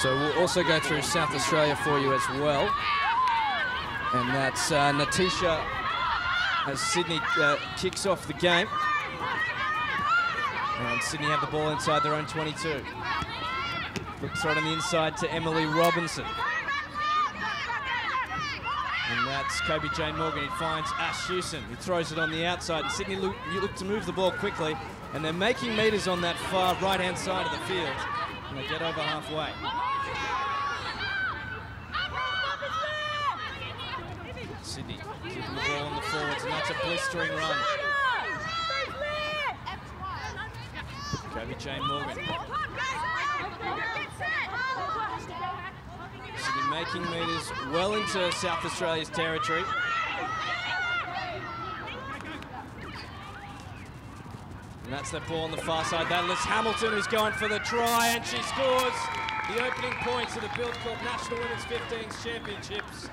So we'll also go through South Australia for you as well. And that's Natisha as Sydney kicks off the game. And Sydney have the ball inside their own 22. Flips right on the inside to Emily Robinson. And that's Kobe Jane Morgan. He finds Ash Hewson. He throws it on the outside. And Sydney look to move the ball quickly. And they're making meters on that far right-hand side of the field. And they get over halfway. Sydney keeping the ball on the forwards. And that's a blistering run. Kobe Jane Morgan. Sydney making meters well into South Australia's territory. And that's that ball on the far side. That is Hamilton, who's going for the try, and she scores the opening points of the Buildcorp National Women's 15s Championships.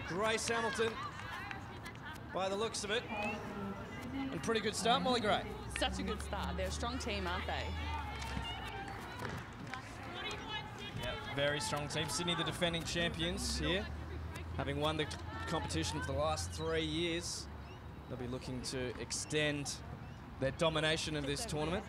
Grace Hamilton, by the looks of it. And pretty good start, Molly Gray. Such a good start. They're a strong team, aren't they? Yeah, very strong team. Sydney, the defending champions here, having won the competition for the last 3 years. They'll be looking to extend their domination of this tournament.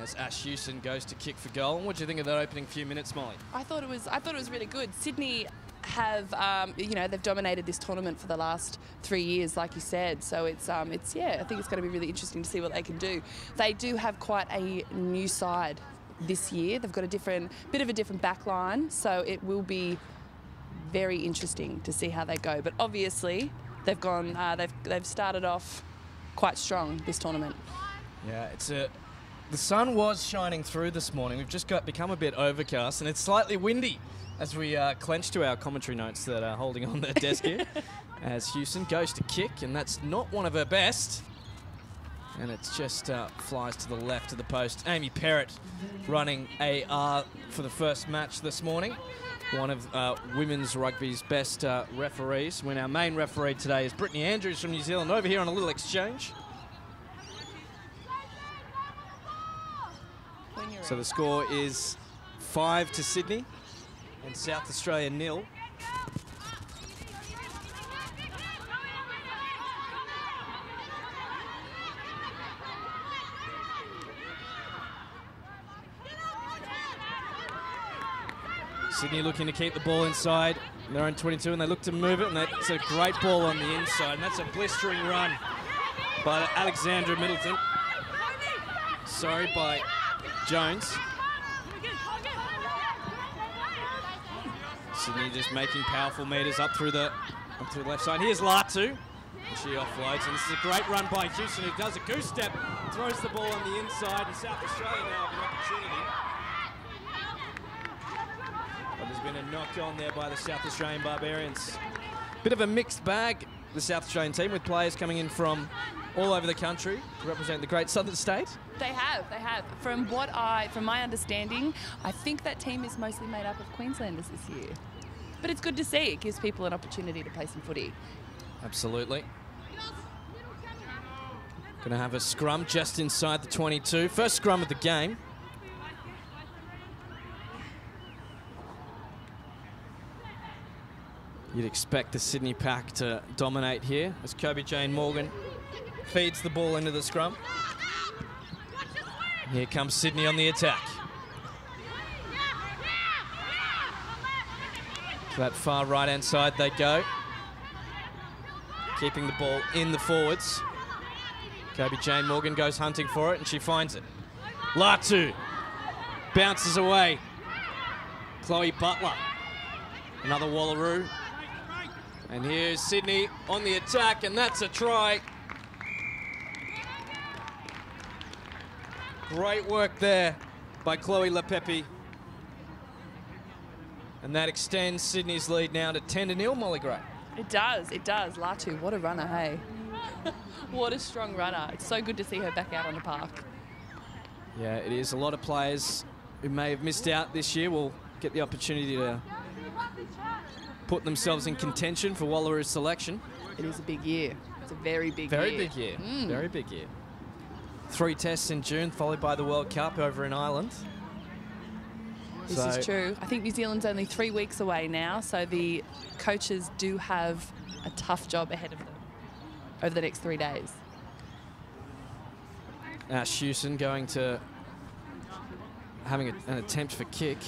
As Ash Hewson goes to kick for goal. What do you think of that opening few minutes, Molly? I thought it was really good. Sydney have, you know, they've dominated this tournament for the last 3 years, like you said. So it's yeah, I think it's going to be really interesting to see what they can do. They do have quite a new side this year. They've got a bit of a different back line, so it will be very interesting to see how they go. But obviously, they've gone, they've started off quite strong this tournament. Yeah, the sun was shining through this morning. We've just become a bit overcast, and it's slightly windy as we clench to our commentary notes that are holding on the desk here. As Hewson goes to kick, and that's not one of her best. And it's just flies to the left of the post. Amy Perrott running AR for the first match this morning. One of women's rugby's best referees. When our main referee today is Brittany Andrews from New Zealand, over here on a little exchange. So the score is 5 to Sydney and South Australia 0. Sydney looking to keep the ball inside their own 22, and they look to move it, and that's a great ball on the inside, and that's a blistering run by Alexandra Middleton. Sorry, by Jones. Sydney just making powerful meters up through the left side. Here's Latu, and she offloads, and this is a great run by Hewson, who does a goose step, throws the ball on the inside, and South Australia now have an opportunity. But there's been a knock on there by the South Australian Barbarians. Bit of a mixed bag, the South Australian team, with players coming in from all over the country to represent the great southern state. They have. From my understanding, I think that team is mostly made up of Queenslanders this year. But it's good to see. It gives people an opportunity to play some footy. Absolutely. Going to have a scrum just inside the 22. First scrum of the game. You'd expect the Sydney pack to dominate here as Kobe Jane Morgan feeds the ball into the scrum. Here comes Sydney on the attack. To that far right-hand side they go. Keeping the ball in the forwards. Kobe Jane Morgan goes hunting for it, and she finds it. Latu bounces away. Chloe Butler. Another Wallaroo. And here's Sydney on the attack, and that's a try. Great work there by Chloe Lepepe. And that extends Sydney's lead now to 10-0, Molly Gray. It does. Latu, what a runner, hey? What a strong runner. It's so good to see her back out on the park. Yeah, it is. A lot of players who may have missed out this year will get the opportunity to put themselves in contention for Wallaroo's selection. It is a big year. It's a very big year. Very big year. Very big year. 3 tests in June, followed by the World Cup over in Ireland. This is true. I think New Zealand's only 3 weeks away now, so the coaches do have a tough job ahead of them over the next 3 days. Hewson going to having an attempt for kick.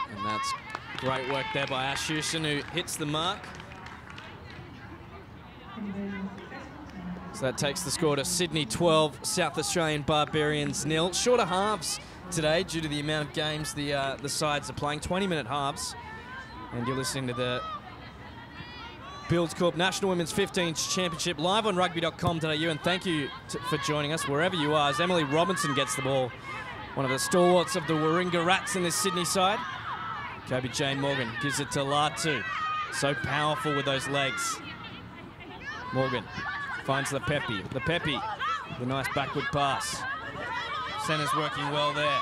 And that's great work there by Ash Hewson, who hits the mark. So that takes the score to Sydney 12, South Australian Barbarians 0. Shorter halves today due to the amount of games the sides are playing, 20-minute halves. And you're listening to the Buildcorp National Women's 15s Championship live on Rugby.com.au, and thank you for joining us wherever you are as Emily Robinson gets the ball. One of the stalwarts of the Warringah Rats in this Sydney side. Kobe Jane Morgan gives it to Latu. So powerful with those legs. Morgan finds Lepepi. Lepepi, the nice backward pass. Centre's working well there.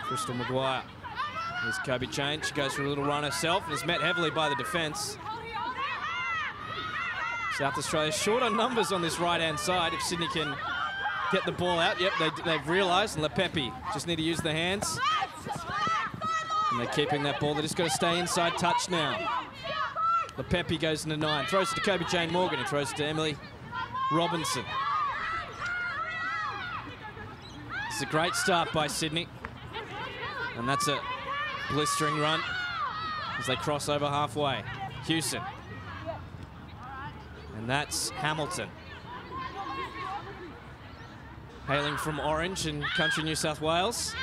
Crystal Maguire. Here's Kobe Jane. She goes for a little run herself and is met heavily by the defence. South Australia short on numbers on this right-hand side. If Sydney can get the ball out, yep, they've realised. And Lepepi just need to use the hands. And they're keeping that ball. They're just got to stay inside touch now. Lepepi goes into 9, throws it to Kobe Jane Morgan, and throws it to Emily Robinson. It's a great start by Sydney. And that's a blistering run as they cross over halfway. Hewson. And that's Hamilton. Hailing from Orange in country New South Wales.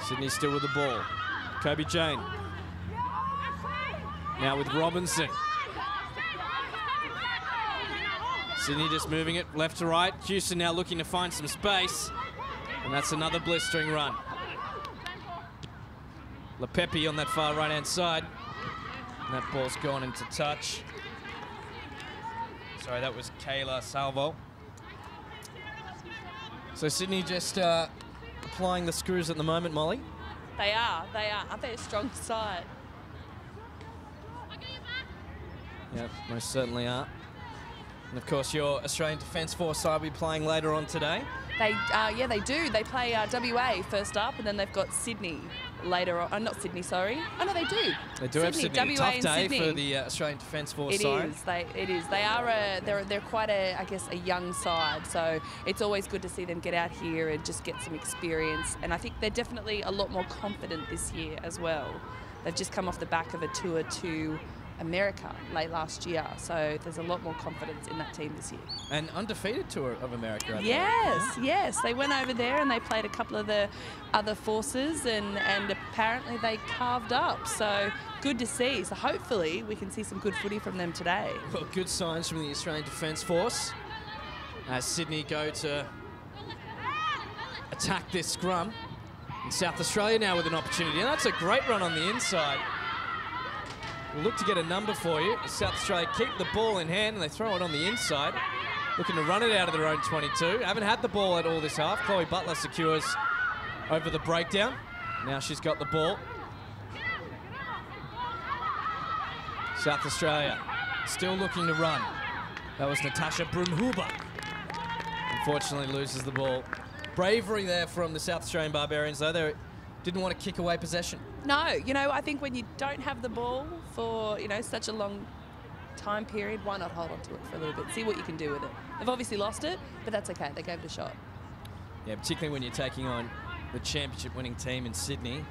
Sydney still with the ball. Kobe Jane. Now with Robinson. Sydney just moving it left to right. Hewson now looking to find some space. And that's another blistering run. Lepepi on that far right-hand side. And that ball's gone into touch. Sorry, that was Kayla Salvo. So Sydney just applying the screws at the moment, Molly. They are. Aren't they a strong side? Yep, most certainly are. And of course, your Australian Defence Force side will be playing later on today. Yeah, they do. They play WA first up, and then they've got Sydney later on. Not Sydney, sorry. Oh, no, they do. They do have Sydney. WA Tough day Sydney. for the Australian Defence Force It side. It is. They are. They're quite a young side. So it's always good to see them get out here and just get some experience. And I think they're definitely a lot more confident this year as well. They've just come off the back of a tour to America late last year, so there's a lot more confidence in that team this year. An undefeated tour of America. Yes. They went over there and they played a couple of the other forces, and apparently they carved up. So good to see. So hopefully we can see some good footy from them today. Well, good signs from the Australian Defence Force as Sydney go to attack this scrum. And South Australia now with an opportunity, and that's a great run on the inside. We'll look to get a number for you. South Australia keep the ball in hand and they throw it on the inside. Looking to run it out of their own 22. Haven't had the ball at all this half. Chloe Butler secures over the breakdown. Now she's got the ball. South Australia still looking to run. That was Natasha Brunhuber. Unfortunately loses the ball. Bravery there from the South Australian Barbarians, though. They didn't want to kick away possession. No, I think when you don't have the ball for, such a long time period, why not hold on to it for a little bit, see what you can do with it. They've obviously lost it, but that's okay. They gave it a shot. Yeah, particularly when you're taking on the championship-winning team in Sydney.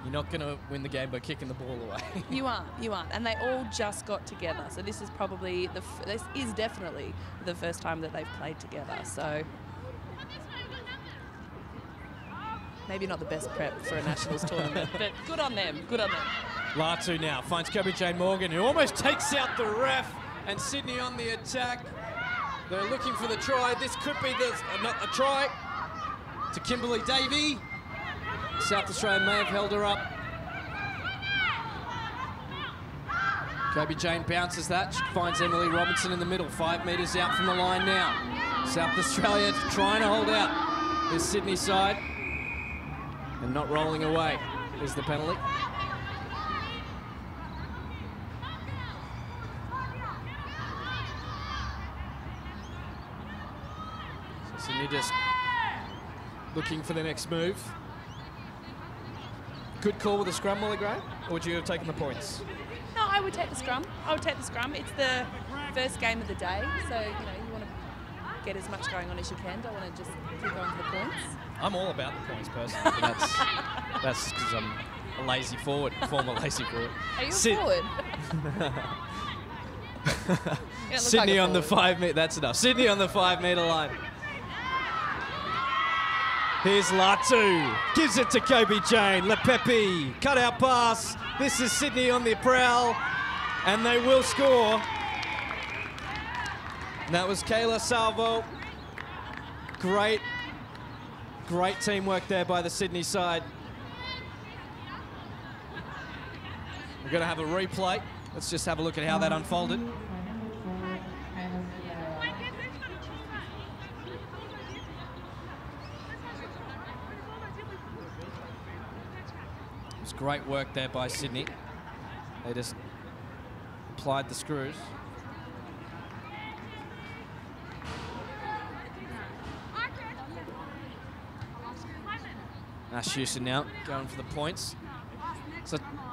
You're not going to win the game by kicking the ball away. You aren't. And they all just got together. So this is probably, this is definitely the first time that they've played together. So maybe not the best prep for a Nationals tournament, but good on them. Latu now finds Kobe Jane Morgan, who almost takes out the ref, and Sydney on the attack. They're looking for the try. This could be not a try to Kimberly Davey. South Australia may have held her up. Kobe Jane bounces that. She finds Emily Robinson in the middle, 5 metres out from the line now. South Australia trying to hold out this Sydney side and not rolling away is the penalty. Sydney just looking for the next move. Good call with the scrum, Molly Gray, or would you have taken the points? No, I would take the scrum. It's the first game of the day, so you want to get as much going on as you can. Don't want to just keep going for the points. I'm all about the points, personally. But that's because I'm a lazy forward, former lazy forward. Are you a forward? Sydney on the 5 metre. That's enough. Sydney on the 5 metre line. Here's Latu. Gives it to Kobe Jane. Lepepe. Cut out pass. This is Sydney on the prowl. And they will score. And that was Kayla Salvo. Great teamwork there by the Sydney side. We're going to have a replay. Let's just have a look at how that unfolded. It was great work there by Sydney. They just applied the screws. Ash Houston now going for the points.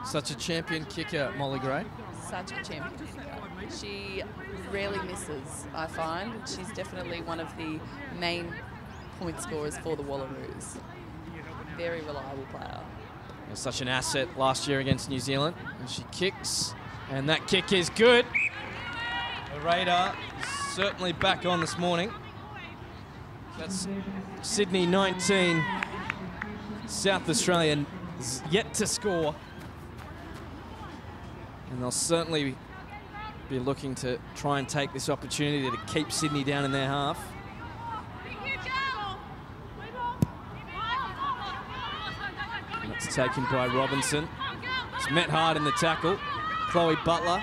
Such a champion kicker, Molly Gray. Such a champion kicker. She rarely misses, I find. She's definitely one of the main point scorers for the Wallaroos. Very reliable player. And such an asset last year against New Zealand. And she kicks, and that kick is good. The radar is certainly back on this morning. That's Sydney 19. South Australia is yet to score. And they'll certainly be looking to try and take this opportunity to keep Sydney down in their half. And that's taken by Robinson. It's met hard in the tackle. Chloe Butler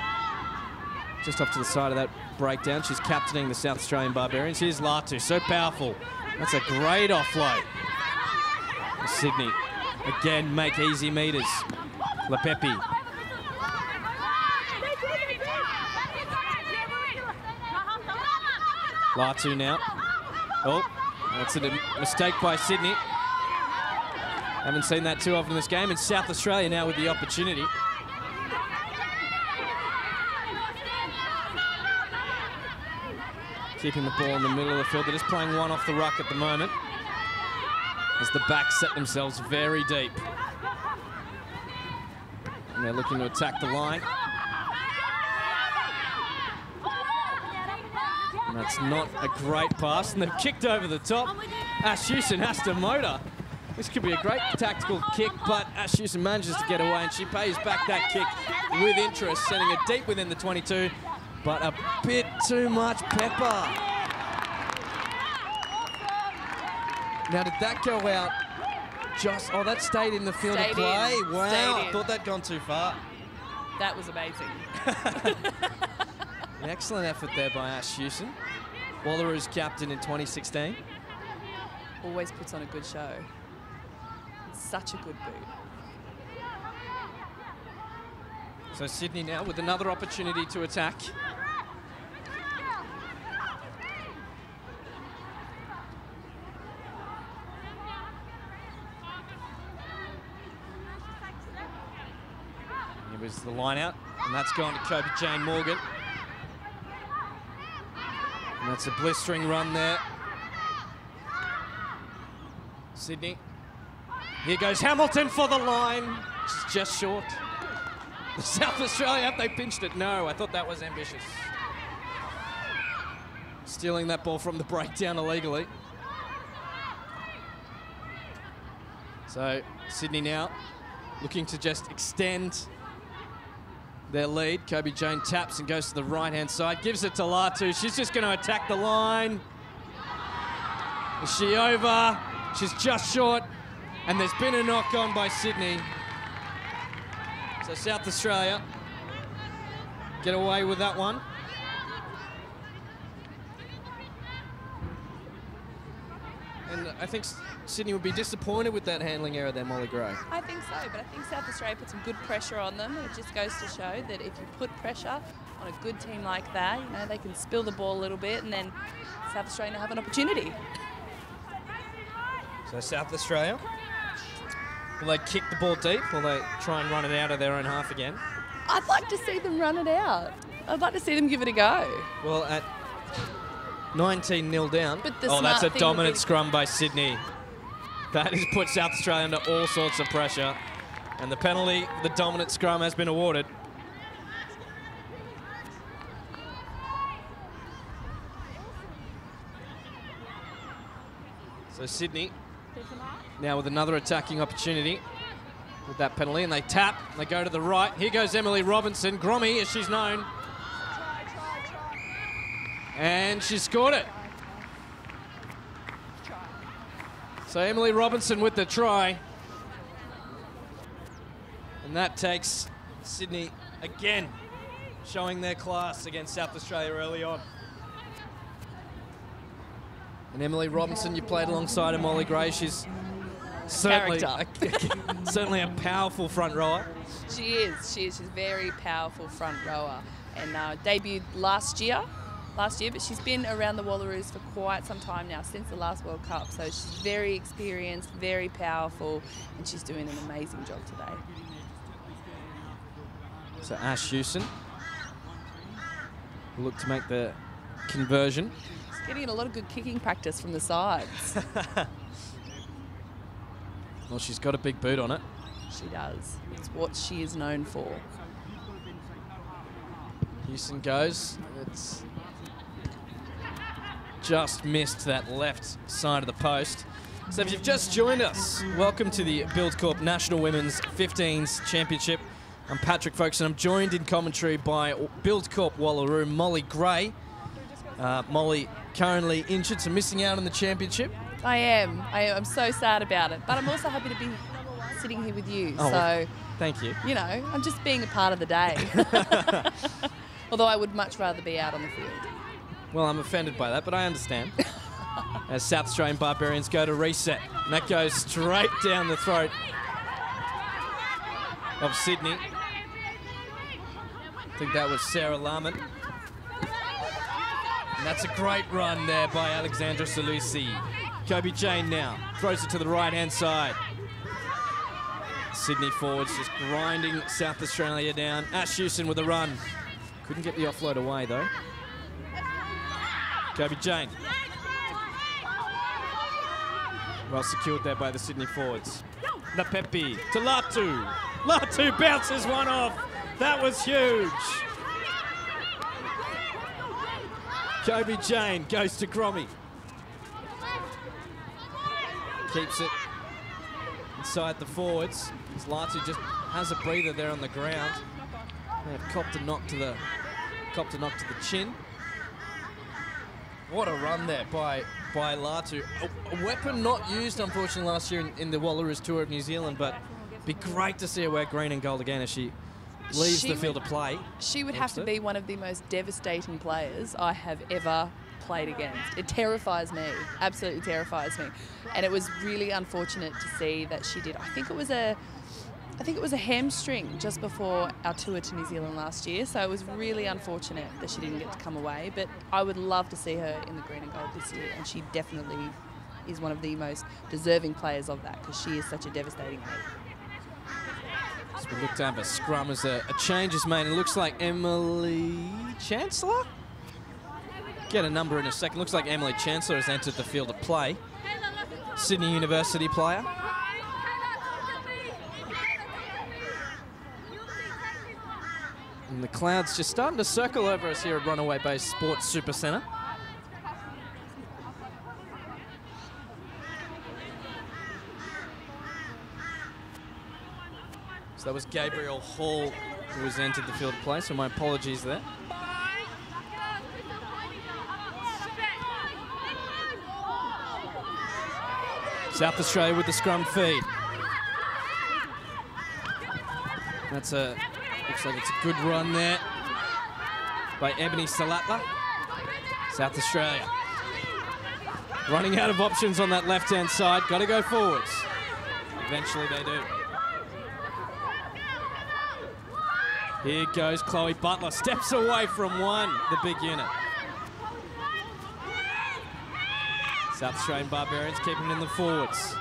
just off to the side of that breakdown. She's captaining the South Australian Barbarians. Here's Latu, so powerful. That's a great offload. Sydney again make easy meters. Lepepe. Latu now. Oh, that's a mistake by Sydney. Haven't seen that too often in this game. And South Australia now with the opportunity. Keeping the ball in the middle of the field. They're just playing one off the ruck at the moment, as the backs set themselves very deep. And they're looking to attack the line. And that's not a great pass, and they've kicked over the top. Ash Houston has to motor. This could be a great tactical kick, but Ash Houston manages to get away, and she pays back that kick with interest, sending it deep within the 22, but a bit too much pepper. Now, did that go out just... Oh, that stayed in the field of play. Wow, I thought that'd gone too far. That was amazing. An excellent effort there by Ash Houston, Wallaroos captain in 2016. Always puts on a good show. It's such a good boot. So Sydney now with another opportunity to attack. Here was the line out, and that's gone to Kobe Jane Morgan. And that's a blistering run there. Sydney. Here goes Hamilton for the line. She's just short. South Australia, have they pinched it? No, I thought that was ambitious. Stealing that ball from the breakdown illegally. So Sydney now looking to just extend their lead. Kobe Jane taps and goes to the right-hand side. Gives it to Latu. She's just going to attack the line. Is she over? She's just short. And there's been a knock on by Sydney. So South Australia get away with that one. And I think Sydney would be disappointed with that handling error there, Molly Gray. I think so, but I think South Australia put some good pressure on them. It just goes to show that if you put pressure on a good team like that, you know, they can spill the ball a little bit, and then South Australia have an opportunity. So South Australia, will they kick the ball deep? Will they try and run it out of their own half again? I'd like to see them run it out. I'd like to see them give it a go. Well, at 19-0 down. But the Oh, that's a smart thing dominant would be- scrum by Sydney. That has put South Australia under all sorts of pressure. And the penalty, the dominant scrum, has been awarded. So Sydney now with another attacking opportunity with that penalty, and they tap, they go to the right. Here goes Emily Robinson, Grommy as she's known. And she scored it. So Emily Robinson with the try. And that takes Sydney again showing their class against South Australia early on. And Emily Robinson, you played alongside her, Molly Gray. She's certainly certainly a powerful front rower. She is. She's a very powerful front rower. And debuted last year, but she's been around the Wallaroos for quite some time now, since the last World Cup. So she's very experienced, very powerful, and she's doing an amazing job today. So Ash Hewson will look to make the conversion. She's getting a lot of good kicking practice from the sides. Well, she's got a big boot on it. She does. It's what she is known for. Hewson goes. It's just missed that left side of the post. So if you've just joined us, welcome to the Buildcorp National Women's 15s Championship. I'm Patrick Folkes, and I'm joined in commentary by Buildcorp Wallaroo, Molly Gray. Molly currently injured, so missing out on the championship. I am. I'm so sad about it, but I'm also happy to be sitting here with you. Oh, so, thank you. You know, I'm just being a part of the day. Although I would much rather be out on the field. Well, I'm offended by that, but I understand. As South Australian Barbarians go to reset, and that goes straight down the throat of Sydney. I think that was Sarah Larman. And that's a great run there by Alexandra Salusi. Kobe Jane now throws it to the right-hand side. Sydney forwards just grinding South Australia down. Ash Hewson with a run. Couldn't get the offload away, though. Kobe Jane. Well secured there by the Sydney forwards. Napepi to Latu. Latu bounces one off. That was huge. Kobe Jane goes to Grommy. Keeps it inside the forwards. Latu just has a breather there on the ground. They have copped a knock to the chin. What a run there by Latu. A weapon not used, unfortunately, last year in the Wallaroos Tour of New Zealand, but it'd be great to see her wear green and gold again as she leaves the field of play. She would have to be one of the most devastating players I have ever played against. It terrifies me, absolutely terrifies me. And it was really unfortunate to see that she did. I think it was a hamstring just before our tour to New Zealand last year, so it was really unfortunate that she didn't get to come away, but I would love to see her in the green and gold this year, and she definitely is one of the most deserving players of that because she is such a devastating mate. As we look to have a scrum as a change is made, it looks like Emily Chancellor? Get a number in a second. Looks like Emily Chancellor has entered the field of play. Sydney University player. And the clouds just starting to circle over us here at Runaway Bay Sports Super Centre. So that was Gabriel Hall who has entered the field of play, so my apologies there. South Australia with the scrum feed. Looks like it's a good run there by Ebony Salatla. South Australia running out of options on that left-hand side. Got to go forwards. Eventually they do. Here goes Chloe Butler. Steps away from one, the big unit. South Australian Barbarians keeping it in the forwards.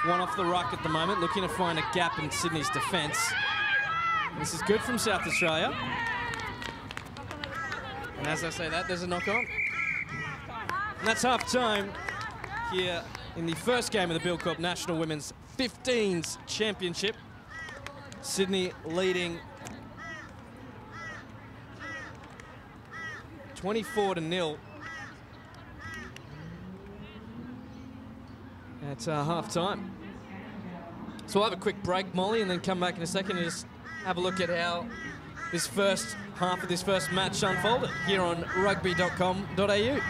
one off the ruck at the moment, looking to find a gap in Sydney's defence. This is good from South Australia. And as I say that, there's a knock-on. And that's half-time here in the first game of the Buildcorp National Women's 15s Championship. Sydney leading 24-0 at half-time. So we'll have a quick break, Molly, and then come back in a second and just have a look at how this first half of this first match unfolded here on Rugby.com.au.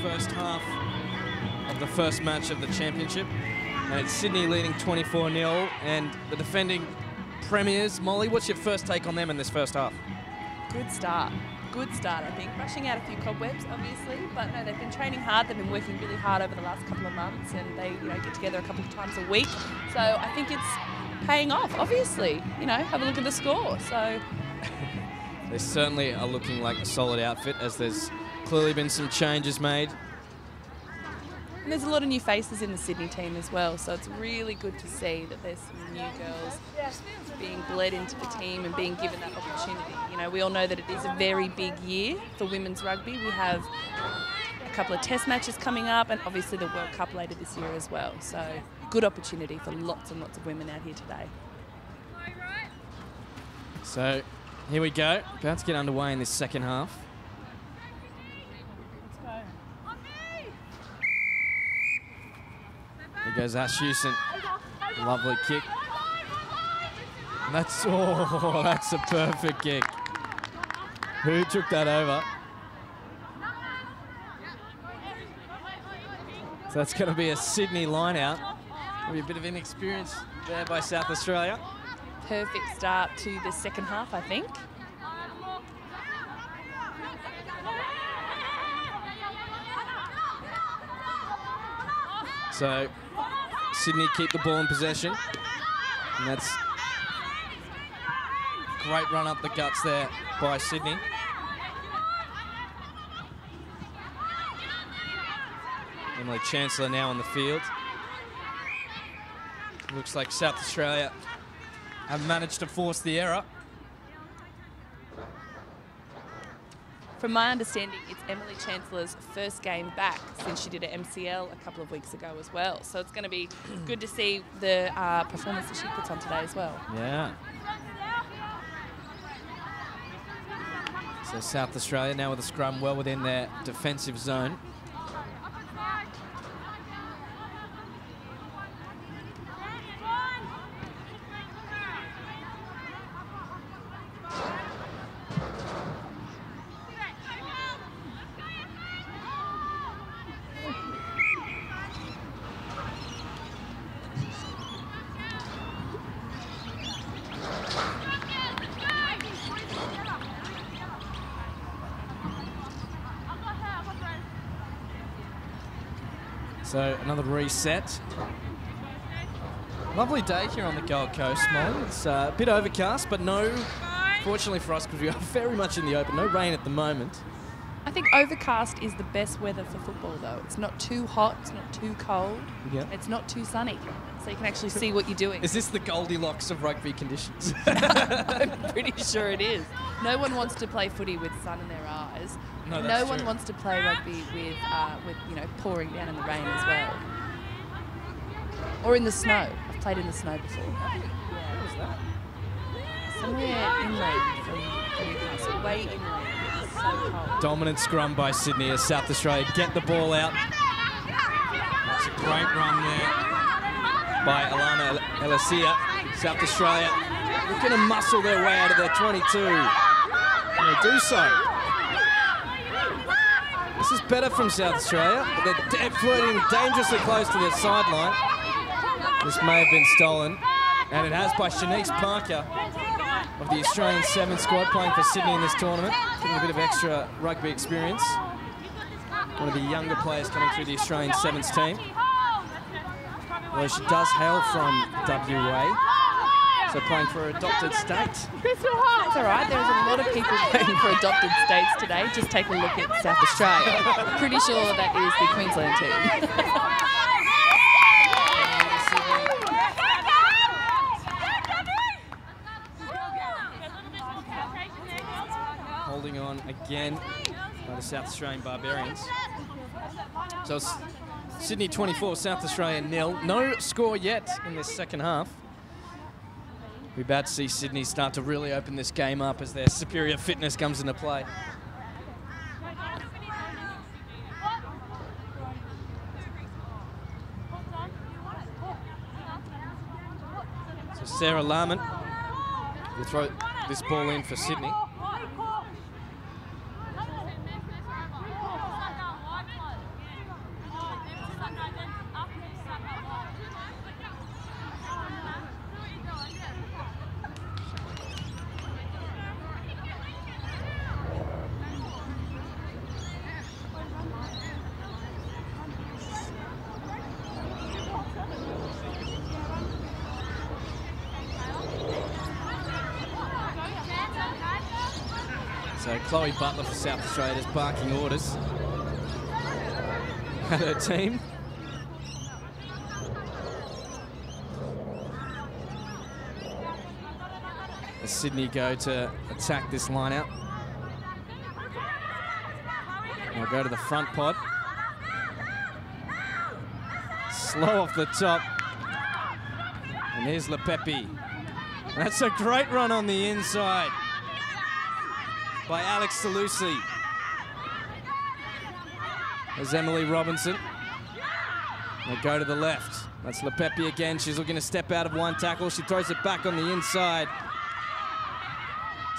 First half of the first match of the championship, and it's Sydney leading 24-0, and the defending premiers. Molly, what's your first take on them in this first half? Good start, I think. Rushing out a few cobwebs, obviously, but no, they've been training hard. They've been working really hard over the last couple of months, and they, get together a couple of times a week. So I think it's paying off. Obviously, have a look at the score. So They certainly are looking like a solid outfit, as there's clearly been some changes made. And there's a lot of new faces in the Sydney team as well, so it's really good to see that there's some new girls being bled into the team and being given that opportunity. You know, we all know that it is a very big year for women's rugby. We have a couple of test matches coming up and obviously the World Cup later this year as well. So good opportunity for lots and lots of women out here today. So here we go, about to get underway in this second half. Here goes Ash Houston. Lovely kick. And that's a perfect kick. Who took that over? So that's going to be a Sydney line out. Maybe a bit of inexperience there by South Australia. Perfect start to the second half, I think. So Sydney keep the ball in possession. And that's great run up the guts there by Sydney. Emily Chancellor now on the field. Looks like South Australia have managed to force the error. From my understanding, it's Emily Chancellor's first game back since she did an MCL a couple of weeks ago as well. So it's going to be good to see the performance that she puts on today as well. Yeah. So South Australia now with a scrum well within their defensive zone. So another reset. Lovely day here on the Gold Coast, Molly. It's a bit overcast, but no, fortunately for us, because we are very much in the open, no rain at the moment. I think overcast is the best weather for football, though. It's not too hot, it's not too cold, it's not too sunny. So you can actually see what you're doing. Is this the Goldilocks of rugby conditions? I'm pretty sure it is. No one wants to play footy with sun in their eyes. No one wants to play rugby with you know, pouring down in the rain as well. Or in the snow. I've played in the snow before. Where was that? Somewhere inland from Newcastle, way inland. It's so cold. Dominant scrum by Sydney as South Australia get the ball out. That's a great run there by Alana Elasia. South Australia looking to muscle their way out of their 22. And they do so. This is better from South Australia, but they're floating dangerously close to their sideline. This may have been stolen, and it has by Shanice Parker of the Australian 7 squad, playing for Sydney in this tournament, getting a bit of extra rugby experience. One of the younger players coming through the Australian 7s team. Although she does hail from WA, so playing for her adopted state. It's all right, there's a lot of people playing for adopted states today. Just take a look at South Australia. Pretty sure that is the Queensland team. Holding on again by the South Australian Barbarians. So it's Sydney 24, South Australia 0. No score yet in this second half. We're about to see Sydney start to really open this game up as their superior fitness comes into play. So Sarah Larman will throw this ball in for Sydney. So Chloe Butler for South Australia is barking orders at her team. As Sydney go to attack this line out. They'll go to the front pod. Slow off the top. And here's Lepepe. That's a great run on the inside by Alex Salusi. There's Emily Robinson. They go to the left. That's Lepepe again. She's looking to step out of one tackle. She throws it back on the inside.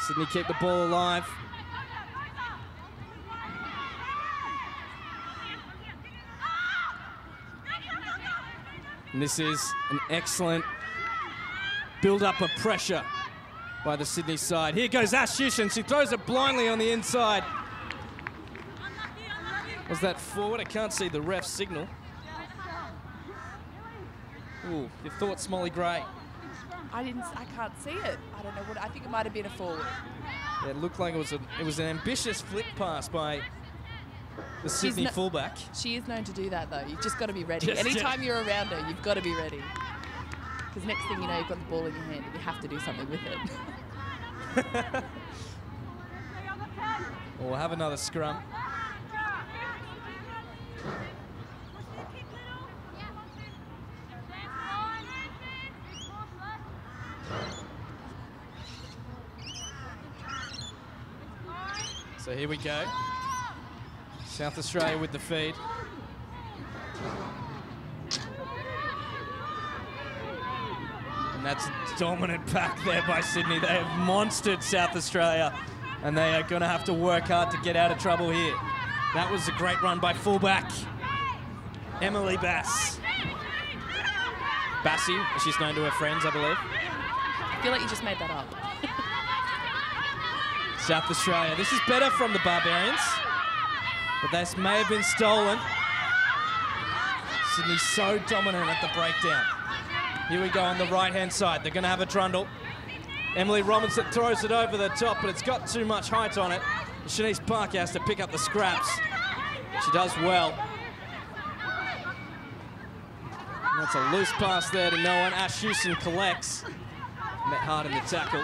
Sydney keep the ball alive. And this is an excellent build-up of pressure by the Sydney side. Here goes Ash Houston. She throws it blindly on the inside. Was that forward? I can't see the ref's signal. Ooh, your thoughts, Molly Gray? I can't see it. I don't know what. I think it might have been a forward. Yeah, it looked like it was an ambitious flick pass by the Sydney fullback. She is known to do that, though. You've just got to be ready. Anytime you're around her, you've got to be ready. Because next thing you know, you've got the ball in your hand and you have to do something with it. We'll have another scrum. So here we go. South Australia with the feed. And that's a dominant pack there by Sydney. They have monstered South Australia, and they are going to have to work hard to get out of trouble here. That was a great run by fullback Emily Bass. Bassie, as she's known to her friends, I believe. I feel like you just made that up. South Australia. This is better from the Barbarians, but this may have been stolen. Sydney's so dominant at the breakdown. Here we go on the right-hand side. They're going to have a trundle. Emily Robinson throws it over the top, but it's got too much height on it. Shanice Parker has to pick up the scraps. She does well. And that's a loose pass there to no one. Ash Houston collects. Met hard in the tackle.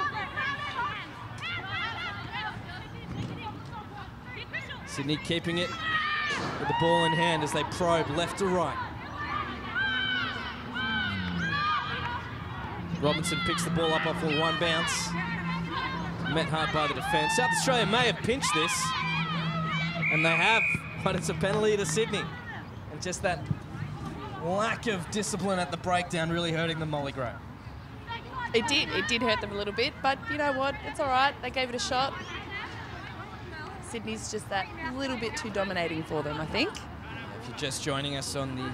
Sydney keeping it with the ball in hand as they probe left to right. Robinson picks the ball up off a one bounce. Met hard by the defence. South Australia may have pinched this, and they have, but it's a penalty to Sydney. And just that lack of discipline at the breakdown really hurting them, Molly Gray. It did hurt them a little bit, but you know what? It's all right. They gave it a shot. Sydney's just that little bit too dominating for them, I think. If you're just joining us on the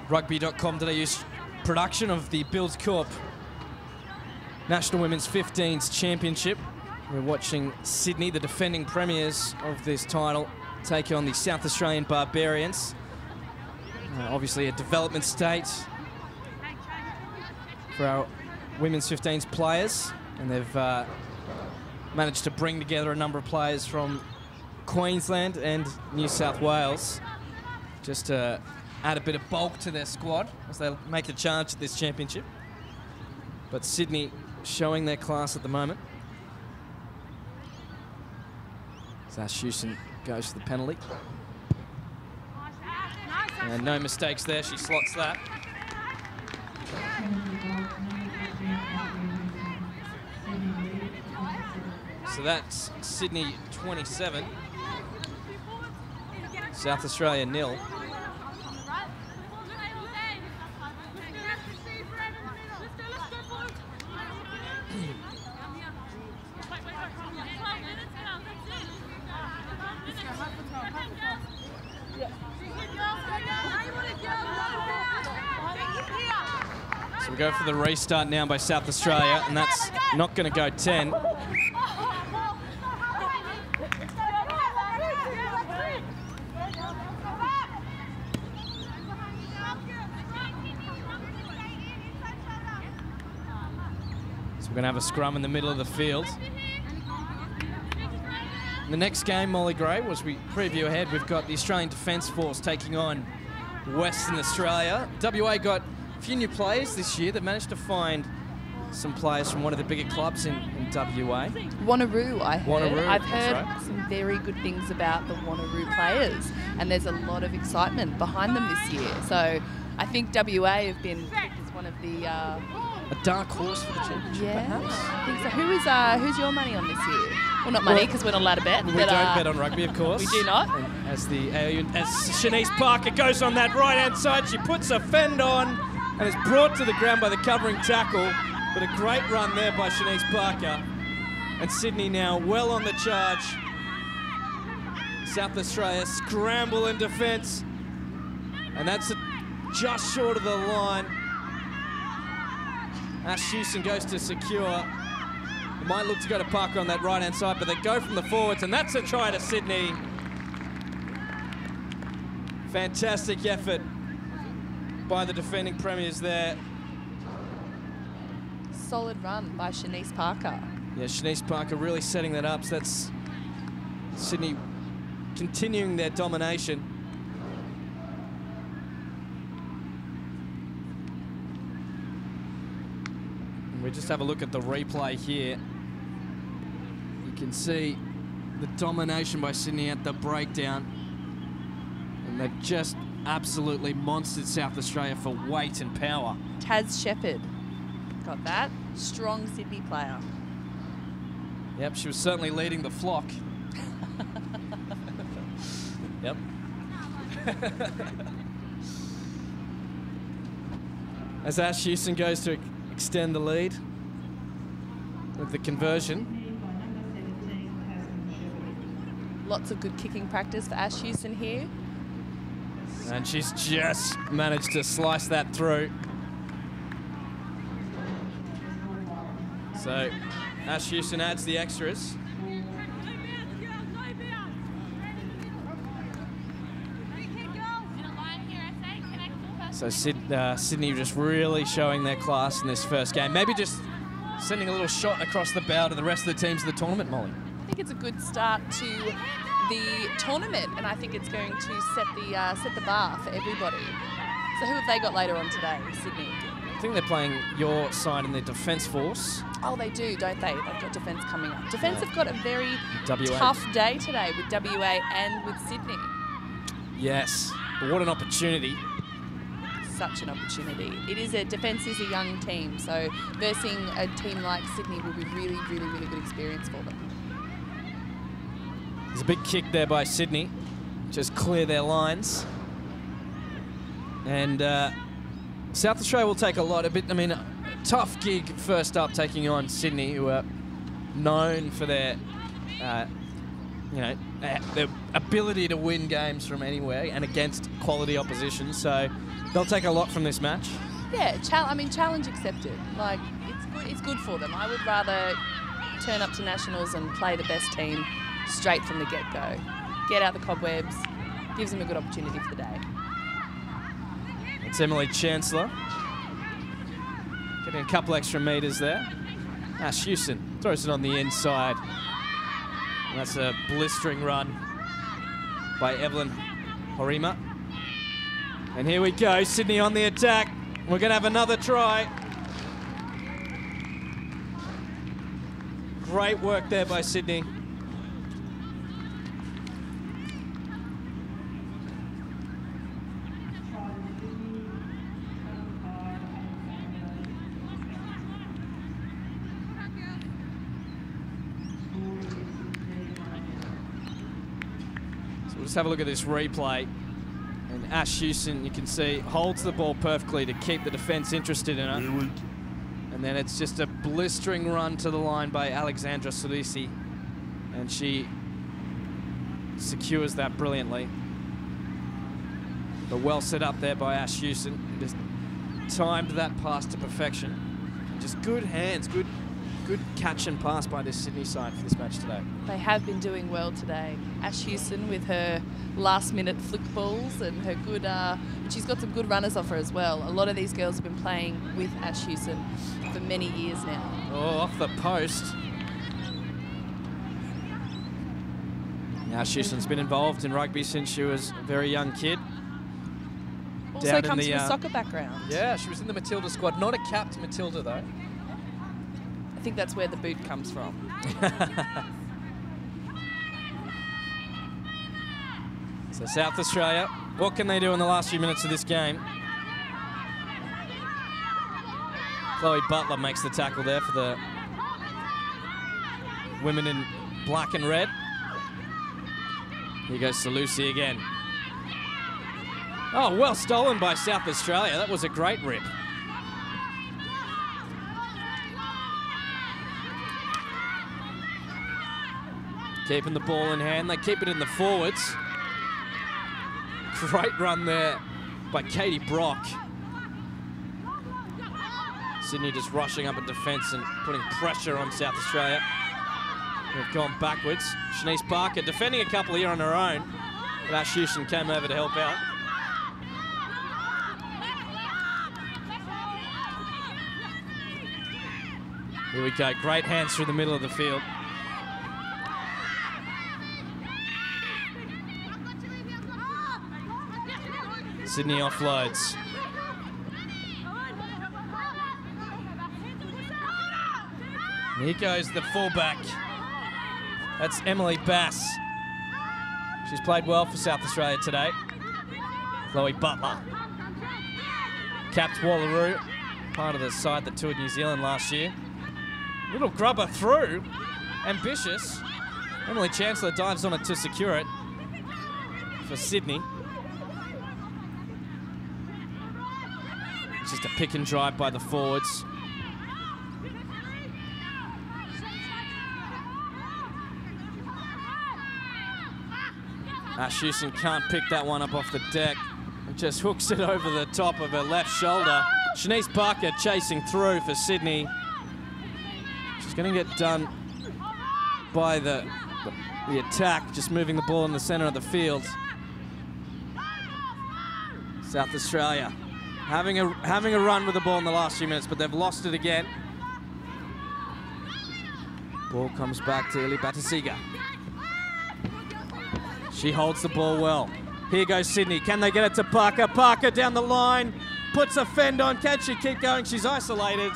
Rugby.com.au production of the Buildcorp National Women's 15s Championship, we're watching Sydney, the defending premiers of this title, take on the South Australian Barbarians. Obviously a development state for our women's 15s players, and they've managed to bring together a number of players from Queensland and New South Wales just to add a bit of bulk to their squad as they make the charge at this championship. But Sydney showing their class at the moment. So Ash Houston goes to the penalty. And no mistakes there, she slots that. So that's Sydney 27, South Australia 0. So we go for the restart now by South Australia, and that's not going to go 10. We're going to have a scrum in the middle of the field. In the next game, Molly Gray, as we preview ahead, we've got the Australian Defence Force taking on Western Australia. WA got a few new players this year that managed to find some players from one of the bigger clubs in WA. Wanneroo, I heard. Wanneroo, I've heard right. some very good things about the Wanneroo players, and there's a lot of excitement behind them this year. So I think WA have been picked as one of the... A dark horse for the championship, perhaps? I think so. Who's your money on this year? Well, not money, because we're not allowed to bet. We but, don't bet on rugby, of course. We do not. And as Shanice Parker goes on that right-hand side, she puts a fend on and is brought to the ground by the covering tackle. But a great run there by Shanice Parker. And Sydney now well on the charge. South Australia scramble in defence. And that's just short of the line. Ash Houston goes to secure. It might look to go to Parker on that right-hand side, but they go from the forwards, and that's a try to Sydney. Fantastic effort by the defending premiers there. Solid run by Shanice Parker. Yeah, Shanice Parker really setting that up. So that's Sydney continuing their domination. And we just have a look at the replay here. You can see the domination by Sydney at the breakdown. And they've just absolutely monstered South Australia for weight and power. Taz Shepherd. Got that. Strong Sydney player. Yep, she was certainly leading the flock. Yep. As Ash Houston goes to extend the lead with the conversion. Lots of good kicking practice for Ash Houston here. And she's just managed to slice that through. So Ash Houston adds the extras. So Sydney just really showing their class in this first game. Maybe just sending a little shot across the bow to the rest of the teams of the tournament, Molly. I think it's a good start to the tournament, and I think it's going to set the bar for everybody. So who have they got later on today? Sydney. I think they're playing your side in the Defence Force. Oh, they do, don't they? They've got Defence coming up. Defence have got a very WA. tough day today with WA and with Sydney. Yes, but what an opportunity. Such an opportunity. Defence is a young team, so versing a team like Sydney will be really, really, really good experience for them. There's a big kick there by Sydney. Just clear their lines. And South Australia will take a tough gig first up, taking on Sydney, who are known for their, their ability to win games from anywhere and against quality opposition. So they'll take a lot from this match. Yeah, challenge accepted. Like, it's good for them. I would rather turn up to Nationals and play the best team straight from the get-go. Get out the cobwebs, gives them a good opportunity for the day. It's Emily Chancellor. Getting a couple extra metres there. Ash Houston throws it on the inside. And that's a blistering run by Evelyn Horima. And here we go, Sydney on the attack. We're going to have another try. Great work there by Sydney. So we'll just have a look at this replay. And Ash Houston, you can see, holds the ball perfectly to keep the defence interested in it. And then it's just a blistering run to the line by Alexandra Solisi. And she secures that brilliantly. But well set up there by Ash Houston. Just timed that pass to perfection. Just good hands, good catch and pass by this Sydney side for this match today. They have been doing well today. Ash Houston with her last-minute flick balls and her good... she's got some good runners off her as well. A lot of these girls have been playing with Ash Houston for many years now. Oh, off the post. Ash Houston's been involved in rugby since she was a very young kid. Also comes from a soccer background. Yeah, she was in the Matilda squad. Not a capped Matilda, though. I think that's where the boot comes from. So South Australia, what can they do in the last few minutes of this game? Chloe Butler makes the tackle there for the women in black and red. Here goes Salusi again. Oh, well stolen by South Australia. That was a great rip. Keeping the ball in hand. They keep it in the forwards. Great run there by Katie Brock. Sydney just rushing up in defence and putting pressure on South Australia. They've gone backwards. Shanice Parker defending a couple here on her own. But Ash Houston came over to help out. Here we go. Great hands through the middle of the field. Sydney offloads. Here goes the fullback. That's Emily Bass. She's played well for South Australia today. Chloe Butler. Capped Wallaroo, part of the side that toured New Zealand last year. Little grubber through. Ambitious. Emily Chancellor dives on it to secure it for Sydney. It's just a pick and drive by the forwards. Ash Houston can't pick that one up off the deck. It just hooks it over the top of her left shoulder. Shanice Parker chasing through for Sydney. She's going to get done by the attack, just moving the ball in the centre of the field. South Australia having a run with the ball in the last few minutes, but they've lost it again. Ball comes back to Ili Batasiga. She holds the ball well. Here goes Sydney. Can they get it to Parker? Parker down the line, puts a fend on. Can she keep going? She's isolated.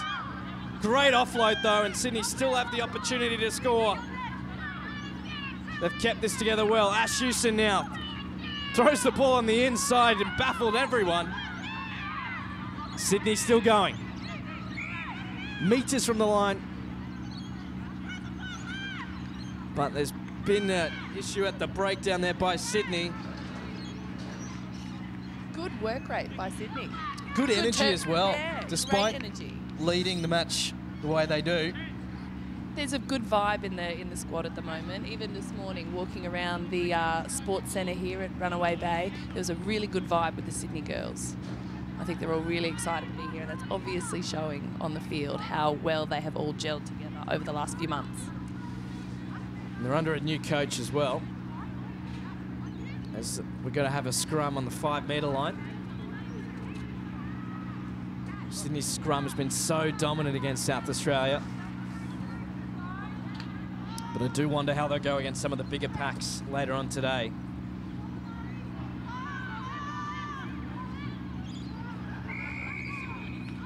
Great offload though, and Sydney still have the opportunity to score. They've kept this together well. Ash Houston now throws the ball on the inside and baffled everyone. Sydney still going. Meters from the line. But there's been an issue at the breakdown there by Sydney. Good work rate by Sydney. Good energy as well, yeah, despite leading the match the way they do. There's a good vibe in the squad at the moment. Even this morning, walking around the sports centre here at Runaway Bay, there was a really good vibe with the Sydney girls. I think they're all really excited to be here, and that's obviously showing on the field how well they have all gelled together over the last few months. And they're under a new coach as well, as we're going to have a scrum on the 5-metre line. Sydney's scrum has been so dominant against South Australia. But I do wonder how they'll go against some of the bigger packs later on today.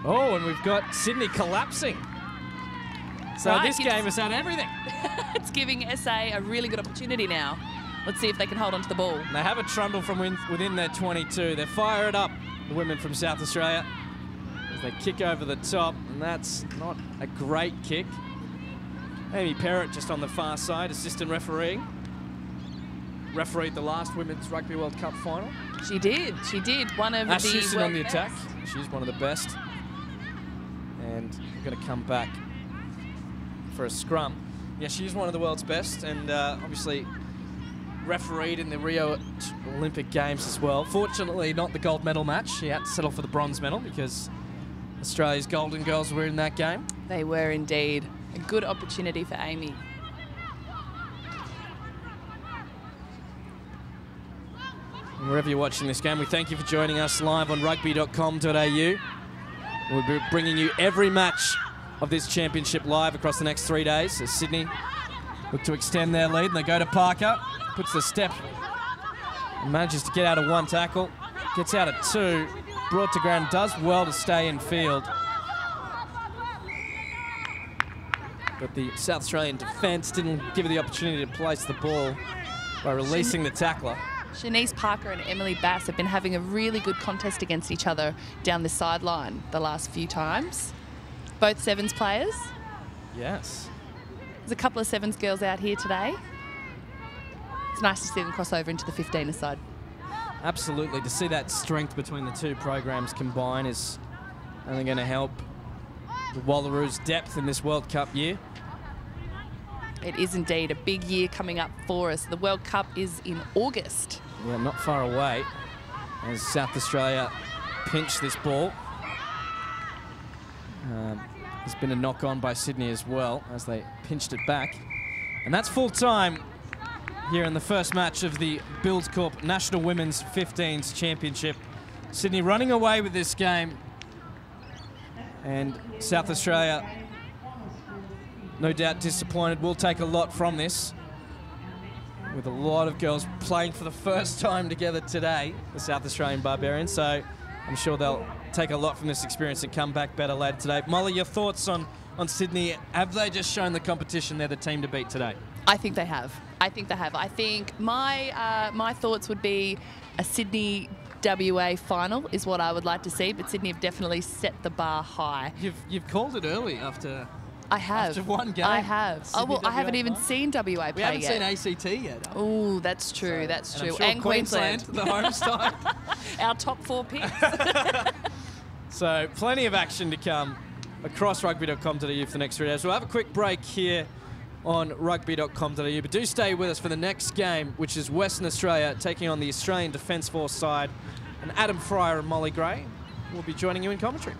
Oh, and we've got Sydney collapsing. So right, this game has had everything. It's giving SA a really good opportunity now. Let's see if they can hold on to the ball. And they have a trundle from within their 22. They fire it up, the women from South Australia, as they kick over the top, and that's not a great kick. Amy Perrott just on the far side, assistant refereeing. Refereed the last Women's Rugby World Cup final. She did. One of Ash the Houston on the attack. Best. She's one of the best. And we're going to come back for a scrum. Yeah, she's one of the world's best, and obviously refereed in the Rio Olympic Games as well. Fortunately, not the gold medal match. She had to settle for the bronze medal because Australia's Golden Girls were in that game. They were indeed. A good opportunity for Amy. And wherever you're watching this game, we thank you for joining us live on Rugby.com.au. We'll be bringing you every match of this championship live across the next 3 days as Sydney look to extend their lead, and they go to Parker. puts the step, and manages to get out of one tackle, gets out of two, brought to ground, does well to stay in field. But the South Australian defence didn't give her the opportunity to place the ball by releasing the tackler. Shanice Parker and Emily Bass have been having a really good contest against each other down the sideline the last few times. Both Sevens players. Yes. There's a couple of Sevens girls out here today. It's nice to see them cross over into the 15er side. Absolutely. To see that strength between the two programs combine is only going to help the Wallaroos' depth in this World Cup year. It is indeed a big year coming up for us. The World Cup is in August. Yeah, not far away as South Australia pinch this ball. There's been a knock on by Sydney as well as they pinched it back. And that's full time here in the first match of the Buildcorp National Women's 15s Championship. Sydney running away with this game. And South Australia, no doubt disappointed, will take a lot from this. With a lot of girls playing for the first time together today, the South Australian Barbarians. So I'm sure they'll take a lot from this experience and come back better later today. Molly, your thoughts on Sydney? Have they just shown the competition they're the team to beat today? I think they have. I think my thoughts would be a Sydney WA final is what I would like to see, but Sydney have definitely set the bar high. You've called it early after. I have. After one game. I have. Sydney, oh, well, I haven't even final? seen WA play yet. We haven't seen ACT yet. Oh, that's true. So, that's and true. I'm sure Queensland. the home side. Our top 4 picks. So plenty of action to come across Rugby.com.au for the next 3 days. We'll have a quick break here on Rugby.com.au, but do stay with us for the next game, which is Western Australia taking on the Australian Defence Force side. And Adam Fryer and Molly Gray will be joining you in commentary.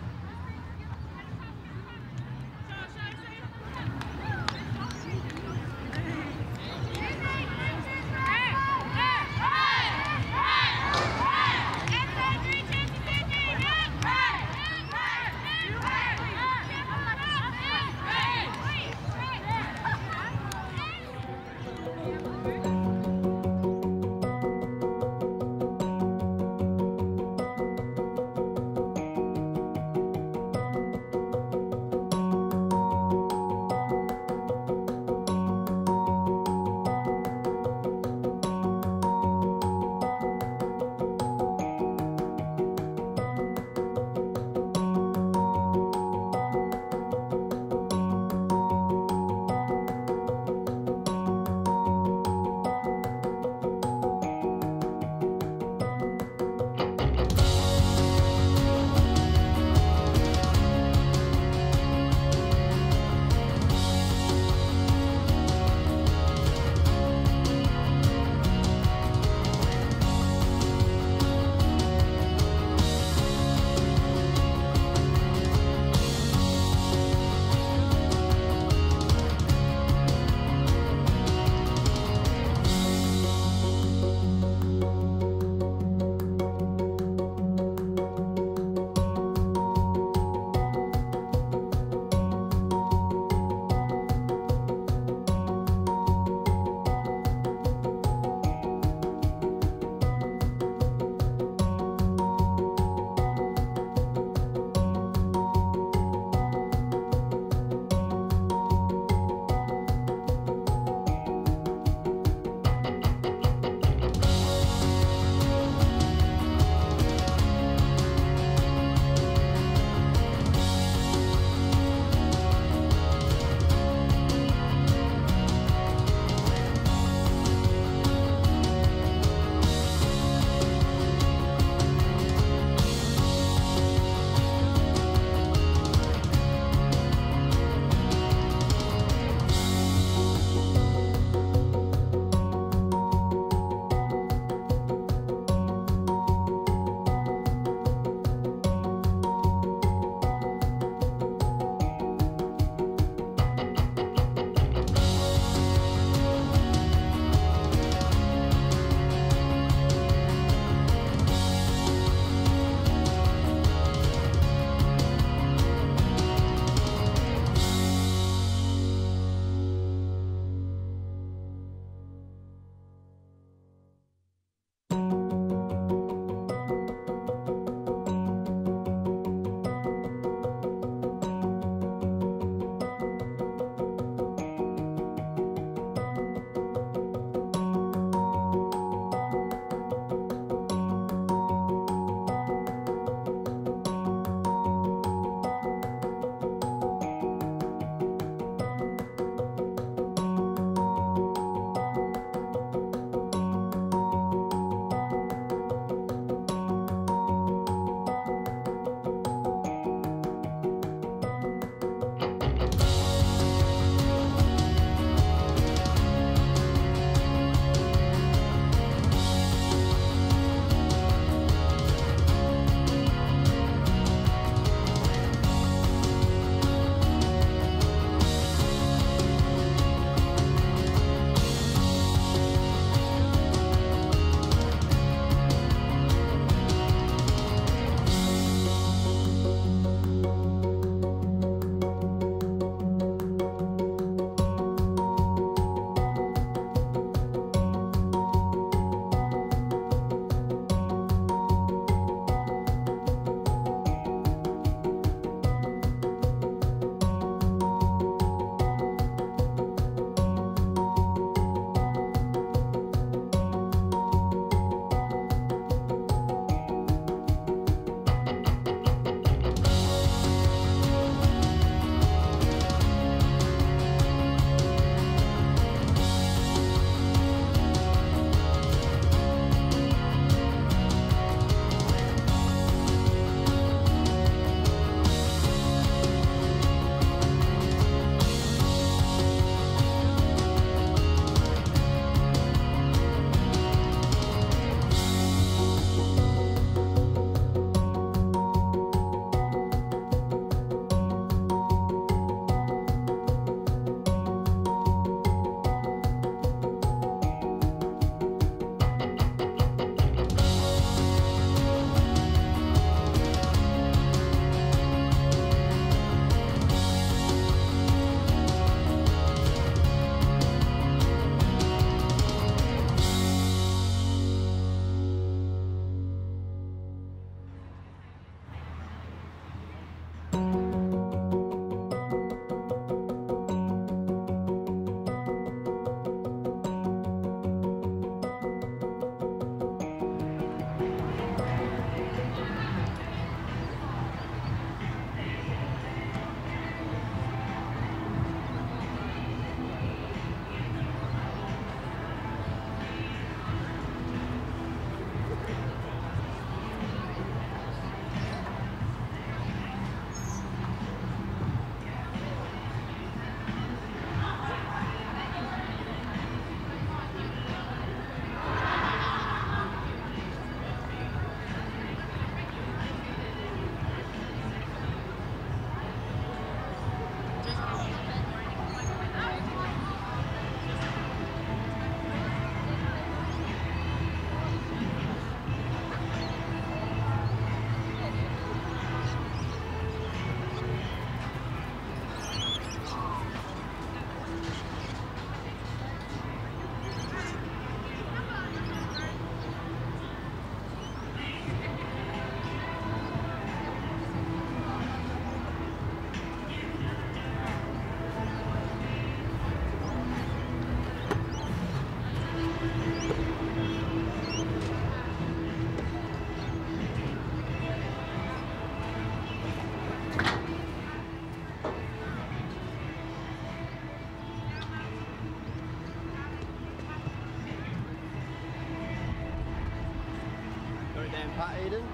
down pat, Eden?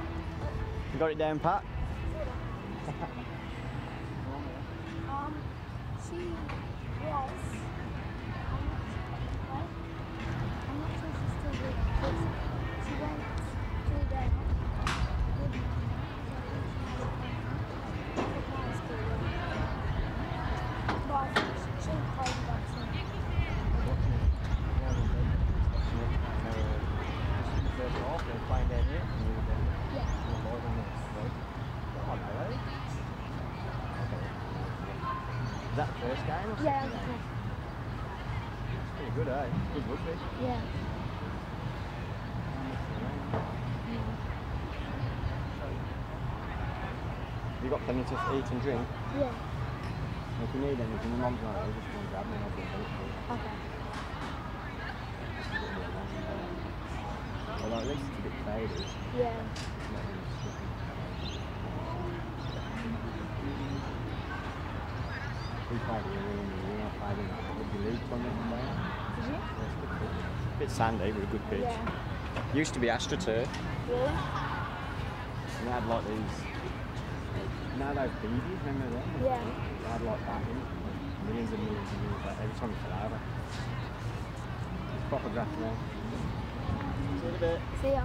You got it down pat? She was. I'm not sure she's still with because she went to the good but I think she'll probably back soon. Is that the first game or second Yeah, game? Pretty good, eh? Good rugby. yeah. You got plenty to eat and drink? Yeah. If you need anything, your mum's not here, just go and grab me and I'll bring it for you. Okay. Although at least it's a bit faded. Yeah. We played here earlier in the year, I played in the rugby league tournament and there. Did you? Yeah, it's a good pitch. A bit sandy, but a good pitch. Yeah. Used to be AstroTurf, Really? and they had like these, you know those beavies, remember them? Yeah. They had like that in, millions and millions and millions, like every time you fell over. It's proper grass now. See you in a bit. See ya.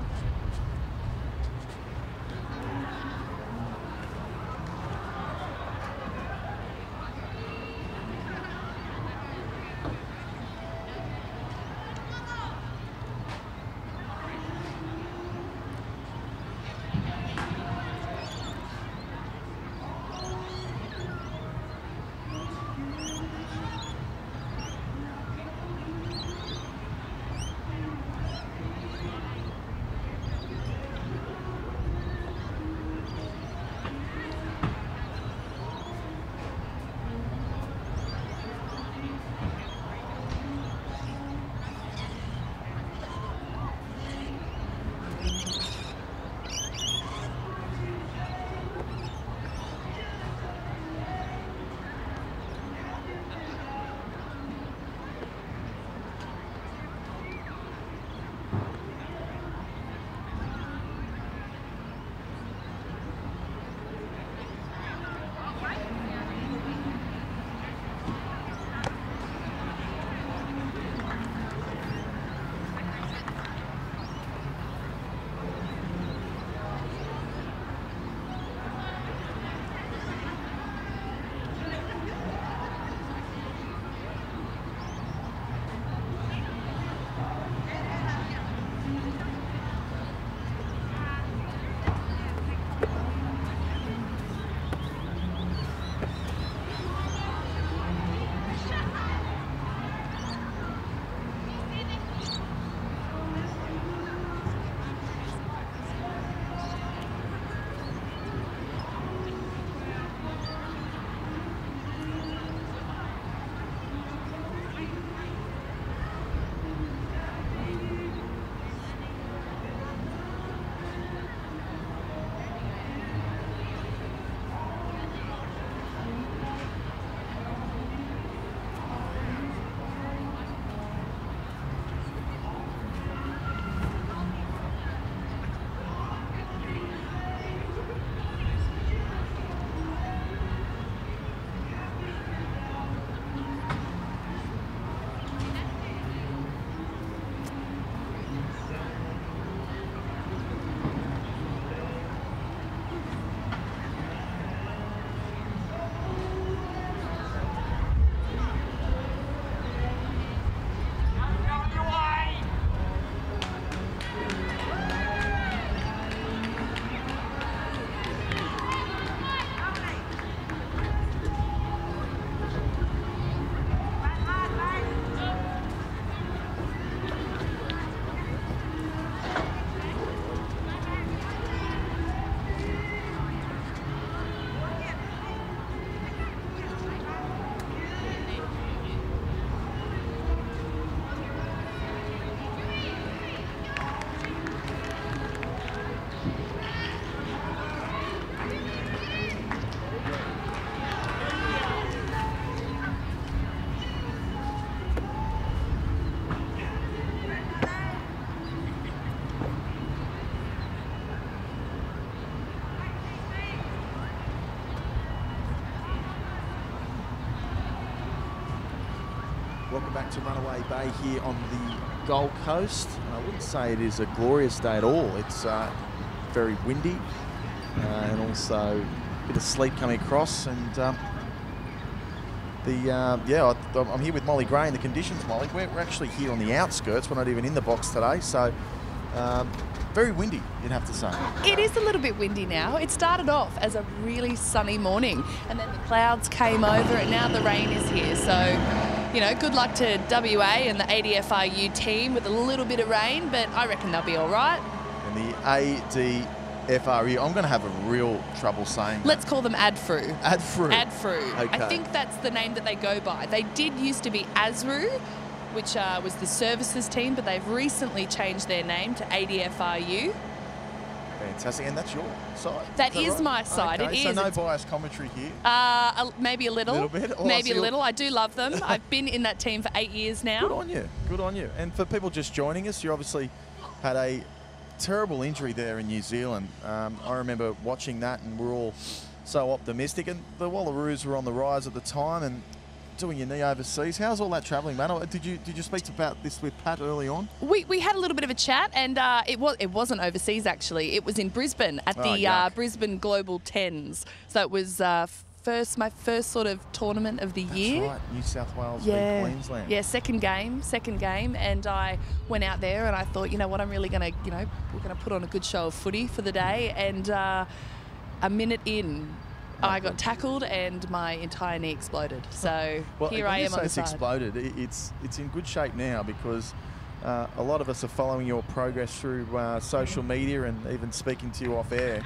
back to Runaway Bay here on the Gold Coast. I wouldn't say it is a glorious day at all. It's very windy and also a bit of sleet coming across. And I'm here with Molly Gray in the conditions, Molly. We're actually here on the outskirts. We're not even in the box today, so very windy, you'd have to say. It is a little bit windy now. It started off as a really sunny morning, and then the clouds came over, and now the rain is here. So, you know, good luck to WA and the ADFRU team with a little bit of rain, but I reckon they'll be all right. And the ADFRU, I'm going to have a real trouble saying that. Let's call them ADFRU. ADFRU. ADFRU. Okay. I think that's the name that they go by. They did used to be ASRU, which was the services team, but they've recently changed their name to ADFRU. Fantastic, and that's your side. That is right? my side. Okay, It so is. no biased commentary here. Maybe a little. Little bit? Oh, maybe so a little. I do love them. I've been in that team for 8 years now. Good on you. Good on you. And for people just joining us, you obviously had a terrible injury there in New Zealand. I remember watching that, and we're all so optimistic. And the Wallaroos were on the rise at the time, and doing your knee overseas. How's all that travelling, man? Did you speak about this with Pat early on? We had a little bit of a chat, and it wasn't overseas actually. It was in Brisbane at the Brisbane Global Tens. So it was my first sort of tournament of the year. That's right, New South Wales v Queensland. Yeah, second game, and I went out there and I thought, you know what, I'm really gonna, we're gonna put on a good show of footy for the day. And a minute in, I got tackled and my entire knee exploded. So here I am on the side. It's exploded. It's in good shape now because a lot of us are following your progress through social media and even speaking to you off air.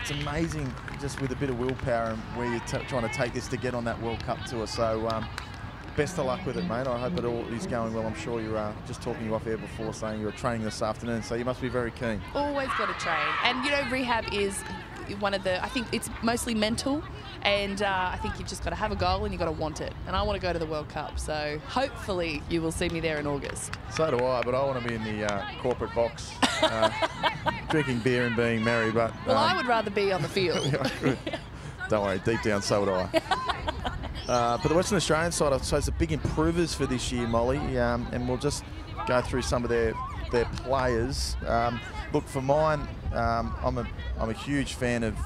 It's amazing, just with a bit of willpower and where you're trying to take this to get on that World Cup tour. So best of luck with it, mate. I hope it all is going well. I'm sure you're just talking you off air before saying you were training this afternoon, so you must be very keen. Always got to train. And, rehab is one of the, I think it's mostly mental, and I think you've just got to have a goal and you've got to want it. And I want to go to the World Cup, so hopefully you will see me there in August. So do I, but I want to be in the corporate box, drinking beer and being merry. But well, I would rather be on the field. Yeah, good. Don't worry, deep down, so would I. But the Western Australian side, I suppose, the big improvers for this year, Molly, and we'll just go through some of their players. Look, for mine, I'm a huge fan of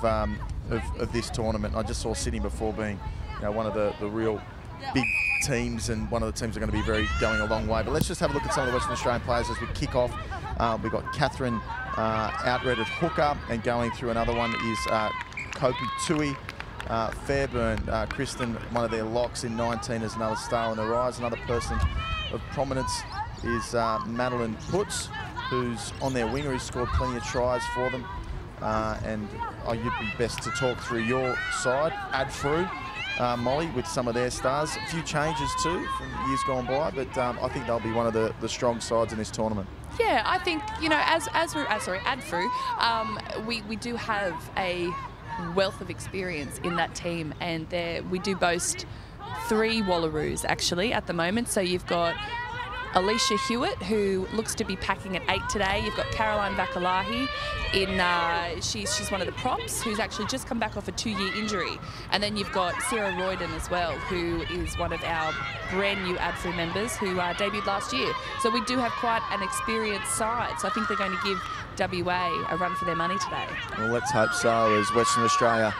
this tournament. I just saw Sydney before being, one of the real big teams, and one of the teams that are going to be going a long way. But let's just have a look at some of the Western Australian players as we kick off. We've got Catherine Outred at hooker, and going through another one is Kopi Tui. Fairburn, Kristen, one of their locks in 19 is another star on the rise. Another person of prominence is Madeline Putz, who's on their winger, who's scored plenty of tries for them. And you'd be best to talk through your side, ADFRU, Molly, with some of their stars. A few changes too from years gone by, but I think they'll be one of the strong sides in this tournament. Yeah, I think, as ADFRU, we do have a wealth of experience in that team, and we do boast 3 Wallaroos actually at the moment. So you've got Alicia Hewitt, who looks to be packing at 8 today. You've got Caroline Vakalahi she's one of the props, who's actually just come back off a 2-year injury. And then you've got Sarah Royden as well, who is one of our brand new ADFRU members who debuted last year. So we do have quite an experienced side. So I think they're going to give WA a run for their money today. Well, let's hope so, as Western Australia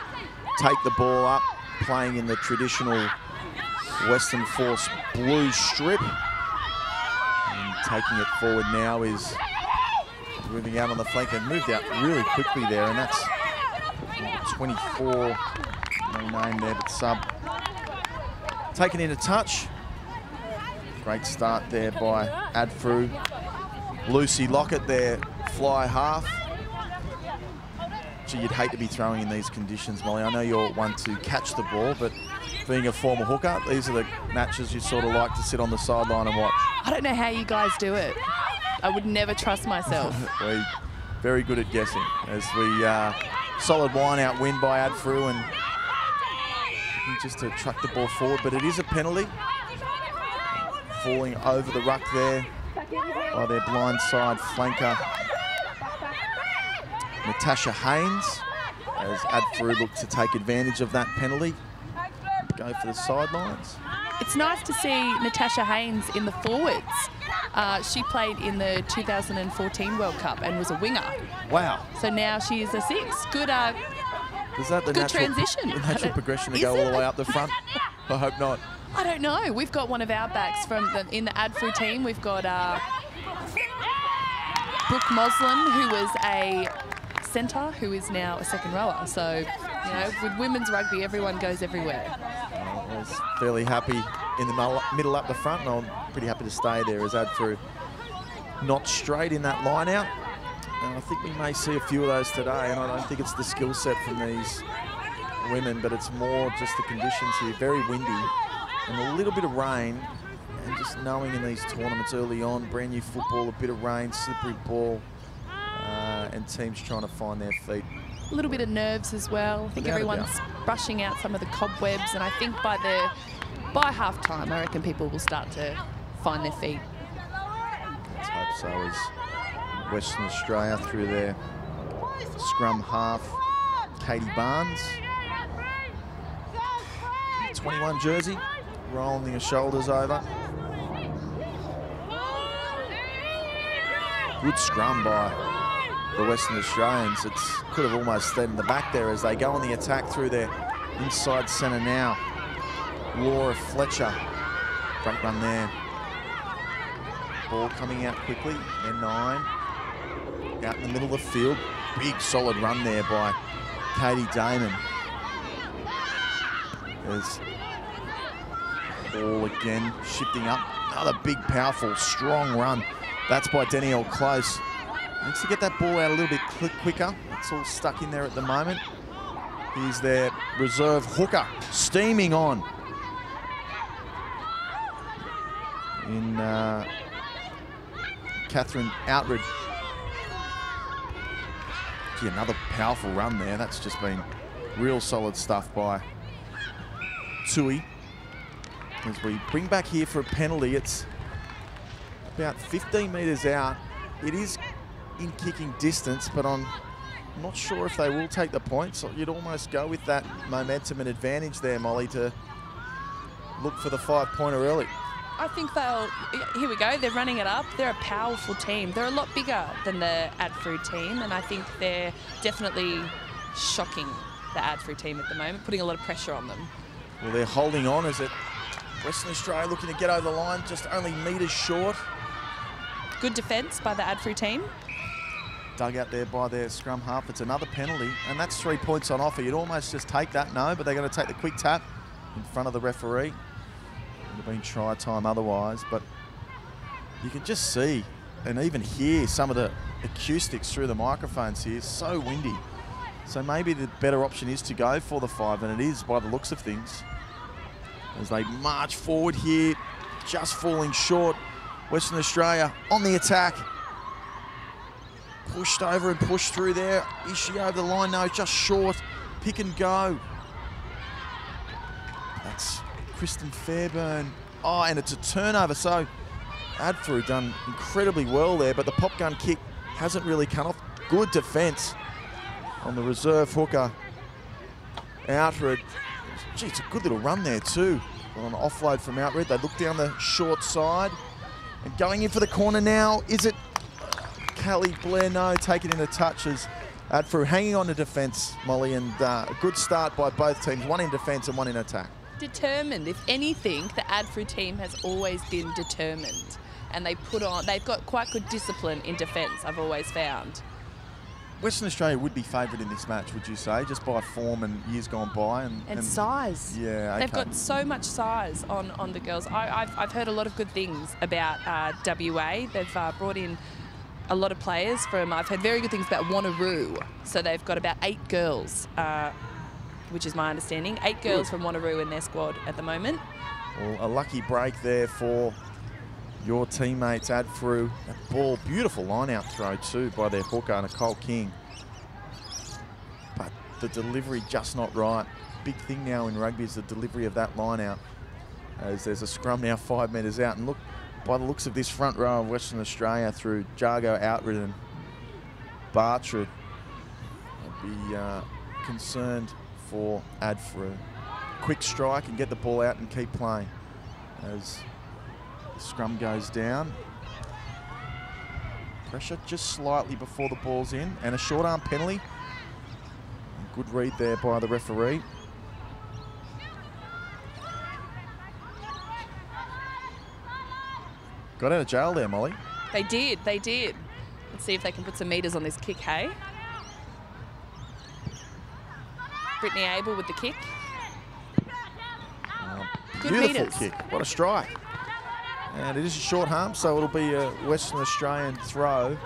take the ball up, playing in the traditional Western Force blue strip. And taking it forward now is moving out on the flank. They've moved out really quickly there, and that's 24, no name there, but sub. Taken into touch. Great start there by ADFRU. Lucy Lockett, their fly half. Gee, you'd hate to be throwing in these conditions, Molly. I know you're one to catch the ball, but being a former hooker, these are the matches you sort of like to sit on the sideline and watch. I don't know how you guys do it. I would never trust myself. We're very good at guessing, as we solid line-out win by ADFRU, and just to truck the ball forward, but it is a penalty. Falling over the ruck there by their blindside flanker, Natasha Haynes, as ADFRU look to take advantage of that penalty. Go for the sidelines. it's nice to see Natasha Haynes in the forwards. She played in the 2014 World Cup and was a winger. Wow. So now she is a 6. Good Is that the good natural, transition. the natural progression to Is go all the it? way up the front? I hope not. I don't know. We've got one of our backs in the ADFRU team. We've got Brooke Moslin, who was a centre, who is now a second rower. So, you know, with women's rugby, everyone goes everywhere. I was fairly happy in the middle up the front, and I'm pretty happy to stay there as ADFRU not straight in that line out. And I think we may see a few of those today, and I don't think it's the skill set from these women, but it's more just the conditions here. Very windy and a little bit of rain, and just knowing in these tournaments early on, brand new football, a bit of rain, slippery ball, and teams trying to find their feet. A little bit of nerves as well. I think Without a everyone's brushing out some of the cobwebs, and I think by half-time, I reckon people will start to find their feet. Let's hope so, as Western Australia through their scrum half, Katie Barnes. 21 jersey, rolling her shoulders over. Good scrum by the Western Australians. It could have almost stayed in the back there as they go on the attack through their inside centre now. Laura Fletcher, great run there. Ball coming out quickly, and 9. Out in the middle of the field. Big solid run there by Katie Damon. There's ball again, shifting up. Another big, powerful, strong run. That's by Danielle Close. Needs to get that ball out a little bit quicker. It's all stuck in there at the moment. Here's their reserve hooker, steaming on. In Catherine Outred. Gee, another powerful run there. That's just been real solid stuff by Tui. As we bring back here for a penalty, it's about 15 metres out. It is in kicking distance, but I'm not sure if they will take the point. So you'd almost go with that momentum and advantage there, Molly, to look for the 5-pointer early. I think here we go, they're running it up. They're a powerful team. They're a lot bigger than the ADFRU team, and I think they're definitely shocking the ADFRU team at the moment, putting a lot of pressure on them. Well, they're holding on as it Western Australia looking to get over the line, just only metres short. Good defence by the ADFRU team. Dug out there by their scrum half. It's another penalty, and that's 3 points on offer. You'd almost just take that, no, but they're going to take the quick tap in front of the referee. It would have been try time otherwise, but you can just see and even hear some of the acoustics through the microphones here. So windy. So maybe the better option is to go for the 5, and it is by the looks of things. As they march forward here, just falling short. Western Australia on the attack. Pushed over and pushed through there. Is she over the line? No, just short. Pick and go. That's Kristen Fairburn. Oh, and it's a turnover. So ADFRU done incredibly well there, but the pop gun kick hasn't really come off. Good defence on the reserve hooker. Outred. Gee, it's a good little run there too. On an offload from Outred. They look down the short side. And going in for the corner now, is it Callie Blair? No, taking in the touches. ADFRU hanging on to defence, Molly, and a good start by both teams. One in defence and one in attack. Determined. If anything, the ADFRU team has always been determined. And they've got quite good discipline in defence, I've always found. Western Australia would be favoured in this match, would you say, just by form and years gone by? And size. Yeah, okay. They've got so much size on the girls. I've heard a lot of good things about WA. They've brought in a lot of players from, I've heard very good things about Wanneroo. So they've got about 8 girls, which is my understanding. 8 girls from Wanneroo in their squad at the moment. Well, a lucky break there for your teammates, ADFRU. That ball, beautiful line-out throw too by their hooker, Nicole King. But the delivery just not right. Big thing now in rugby is the delivery of that line-out. As there's a scrum now 5 metres out. And look, by the looks of this front row of Western Australia through Jargo, Outred and Bartred, I'd be concerned for ADFRU. Quick strike and get the ball out and keep playing. as the scrum goes down. Pressure just slightly before the ball's in, and a short arm penalty. Good read there by the referee. Got out of jail there, Molly. They did. Let's see if they can put some metres on this kick, hey? Brittany Abel with the kick. Good Beautiful metres. kick. What a strike. And it is a short arm, so it'll be a Western Australian throw.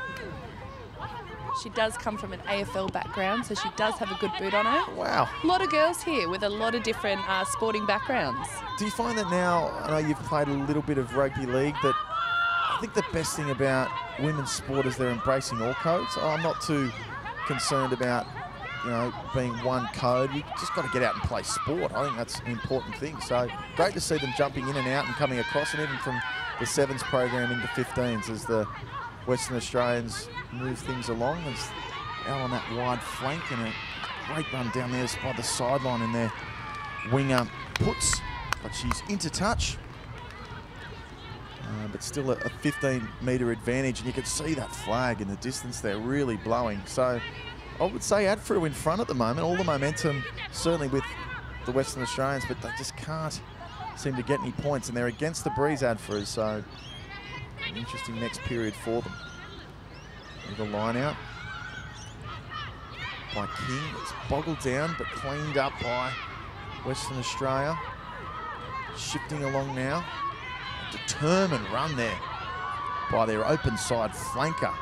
She does come from an AFL background, so she does have a good boot on her. Wow. A lot of girls here with a lot of different sporting backgrounds. Do you find that now, I know you've played a little bit of rugby league, that I think the best thing about women's sport is they're embracing all codes. I'm not too concerned about, you know, being one code. You just got to get out and play sport. I think that's an important thing. So great to see them jumping in and out and coming across, and even from the sevens program into 15s as the Western Australians move things along. There's out on that wide flank, and a great run down there by the sideline, and their winger puts, but she's into touch. But still a 15-metre advantage, and you can see that flag in the distance there really blowing. So I would say Adfru in front at the moment. All the momentum certainly with the Western Australians, but they just can't seem to get any points, and they're against the breeze, Adfru. So an interesting next period for them. The line out by King. It's boggled down but cleaned up by Western Australia. Shifting along now. A determined run there by their open side flanker,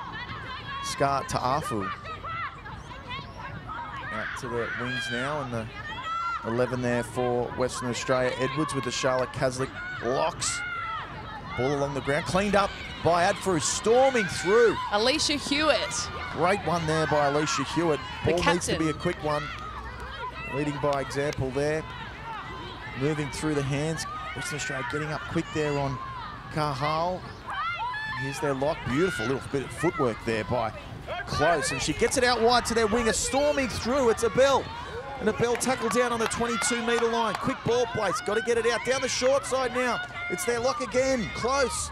Scar Ta'afu. Out to the wings now, and the 11 there for Western Australia. Edwards with the Charlotte Caslick locks. Ball along the ground, cleaned up by Adfru, storming through. Alicia Hewitt. Great one there by Alicia Hewitt. The Ball needs to captain. be a quick one. Leading by example there. Moving through the hands. Western Australia getting up quick there on Kahal. Here's their lock. Beautiful little bit of footwork there by Close. And she gets it out wide to their winger, storming through. It's a Bell. And a Bell tackle down on the 22-metre line. Quick ball place. Got to get it out. Down the short side now. It's their lock again. Close.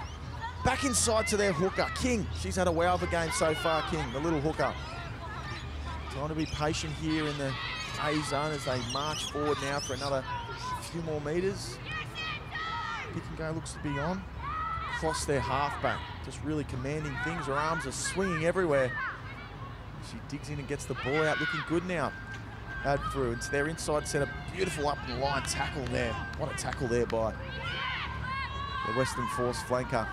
Back inside to their hooker. King. She's had a wow of a game so far, King, the little hooker. Trying to be patient here in the A zone as they march forward now for another few more metres. Pick and go looks to be on. Cross their halfback. Just really commanding things. Her arms are swinging everywhere. She digs in and gets the ball out. Looking good now. Adfru into their inside centre. Beautiful up the line tackle there. What a tackle there by the Western Force flanker.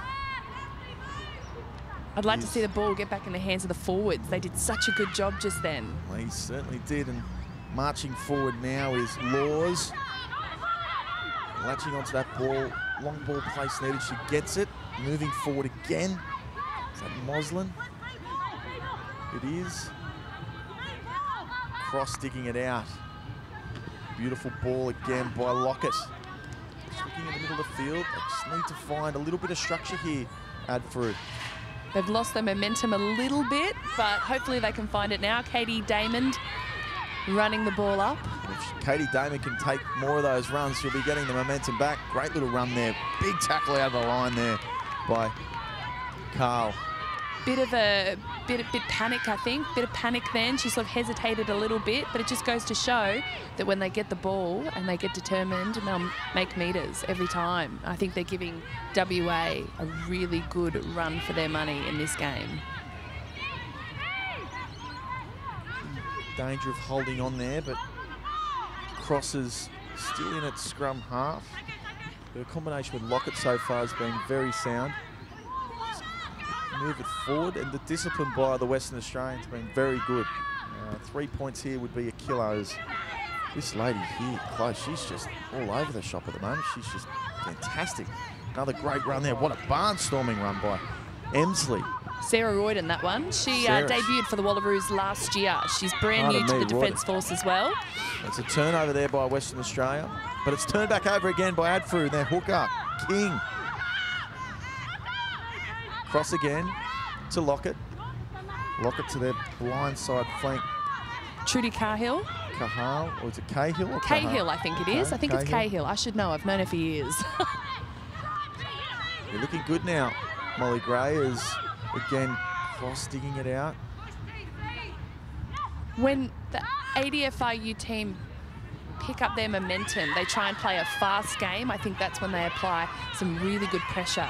I'd like to see the ball get back in the hands of the forwards. They did such a good job just then. Well, he certainly did. And marching forward now is Laws. Latching onto that ball. Long ball place needed. She gets it. Moving forward again. Is that Moslin? It is. Cross digging it out. Beautiful ball again by Lockett. Just looking in the middle of the field. They just need to find a little bit of structure here. Adfru. They've lost their momentum a little bit, but hopefully they can find it now. Katie Damon running the ball up. If Katie Damon can take more of those runs, she'll be getting the momentum back. Great little run there. Big tackle out of the line there by Carl. Bit panic, I think. Bit of panic then. She sort of hesitated a little bit, but it just goes to show that when they get the ball and they get determined, they'll make metres every time. I think they're giving WA a really good run for their money in this game. Danger of holding on there, but Crosses still in at scrum half. The combination with Lockett so far has been very sound. Just move it forward, and the discipline by the Western Australians has been very good. 3 points here would be a kilo. This lady here, Close, she's just all over the shop at the moment. She's just fantastic. Another great run there. What a barnstorming run by Emsley. Sarah Royden, that one. She debuted for the Wallaroos last year. She's brand new to the Defence Force as well. It's a turnover there by Western Australia, but it's turned back over again by Adfru, their hooker, King. Cross again to Lockett. Lockett to their blind side flank. Trudy Cahill. Or is it Cahill? Or Cahill, I think it is. I think it's Cahill. Cahill. I should know. I've known her for years. They're looking good now. Molly Gray is, again, cross-digging it out. When the ADFRU team pick up their momentum, they try and play a fast game. I think that's when they apply some really good pressure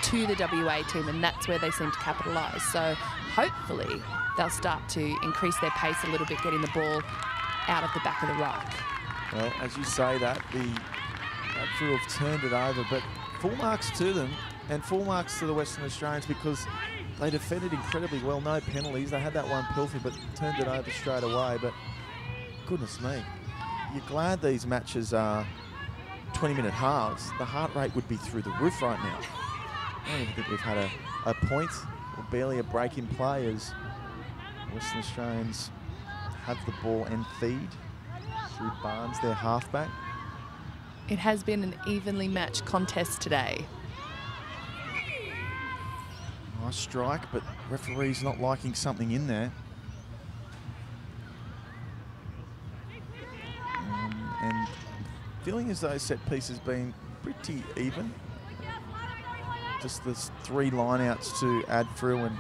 to the WA team, and that's where they seem to capitalise. So hopefully they'll start to increase their pace a little bit, getting the ball out of the back of the ruck. Well, as you say that, the crew have turned it over, but full marks to them and full marks to the Western Australians because they defended incredibly well. No penalties. They had that one pilfer, but turned it over straight away. But goodness me, you're glad these matches are 20-minute halves. The heart rate would be through the roof right now. I don't even think we've had a point or barely a break in play as Western Australians have the ball and feed through Barnes, their halfback. It has been an evenly matched contest today. Nice strike, but referee's not liking something in there. And feeling as though set piece has been pretty even. Just there's 3 lineouts to add through and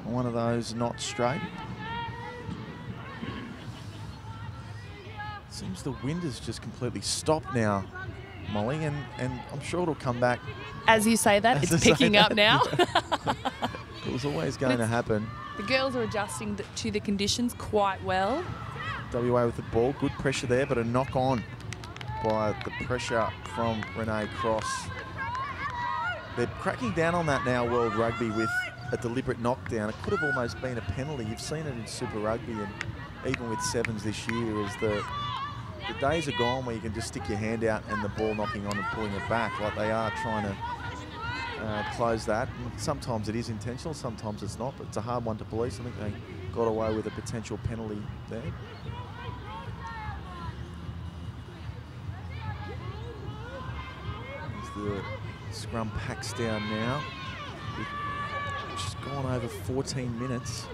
one of those not straight. Seems the wind has just completely stopped now, Molly, and I'm sure it'll come back. As you say that, it's picking up now. It was always going to happen. The girls are adjusting to the conditions quite well. WA with the ball, good pressure there, but a knock on by the pressure from Renee Cross. They're cracking down on that now, World Rugby, with a deliberate knockdown. It could have almost been a penalty. You've seen it in Super Rugby and even with sevens this year, as the days are gone where you can just stick your hand out and the ball knocking on and pulling it back, like they are trying to close that. And sometimes it is intentional, sometimes it's not, but it's a hard one to police. I think they got away with a potential penalty there. As the scrum packs down now. It's just gone over 14 minutes.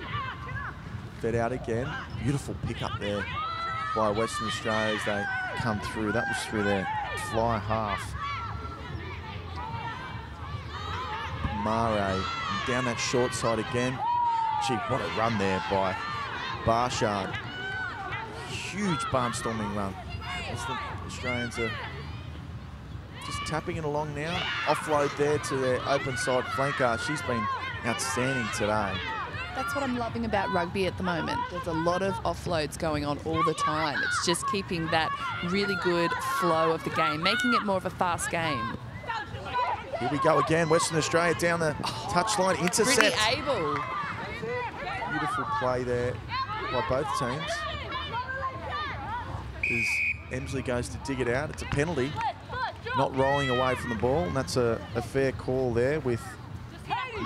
Fed out again. Beautiful pick up there by Western Australia as they come through. That was through their fly half. Mare down that short side again. Gee, what a run there by Barshard. Huge barnstorming run. Western Australians are just tapping it along now. Offload there to their open side flanker. She's been outstanding today. That's what I'm loving about rugby at the moment. There's a lot of offloads going on all the time. It's just keeping that really good flow of the game, making it more of a fast game. Here we go again. Western Australia down the touchline, intercept. Pretty able. Beautiful play there by both teams. As Emsley goes to dig it out, it's a penalty. Not rolling away from the ball, and that's a fair call there with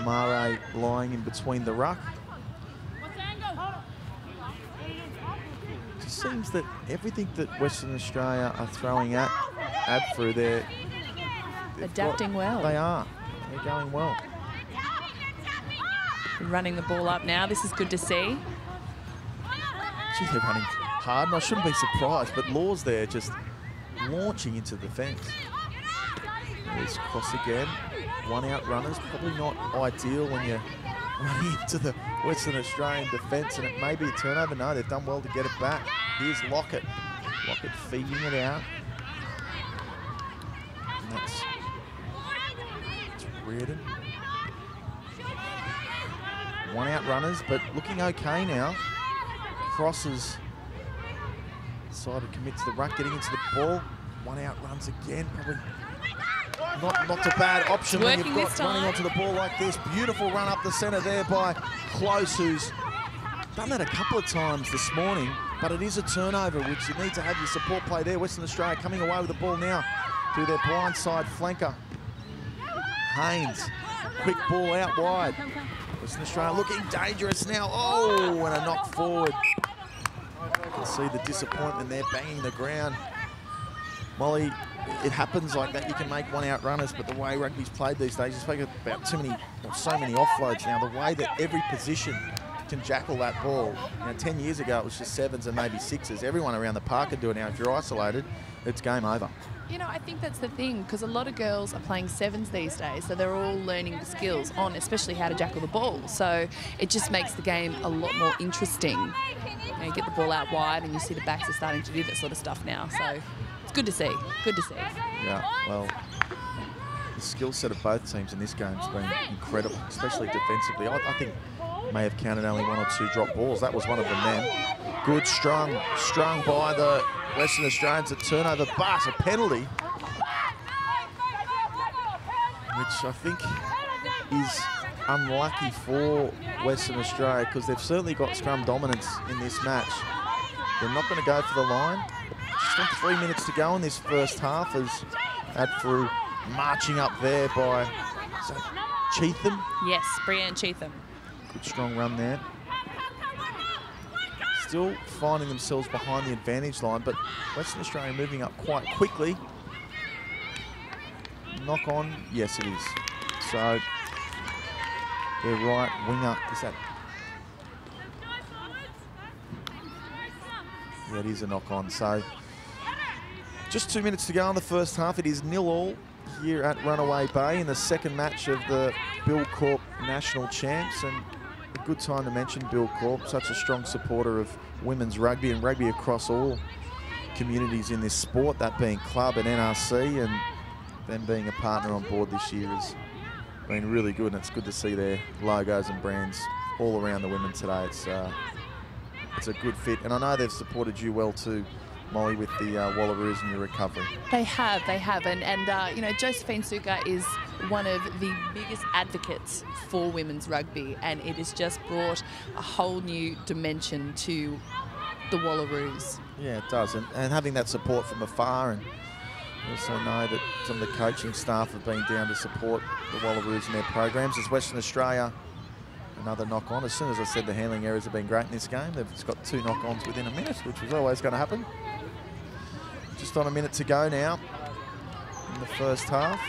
Mare lying in between the ruck. It just seems that everything that Western Australia are throwing at through there, Adapting well. They are. They're going well. Running the ball up now. This is good to see. Gee, they're running hard, and I shouldn't be surprised, but Law's there just launching into the fence. There's Cross again. One out runners, probably not ideal when you're running into the Western Australian defence, and it may be a turnover. No, they've done well to get it back. Here's Lockett. Lockett feeding it out. And that's Reardon. One out runners, but looking okay now. Crosses decided to commit to the ruck, getting into the ball. One out runs again, probably not a bad option when you've got running onto the ball like this. Beautiful run up the centre there by Close, who's done that a couple of times this morning, but it is a turnover, which you need to have your support play there. Western Australia coming away with the ball now through their blindside flanker. Haynes, quick ball out wide. Western Australia looking dangerous now. Oh, and a knock forward. You can see the disappointment there, banging the ground. Molly, it happens like that. You can make one out runners, but the way rugby's played these days, you spoke about so many offloads now. The way that every position can jackal that ball. Now, 10 years ago, it was just sevens and maybe sixes. Everyone around the park could do it now. If you're isolated, it's game over. You know, I think that's the thing, because a lot of girls are playing sevens these days, so they're all learning the skills on, especially how to jackal the ball. So it just makes the game a lot more interesting. You know, you get the ball out wide and you see the backs are starting to do that sort of stuff now. So it's good to see. Good to see. Yeah, well, the skill set of both teams in this game has been incredible, especially defensively. I think may have counted only 1 or 2 drop balls. That was one of them then. Good strung by the Western Australians, a turnover, but a penalty, which I think is unlucky for Western Australia, because they've certainly got scrum dominance in this match. They're not going to go for the line. Just on 3 minutes to go in this first half, as Adfru marching up there by Cheatham. Yes, Brianne Cheatham. Good strong run there. Still finding themselves behind the advantage line, but Western Australia moving up quite quickly. Knock on, yes it is. So their right winger, is that? Yeah, it is a knock on. So just 2 minutes to go in the first half. It is 0-0 here at Runaway Bay in the second match of the Buildcorp National Champs, and a good time to mention Buildcorp, such a strong supporter of women's rugby and rugby across all communities in this sport, that being club and NRC, and them being a partner on board this year has been really good, and it's good to see their logos and brands all around the women today. It's a good fit, and I know they've supported you well too, Molly, with the Wallaroos and your recovery. They have, and you know, Josephine Suka is one of the biggest advocates for women's rugby, and it has just brought a whole new dimension to the Wallaroos. Yeah, it does, and having that support from afar, and we also know that some of the coaching staff have been down to support the Wallaroos in their programs. As Western Australia, another knock-on. As soon as I said the handling errors have been great in this game, they've just got 2 knock-ons within a minute, which was always going to happen. Just on a minute to go now in the first half.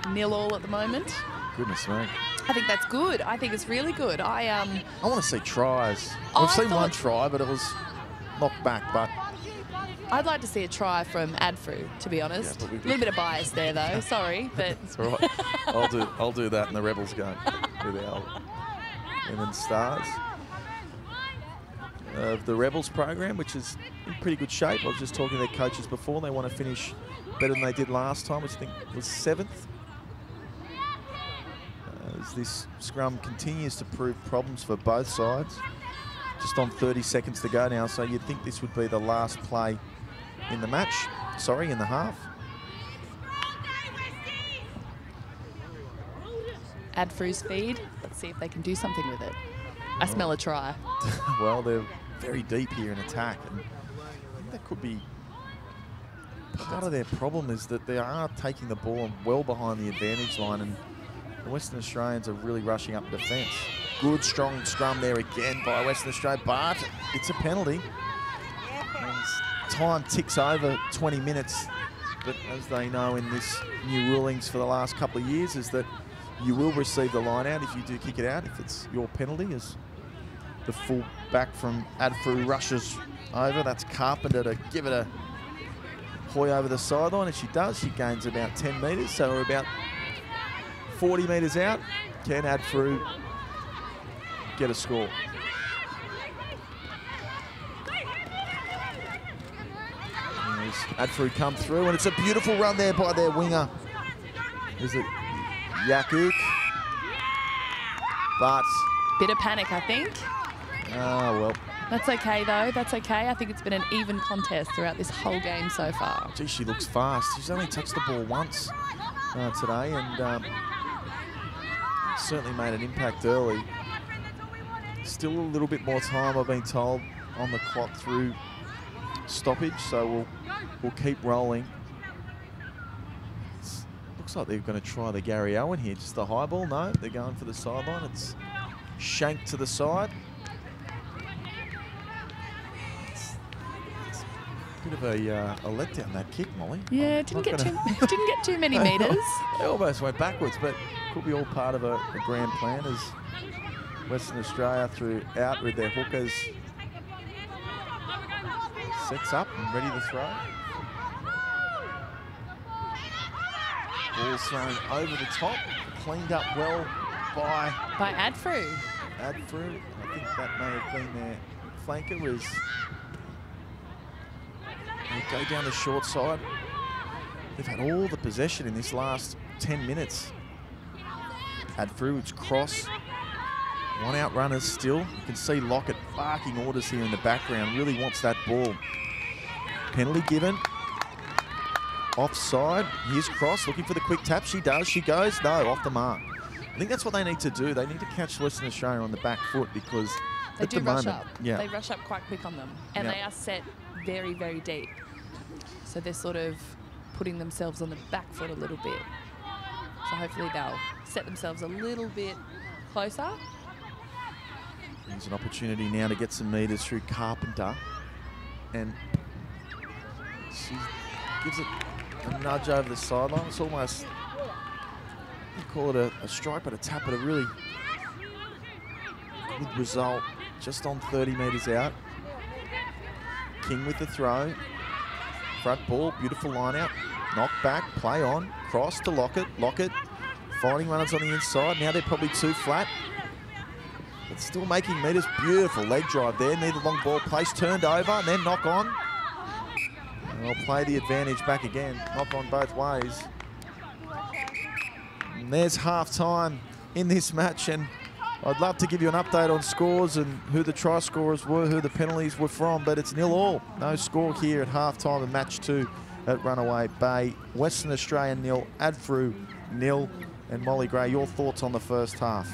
0-0 at the moment. Goodness me. I think that's good. I think it's really good. I want to see tries. We've seen one try, but it was knocked back. But I'd like to see a try from Adfru, to be honest. Yeah, a little bit of bias there, though. Sorry, but it's all right. I'll do that in the Rebels game with our women's stars. Of the Rebels program, which is in pretty good shape. I was just talking to their coaches before. They want to finish better than they did last time, which I think was 7th. As this scrum continues to prove problems for both sides. Just on 30 seconds to go now, so you'd think this would be the last play in the match. Sorry, in the half. Adfru's feed. Let's see if they can do something with it. I smell a try. Well, they're very deep here in attack, and I think that could be part of their problem, is that they are taking the ball well behind the advantage line, and the Western Australians are really rushing up defence. Good strong scrum there again by Western Australia, but it's a penalty. And time ticks over 20 minutes, but as they know in this new rulings for the last couple of years, is that you will receive the line out if you do kick it out, if it's your penalty, as the full back from Adfru rushes over. That's Carpenter to give it a hoy over the sideline, and she does. She gains about 10 metres, so we're about 40 metres out. Can Adfru get a score? Adfru come through, and it's a beautiful run there by their winger. Is it Yakuk? But bit of panic, I think. Ah, well. That's okay, though. That's okay. I think it's been an even contest throughout this whole game so far. Gee, she looks fast. She's only touched the ball once today, and certainly made an impact early. Still a little bit more time, I've been told, on the clock through stoppage, so we'll keep rolling. Looks like they're going to try the Gary Owen here. Just the high ball. No, they're going for the sideline. It's shanked to the side. It's a bit of a letdown, that kick, Molly. Yeah, didn't get too many metres. They almost went backwards, but could be all part of a grand plan, as Western Australia out with their hookers. Sets up and ready to throw. Ball thrown over the top, cleaned up well by Adfru. Adfru. I think that may have been their flanker. They go down the short side. They've had all the possession in this last 10 minutes. Adfru, it's cross. One out runners still. You can see Lockett barking orders here in the background. Really wants that ball. Penalty given. Offside. Here's Cross looking for the quick tap. She does. She goes. No, off the mark. I think that's what they need to do. They need to catch Western Australia on the back foot because they at do the rush moment, up. yeah. They rush up quite quick on them. And they are set very, very deep. So they're sort of putting themselves on the back foot a little bit. So hopefully they'll set themselves a little bit closer. There's an opportunity now to get some metres through Carpenter. And she gives it a nudge over the sideline. It's almost, you call it a strike, but a tap, but a really good result. Just on 30 metres out. King with the throw. Front ball, beautiful line out. Knock back, play on. Cross to Lockett. Lockett finding runners on the inside. Now they're probably too flat. But still making metres. Beautiful leg drive there. Need a long ball placed, turned over, and then knock on. And they'll play the advantage back again. Knock on both ways. And there's half time in this match, and I'd love to give you an update on scores and who the try scorers were, who the penalties were from, but it's 0-0. No score here at half time in match 2 at Runaway Bay. Western Australia 0, Adfru 0. And Molly Gray, your thoughts on the first half?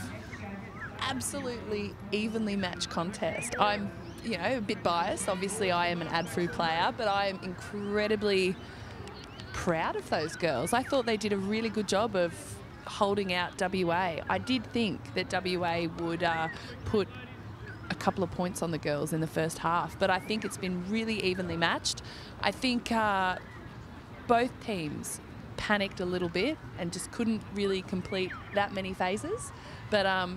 Absolutely evenly matched contest. I'm, a bit biased. Obviously, I am an Adfru player, but I am incredibly proud of those girls. I thought they did a really good job of holding out WA. I did think that WA would put a couple of points on the girls in the first half, but I think it's been really evenly matched. I think both teams panicked a little bit and just couldn't really complete that many phases. But I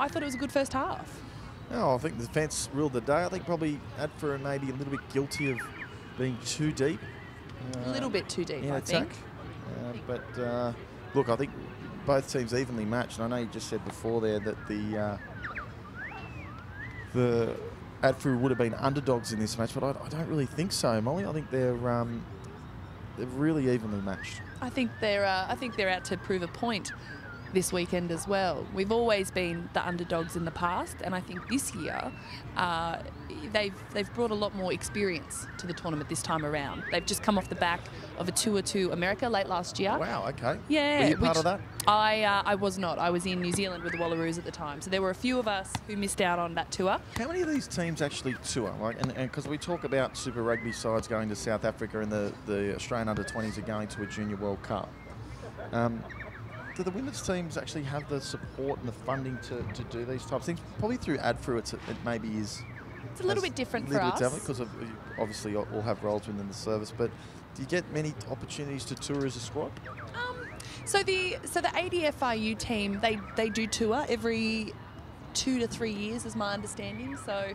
thought it was a good first half. Oh, I think the defence ruled the day. I think probably Adfru are maybe a little bit guilty of being too deep. A little bit too deep, I attack. think. Look, I think both teams evenly matched. And I know you just said before there that the Adfru would have been underdogs in this match, but I don't really think so, Molly. I think they're really evenly matched. I think they're out to prove a point this weekend as well. We've always been the underdogs in the past, and I think this year they've brought a lot more experience to the tournament this time around. They've just come off the back of a tour to America late last year. Wow, okay. Yeah. Were you part of that? I was not. I was in New Zealand with the Wallaroos at the time, so there were a few of us who missed out on that tour. How many of these teams actually tour? And because we talk about Super Rugby sides going to South Africa and the Australian under-20s are going to a Junior World Cup. Do the women's teams actually have the support and the funding to do these types of things? Probably through Adfru, it maybe is. It's a little bit different for us. Because obviously all have roles within the service, but do you get many opportunities to tour as a squad? So the ADFRU team, they do tour every 2 to 3 years, is my understanding. So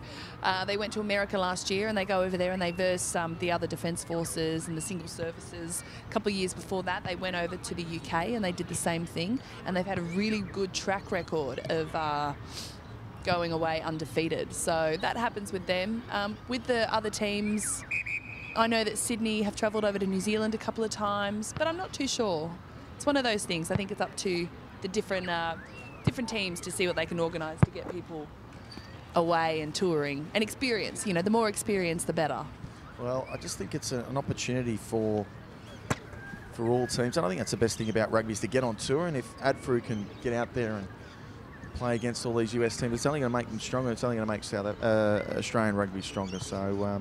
they went to America last year, and they go over there and they verse the other defence forces and the single services. A couple of years before that, they went over to the UK and they did the same thing. And they've had a really good track record of going away undefeated. So that happens with them. With the other teams, I know that Sydney have travelled over to New Zealand a couple of times, but I'm not too sure. It's one of those things. I think it's up to the different teams to see what they can organise to get people away and touring and experience. The more experience, the better. Well, I just think it's an opportunity for all teams, and I think that's the best thing about rugby is to get on tour. And if Adfru can get out there and play against all these US teams, it's only going to make them stronger. It's only going to make Australian rugby stronger. So.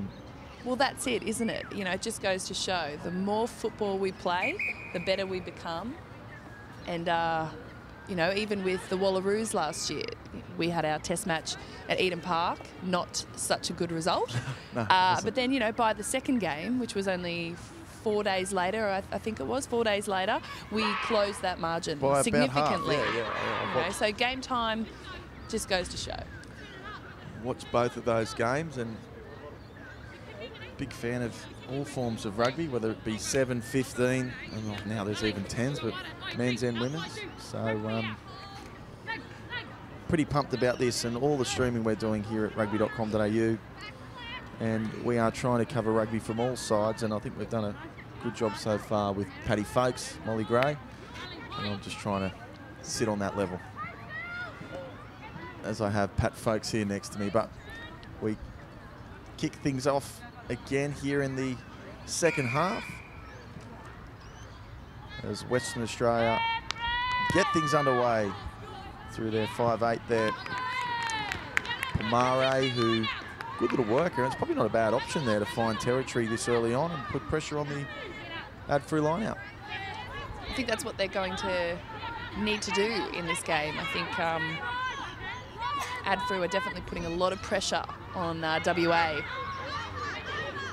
Well, that's it, isn't it? It just goes to show the more football we play, the better we become. And even with the Wallaroos last year, we had our test match at Eden Park, not such a good result. No, but then, by the second game, which was only 4 days later, I think it was 4 days later, we closed that margin by significantly. About half. Yeah. So game time just goes to show. Watch both of those games, and big fan of all forms of rugby, whether it be 7, 15, and now there's even 10s, but men's and women's. So pretty pumped about this and all the streaming we're doing here at Rugby.com.au. And we are trying to cover rugby from all sides, and I think we've done a good job so far with Paddy Folkes, Molly Gray, and I'm just trying to sit on that level, as I have Pat Folkes here next to me. But we kick things off again here in the second half as Western Australia get things underway through their 5'8" there. Pomare, who, good little worker. It's probably not a bad option there to find territory this early on and put pressure on the ad-through line-out. I think that's what they're going to need to do in this game. I think ad-through are definitely putting a lot of pressure on WA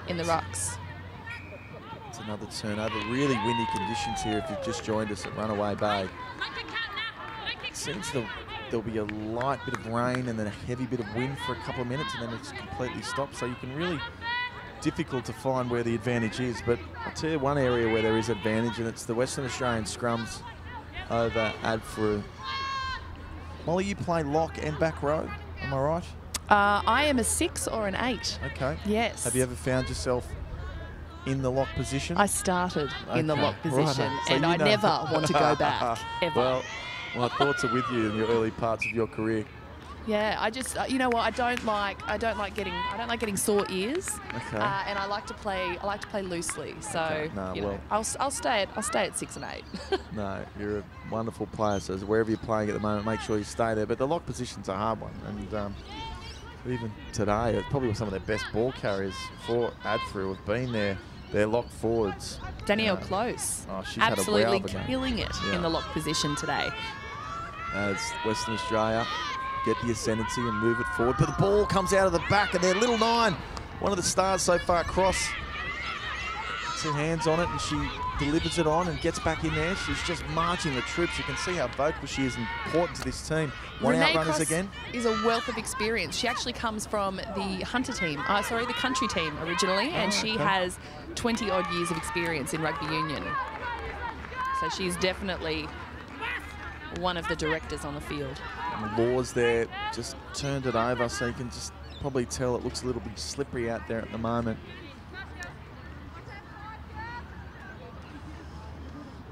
in the rucks. It's another turnover. Really windy conditions here if you've just joined us at Runaway Bay. It seems there'll be a light bit of rain and then a heavy bit of wind for a couple of minutes, and then it's completely stopped. So you can really difficult to find where the advantage is. But I'll tell you one area where there is advantage, and it's the Western Australian scrums over ad-through. Molly, you play lock and back row, am I right? I am a 6 or an 8. Okay. Yes. Have you ever found yourself in the lock position? I started in the lock position, Right. So and you I know. never want to go back, ever. Well, my thoughts are with you in your early parts of your career. Yeah, I just, you know what, I don't like getting sore ears. Okay. And I like to play loosely. So, Okay. No, you know, well. I'll stay at 6 and 8. No, you're a wonderful player. So wherever you're playing at the moment, make sure you stay there. But the lock position's a hard one, and even today, it's probably some of their best ball carriers for ad-through have been their lock forwards. Danielle Close, Oh, she's had a absolutely wow of a game. killing it Yeah. in the lock position today. As Western Australia get the ascendancy and move it forward. But the ball comes out of the back, and their little 9, one of the stars so far, Cross, gets her hands on it, and she delivers it on and gets back in there. She's just marching the troops. You can see how vocal she is important to this team. One Renee outrunners Cross again. is a wealth of experience. She actually comes from the Hunter team, the country team originally, and she okay. has 20-odd years of experience in rugby union. So she's definitely one of the directors on the field. And Laws there just turned it over, so you can just probably tell it looks a little bit slippery out there at the moment.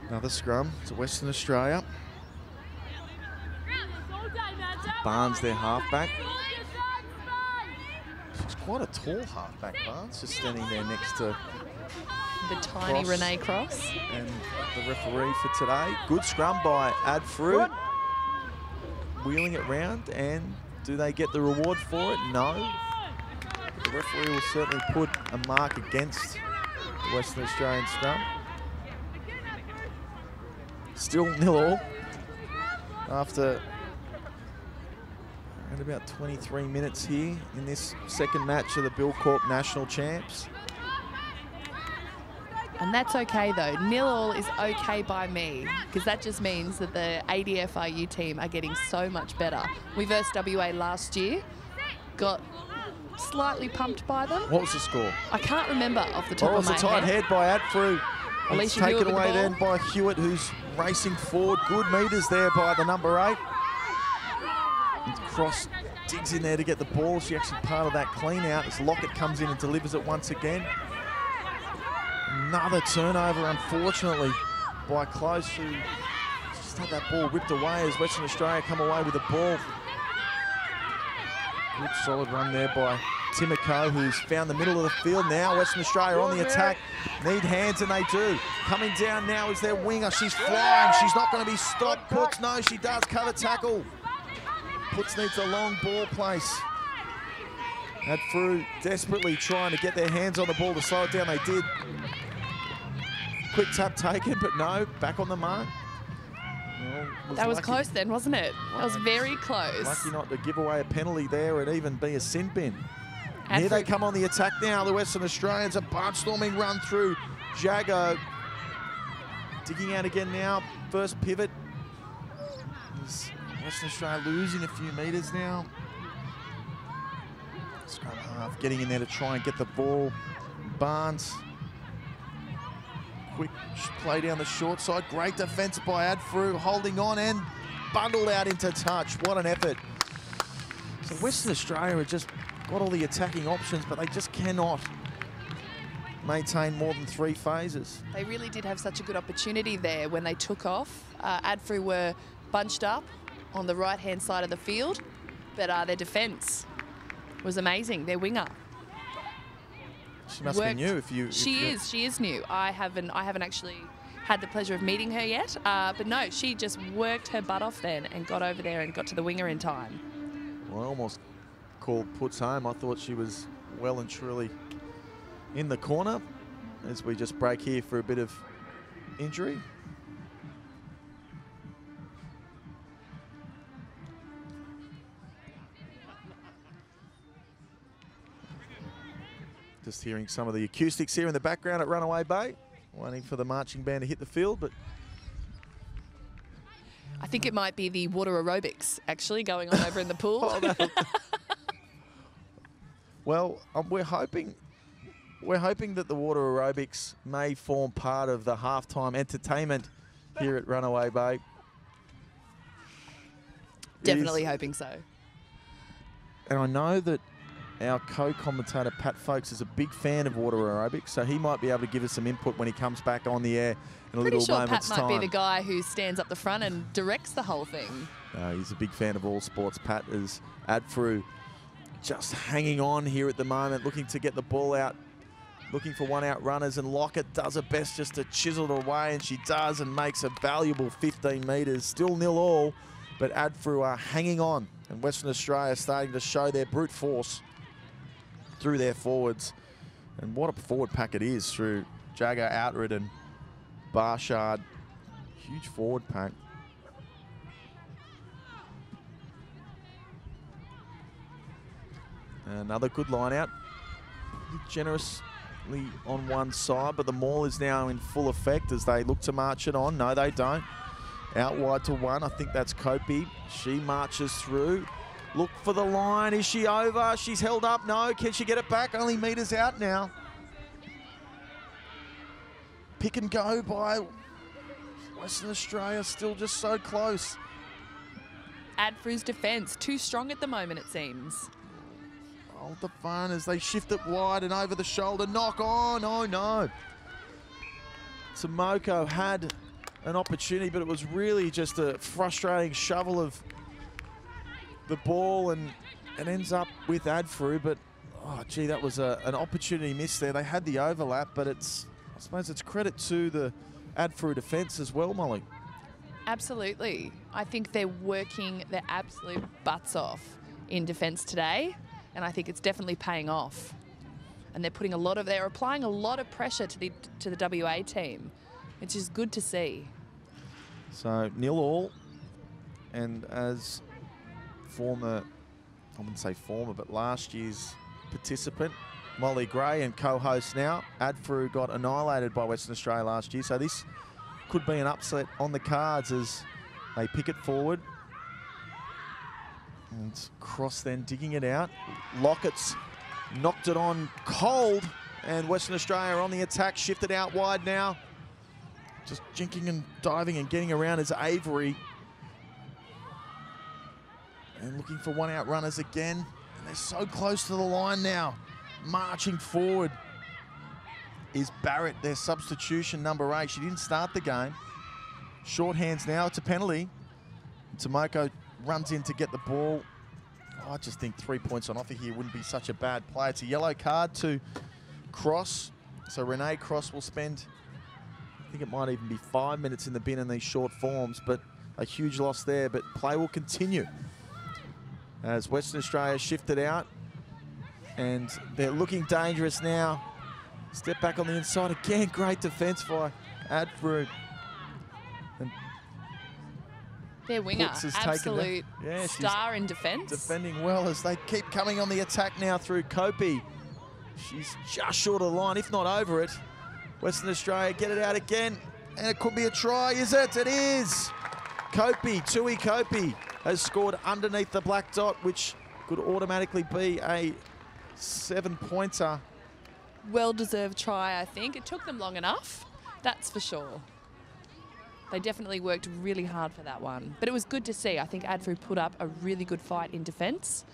Another scrum to Western Australia. Barnes, their halfback. She's quite a tall halfback, Barnes, just standing there next to The tiny Cross. Renee Cross. and the referee for today. Good scrum by ad-through. Wheeling it round, and do they get the reward for it? No. But the referee will certainly put a mark against the Western Australian scrum. Still 0-0 after around about 23 minutes here in this second match of the Buildcorp National Champs. And that's okay though. 0-0 is okay by me, because that just means that the ADFRU team are getting so much better. We versed WA last year, got slightly pumped by them. What was the score? I can't remember off the top Oh, of it my was a tight head. head by ad-through. It's Alicia taken Hewitt with the away ball. then by Hewitt, who's racing forward. Good meters there by the number 8. And Cross digs in there to get the ball. She actually part of that clean out as Lockett comes in and delivers it once again. Another turnover, unfortunately, by Close, who just had that ball whipped away as Western Australia come away with the ball. Good solid run there by Timoko, who's found the middle of the field now. Western Australia on the attack. Need hands, and they do. Coming down now is their winger. She's flying. She's not going to be stopped. Putz, no, she does cover tackle. Putz needs a long ball place. Ad-through desperately trying to get their hands on the ball to slow it down. They did. Quick tap taken, but no, back on the mark. Well, That was lucky- close then, wasn't it? That was very close. Lucky not to give away a penalty there and even be a sin bin. And Here they for- come on the attack now. The Western Australians, a barnstorming run through Jago. Digging out again now. First pivot. Is Western Australia losing a few metres now. Scrum half getting in there to try and get the ball Barnes. Quick play down the short side. Great defence by Adfru, holding on and bundled out into touch. What an effort. So Western Australia have just got all the attacking options, but they just cannot maintain more than 3 phases. They really did have such a good opportunity there when they took off. Adfru were bunched up on the right-hand side of the field, but their defence was amazing. Their winger. She must be new. She is new. I haven't actually had the pleasure of meeting her yet, but no, she just worked her butt off then and got over there and got to the winger in time. Well, I almost called puts home. I thought she was well and truly in the corner as we just break here for a bit of injury. Just hearing some of the acoustics here in the background at Runaway Bay, waiting for the marching band to hit the field, but I think it might be the water aerobics actually going on over in the pool. Well, we're hoping that the water aerobics may form part of the halftime entertainment here at Runaway Bay. Definitely hoping so. And I know that our co-commentator Pat Folkes is a big fan of water aerobics, so he might be able to give us some input when he comes back on the air in a little moment's time. Pat might be the guy who stands up the front and directs the whole thing. He's a big fan of all sports. Pat is Adfru just hanging on here at the moment, looking to get the ball out, looking for one-out runners, and Lockett does her best just to chisel it away, and she does and makes a valuable 15 metres. Still 0-0, but Adfru are hanging on, and Western Australia starting to show their brute force through their forwards. And what a forward pack it is through Jagger, Outred and Barshard. Huge forward pack. Another good line out. Generously on one side, but the maul is now in full effect as they look to march it on. No, they don't. Out wide to one. I think that's Kopi. She marches through. Look for the line. Is she over? She's held up. No. Can she get it back? Only metres out now. Pick and go by Western Australia. Still just so close. Adfru's defence too strong at the moment, it seems. Hold the fun as they shift it wide and over the shoulder. Knock on. Oh, no. Tomoko had an opportunity, but it was really just a frustrating shovel of the ball, and it ends up with Adfru. But, oh, gee, that was an opportunity missed there. They had the overlap, but I suppose it's credit to the Adfru defence as well, Molly. Absolutely. I think they're working their absolute butts off in defence today, and I think it's definitely paying off. And they're applying a lot of pressure to the WA team, which is good to see. So 0-0, and as former, I wouldn't say former, but last year's participant, Molly Gray, and co-host now, Adfru got annihilated by Western Australia last year, so this could be an upset on the cards as they pick it forward. And Cross then digging it out. Lockett's knocked it on cold, and Western Australia on the attack, shifted out wide now. Just jinking and diving and getting around is Avery. And looking for one-out runners again. And they're so close to the line now. Marching forward is Barrett, their substitution, number 8. She didn't start the game. Short hands now, it's a penalty. Tomoko runs in to get the ball. Oh, I just think 3 points on offer here wouldn't be such a bad play. It's a yellow card to Cross. So Renee Cross will spend, I think it might even be 5 minutes in the bin in these short forms, but a huge loss there. But play will continue as Western Australia shifted out, and they're looking dangerous now. Step back on the inside again. Great defence by Adfru. And their winger, absolute star in defence. Defending well as they keep coming on the attack now through Kopi. She's just short of the line, if not over it. Western Australia get it out again, and it could be a try, is it? It is! Kopi, Tui Kopi, has scored underneath the black dot, which could automatically be a 7-pointer. well-deserved try, I think. It took them long enough, that's for sure. They definitely worked really hard for that one. But it was good to see. I think Adfru put up a really good fight in defence.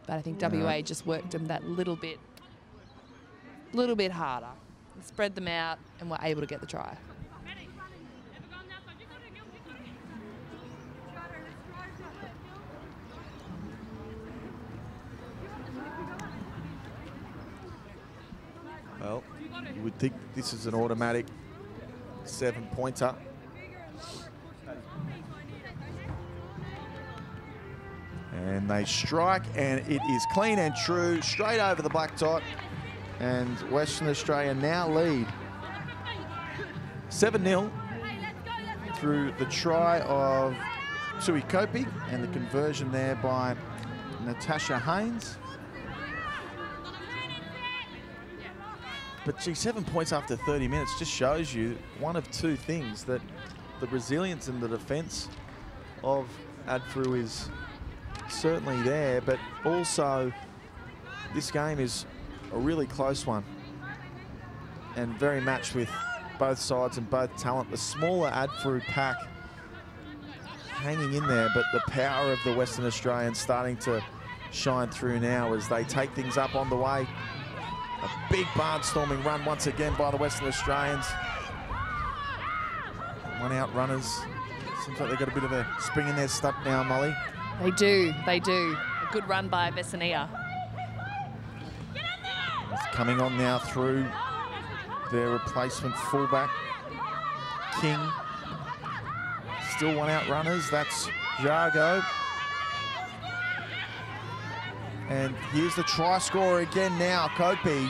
But I think WA just worked them that little bit harder. Spread them out and were able to get the try. Well, you would think this is an automatic 7-pointer. And they strike, and it is clean and true, straight over the black dot. And Western Australia now lead 7-0 through the try of Tui Kopi and the conversion there by Natasha Haynes. But gee, 7 points after 30 minutes just shows you one of two things, that the resilience in the defence of Adfru is certainly there, but also this game is a really close one and very matched with both sides and both talent. The smaller Adfru pack hanging in there, but the power of the Western Australians starting to shine through now as they take things up on the way. A big barnstorming run once again by the Western Australians. One out runners. Seems like they've got a bit of a spring in their step now, Molly. They do, they do. A good run by Vesania. It's coming on now through their replacement fullback, King. Still one out runners, that's Jargo. And here's the try scorer again now, Kopi.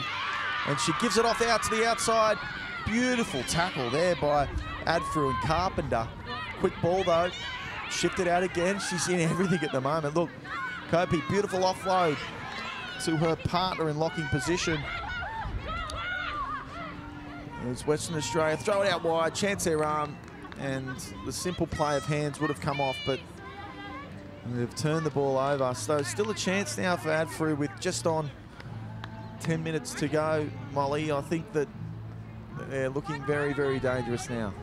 And she gives it off out to the outside. Beautiful tackle there by Adfru and Carpenter. Quick ball though, shifted out again. She's in everything at the moment. Look, Kopi, beautiful offload to her partner in locking position. As Western Australia throw it out wide, chance their arm, and the simple play of hands would have come off, but they've turned the ball over. So still a chance now for Adfru with just on 10 minutes to go, Molly. I think that they're looking very, very dangerous now.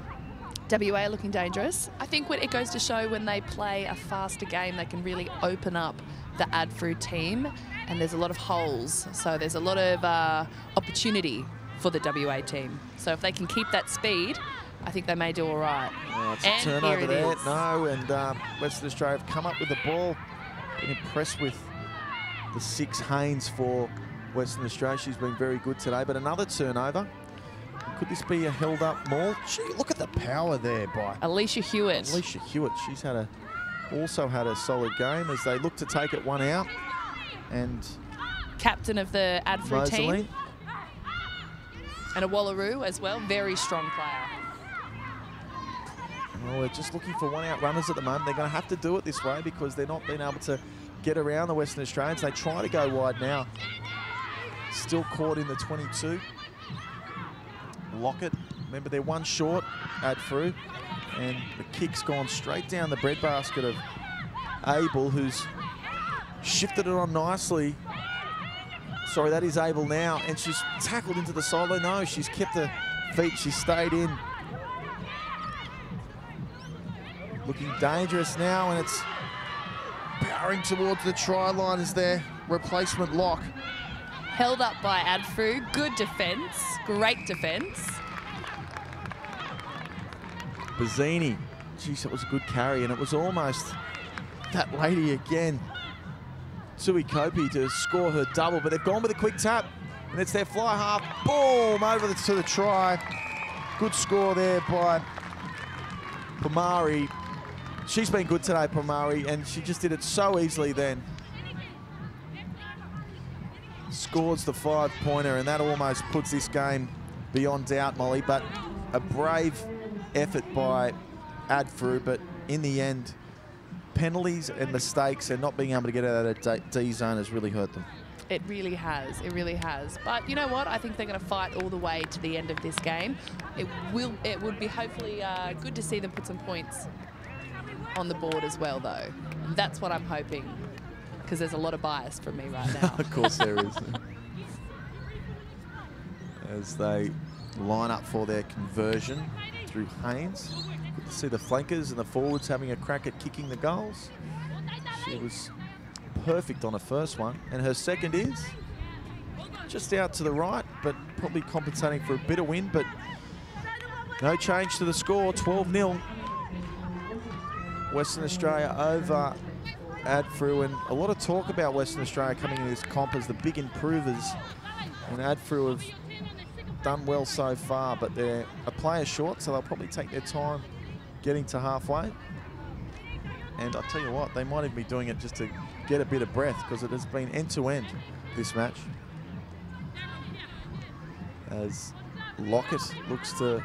WA looking dangerous. I think it goes to show when they play a faster game, they can really open up the Adfru team, and there's a lot of holes. So there's a lot of opportunity for the WA team. So if they can keep that speed, I think they may do all right. Oh, it's a turnover there. No, and Western Australia have come up with the ball. Been impressed with the 6 Haynes for Western Australia. She's been very good today, but another turnover. Could this be a held up maul? Gee, look at the power there by Alicia Hewitt. Alicia Hewitt. She's also had a solid game as they look to take it one out. And captain of the Adfru team. And a Wallaroo as well. Very strong player. Well, they're just looking for one out runners at the moment. They're going to have to do it this way because they're not being able to get around the Western Australians. They try to go wide now. Still caught in the 22. Lockett, remember they're one short, Adfru, and the kick's gone straight down the breadbasket of Abel, who's shifted it on nicely. Sorry, that is Abel now, and she's tackled into the sideline. No, she's kept her feet, she stayed in. Looking dangerous now, and it's powering towards the try line as their replacement lock. Held up by Adfru. Good defence. Great defence. Bazzini. Geez, that was a good carry, and it was almost that lady again. Tui Kopi to score her double, but they've gone with a quick tap, and it's their fly half. Boom! Over to the try. Good score there by Pomari. She's been good today, Pomari, and she just did it so easily then. Scores the 5-pointer, and that almost puts this game beyond doubt, Molly. But a brave effort by Adfru, but in the end, penalties and mistakes and not being able to get out of that D zone has really hurt them. It really has. It really has. But you know what? I think they're going to fight all the way to the end of this game. It would be hopefully good to see them put some points on the board as well, though. That's what I'm hoping, because there's a lot of bias from me right now. Of course there is. as they line up for their conversion through Haynes. Good to see the flankers and the forwards having a crack at kicking the goals. She was perfect on her first one, and her second is just out to the right, but probably compensating for a bit of wind, but no change to the score, 12-0. Western Australia over Adfru, and a lot of talk about Western Australia coming into this comp as the big improvers, and Adfru have done well so far, but they're a player short, so they'll probably take their time getting to halfway. And I'll tell you what, they might even be doing it just to get a bit of breath, because it has been end-to-end this match. As Lockett looks to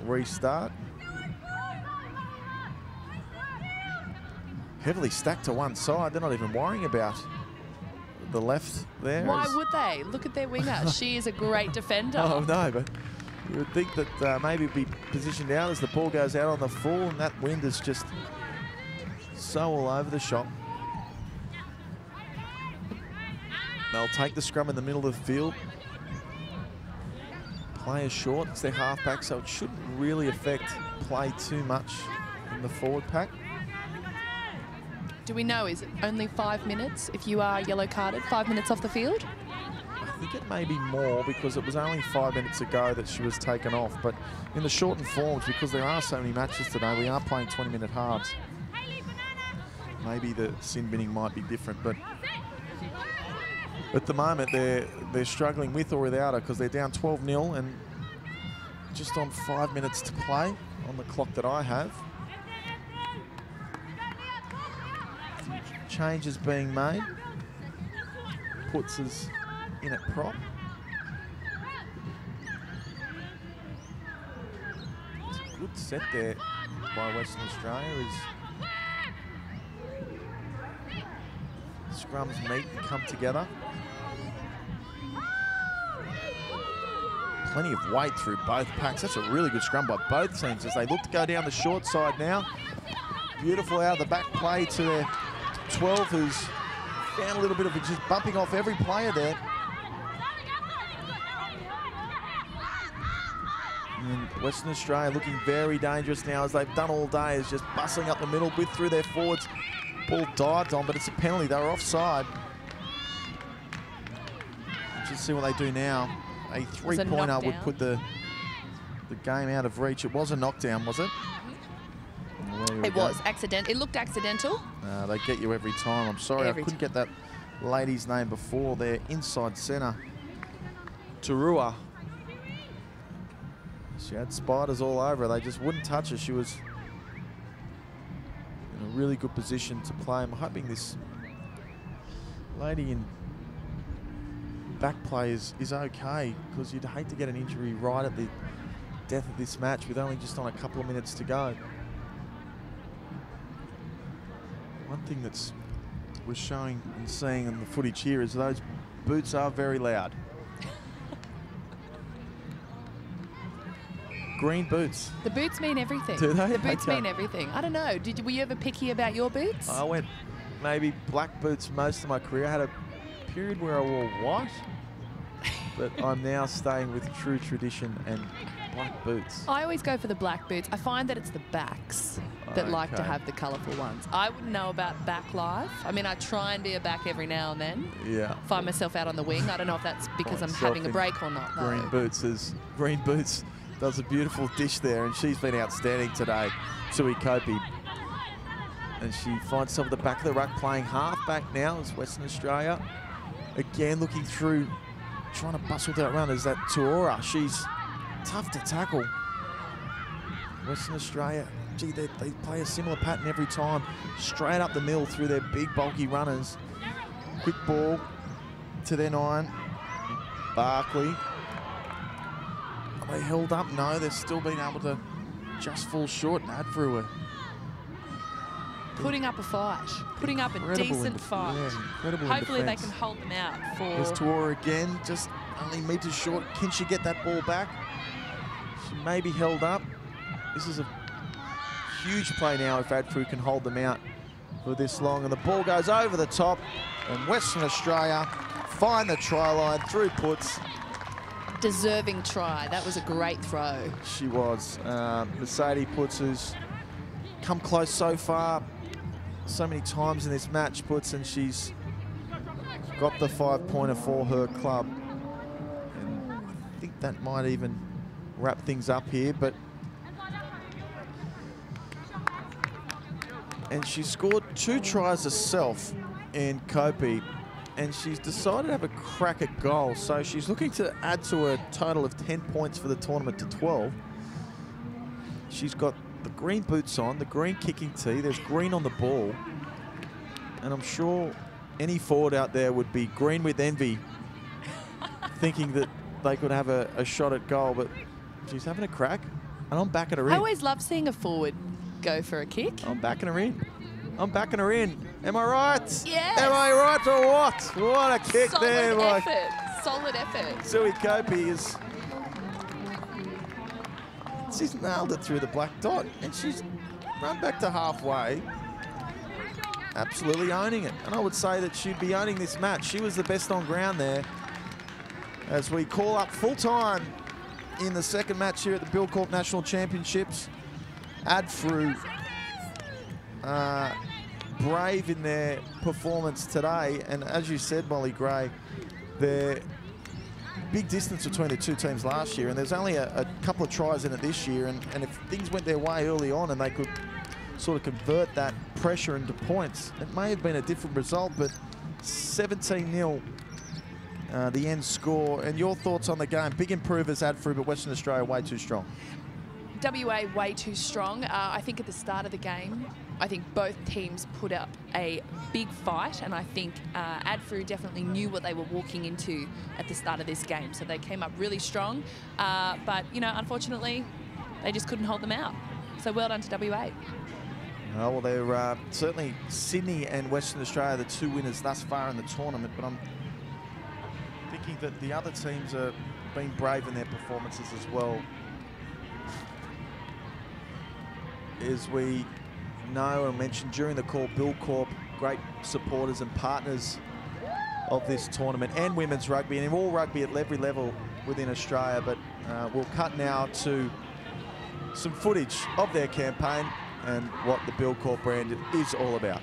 restart. Heavily stacked to one side. They're not even worrying about the left there. Why would they? Look at their winger. She is a great defender. Oh, no, but you would think that maybe it'd be positioned out as the ball goes out on the full, and that wind is just so all over the shop. They'll take the scrum in the middle of the field. Players short, it's their halfback, so it shouldn't really affect play too much in the forward pack. Do we know, is it only 5 minutes if you are yellow carded, 5 minutes off the field? I think it may be more, because it was only 5 minutes ago that she was taken off. But in the shortened forms, because there are so many matches today, we are playing 20-minute halves. Maybe the sin binning might be different, but at the moment they're struggling with or without her, because they're down 12-0 and just on 5 minutes to play on the clock that I have. Changes being made. Puts us in at prop. It's a good set there by Western Australia as scrums meet and come together. Plenty of weight through both packs. That's a really good scrum by both teams as they look to go down the short side now. Beautiful out of the back play to their 12, who's found a little bit of it, just bumping off every player there. And Western Australia looking very dangerous now, as they've done all day, is just bustling up the middle with through their forwards. Ball dived on, but it's a penalty. They were offside. Just see what they do now. A three-pointer would put the game out of reach. It was a knockdown, was it? It was accidental. It looked accidental. They get you every time. I'm sorry, I couldn't get that lady's name before. Their inside centre, Turua. She had spiders all over her. They just wouldn't touch her. She was in a really good position to play. I'm hoping this lady in back play is okay, because you'd hate to get an injury right at the death of this match with only just on a couple of minutes to go. One thing that's we're showing and seeing in the footage here is those boots are very loud. Green boots. The boots mean everything. Do they? The boots mean everything. I don't know. Were you ever picky about your boots? I went maybe black boots most of my career. I had a period where I wore white, but I'm now staying with true tradition and black boots. I always go for the black boots. I find that it's the backs that like to have the colourful ones. I wouldn't know about back life. I mean, I try and be a back every now and then. Yeah. Find myself out on the wing. I don't know if that's because I'm having a break or not, though. Green Boots does a beautiful dish there, and she's been outstanding today, Tui Kopi. And she finds herself at the back of the ruck, playing half back now as Western Australia. Again, looking through, trying to bustle that run is that Tuora. She's tough to tackle. Western Australia, gee, they play a similar pattern every time. Straight up the middle through their big, bulky runners. Quick ball to their 9. Barkley. Are they held up? No, they've still been able to just fall short and Adfru. Putting up a fight. Putting up a decent fight. Yeah, incredible. Hopefully they can hold them out for... There's Tuora again, just only meters short. Can she get that ball back? She may be held up. This is a huge play now if Adfru can hold them out for this long. And the ball goes over the top, and Western Australia find the try line through puts. deserving try. That was a great throw. She was. Mercedes Puts, who's come close so far, so many times in this match, Puts, and she's got the 5-pointer for her club. And I think that might even wrap things up here, but and she scored 2 tries herself in Kopi, and she's decided to have a crack at goal. So she's looking to add to a total of 10 points for the tournament to 12. She's got the green boots on, the green kicking tee, there's green on the ball. And I'm sure any forward out there would be green with envy, thinking that they could have a shot at goal, but she's having a crack, and I'm backing her in. I always love seeing a forward go for a kick. I'm backing her in. I'm backing her in. Am I right? Yes. Am I right or what? What a kick Solid there by effort. Solid effort. Sui Kopi. She's nailed it through the black dot, and she's run back to halfway, absolutely owning it. And I would say that she'd be owning this match. She was the best on ground there. As we call up full time in the second match here at the Buildcorp National Championships. Adfru brave in their performance today, and as you said, Molly Gray, the big distance between the two teams last year, and there's only a couple of tries in it this year, and if things went their way early on and they could sort of convert that pressure into points, it may have been a different result, but 17-0 the end score. And your thoughts on the game? Big improvers, Adfru, but Western Australia way too strong. WA way too strong. I think at the start of the game, I think both teams put up a big fight, and I think Adfru definitely knew what they were walking into at the start of this game. So they came up really strong, but you know, unfortunately, they just couldn't hold them out. So well done to WA. Oh, well, they're certainly Sydney and Western Australia, the two winners thus far in the tournament, but I'm thinking that the other teams are being brave in their performances as well. As we know and mentioned during the call, Buildcorp, great supporters and partners of this tournament and women's rugby and all rugby at every level within Australia. But we'll cut now to some footage of their campaign and what the Buildcorp brand is all about.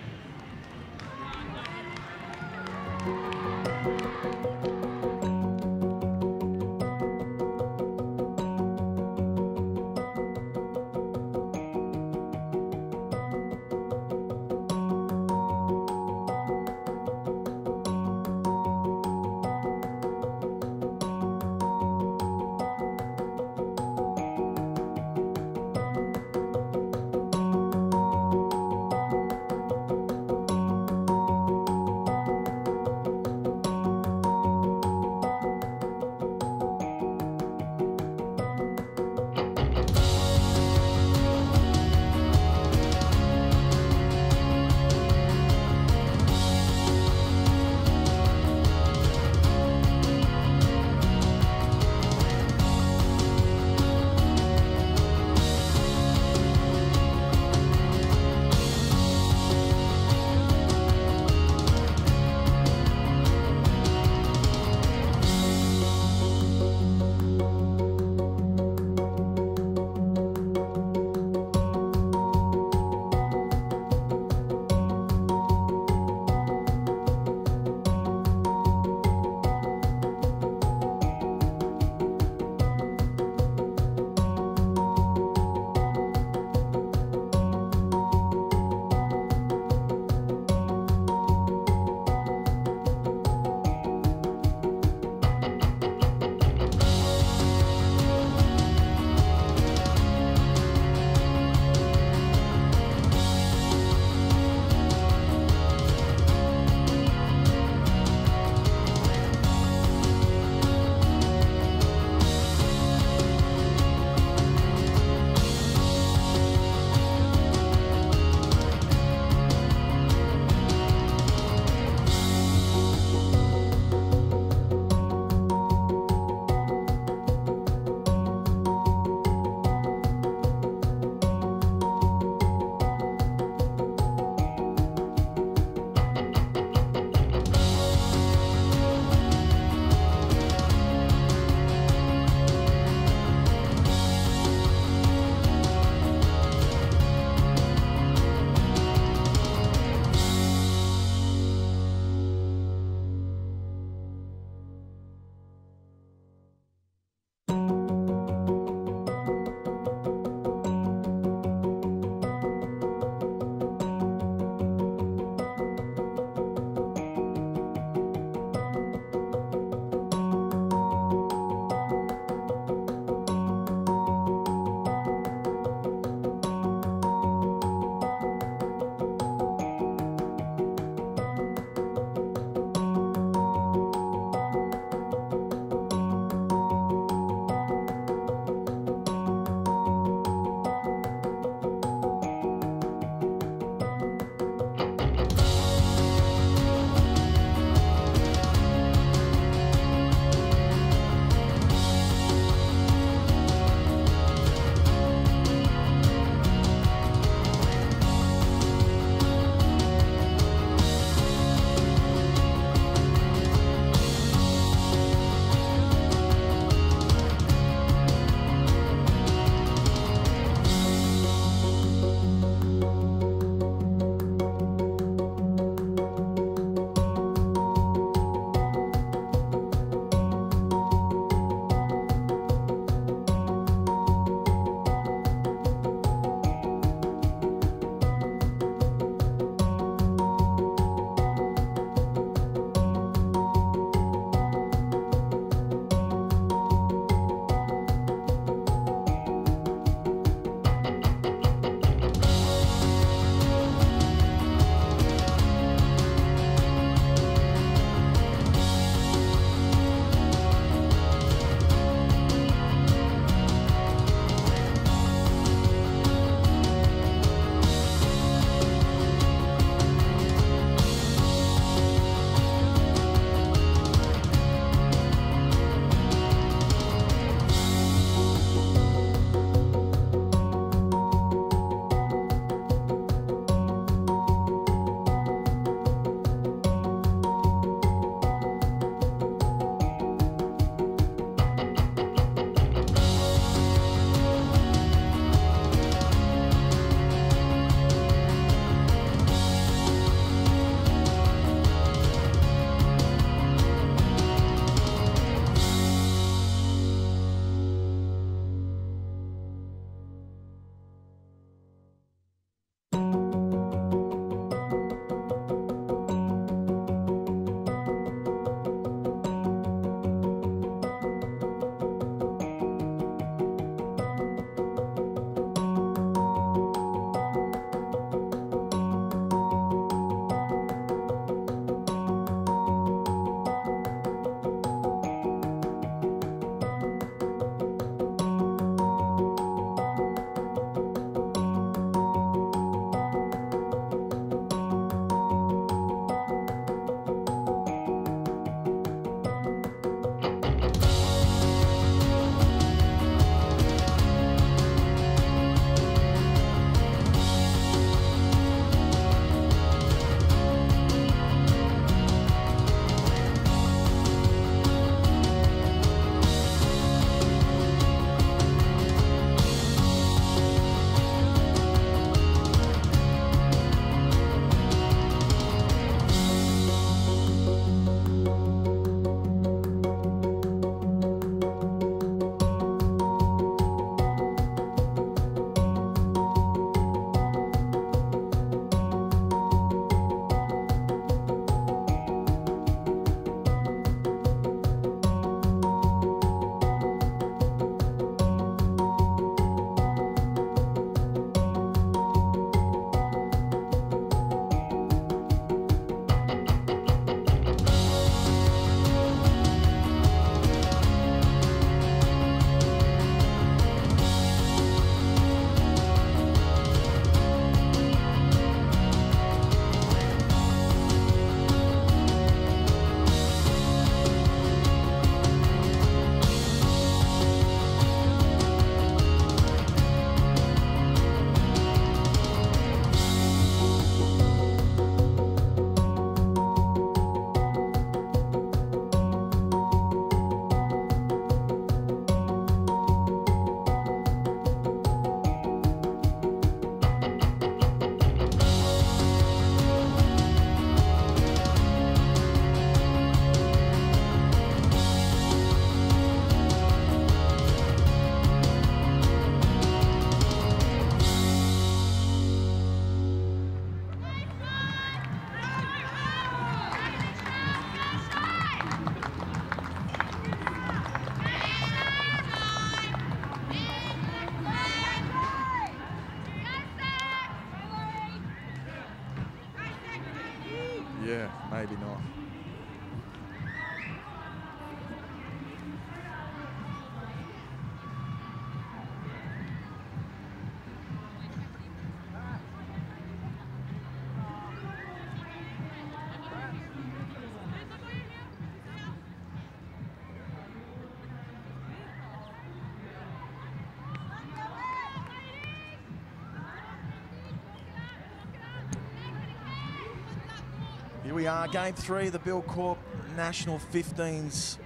Yeah, maybe not. Here we are, game 3 of the Buildcorp National 15s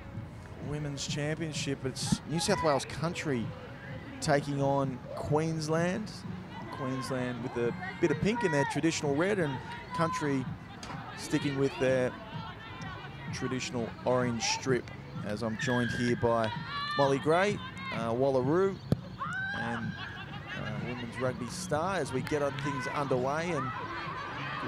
Women's Championship. It's New South Wales Country taking on Queensland. Queensland with a bit of pink in their traditional red, and Country sticking with their traditional orange strip. As I'm joined here by Molly Gray, Wallaroo, and Women's Rugby Star as we get things underway. And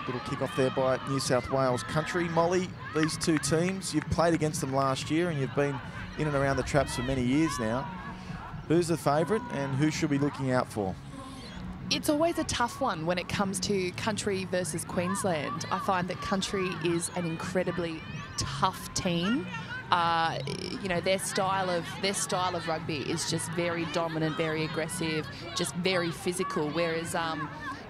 good little kick-off there by New South Wales Country. Molly, these two teams, you've played against them last year and you've been in and around the traps for many years now. Who's the favourite and who should we be looking out for? It's always a tough one when it comes to Country versus Queensland. I find that Country is an incredibly tough team. You know, their style of rugby is just very dominant, very aggressive, just very physical. Whereas,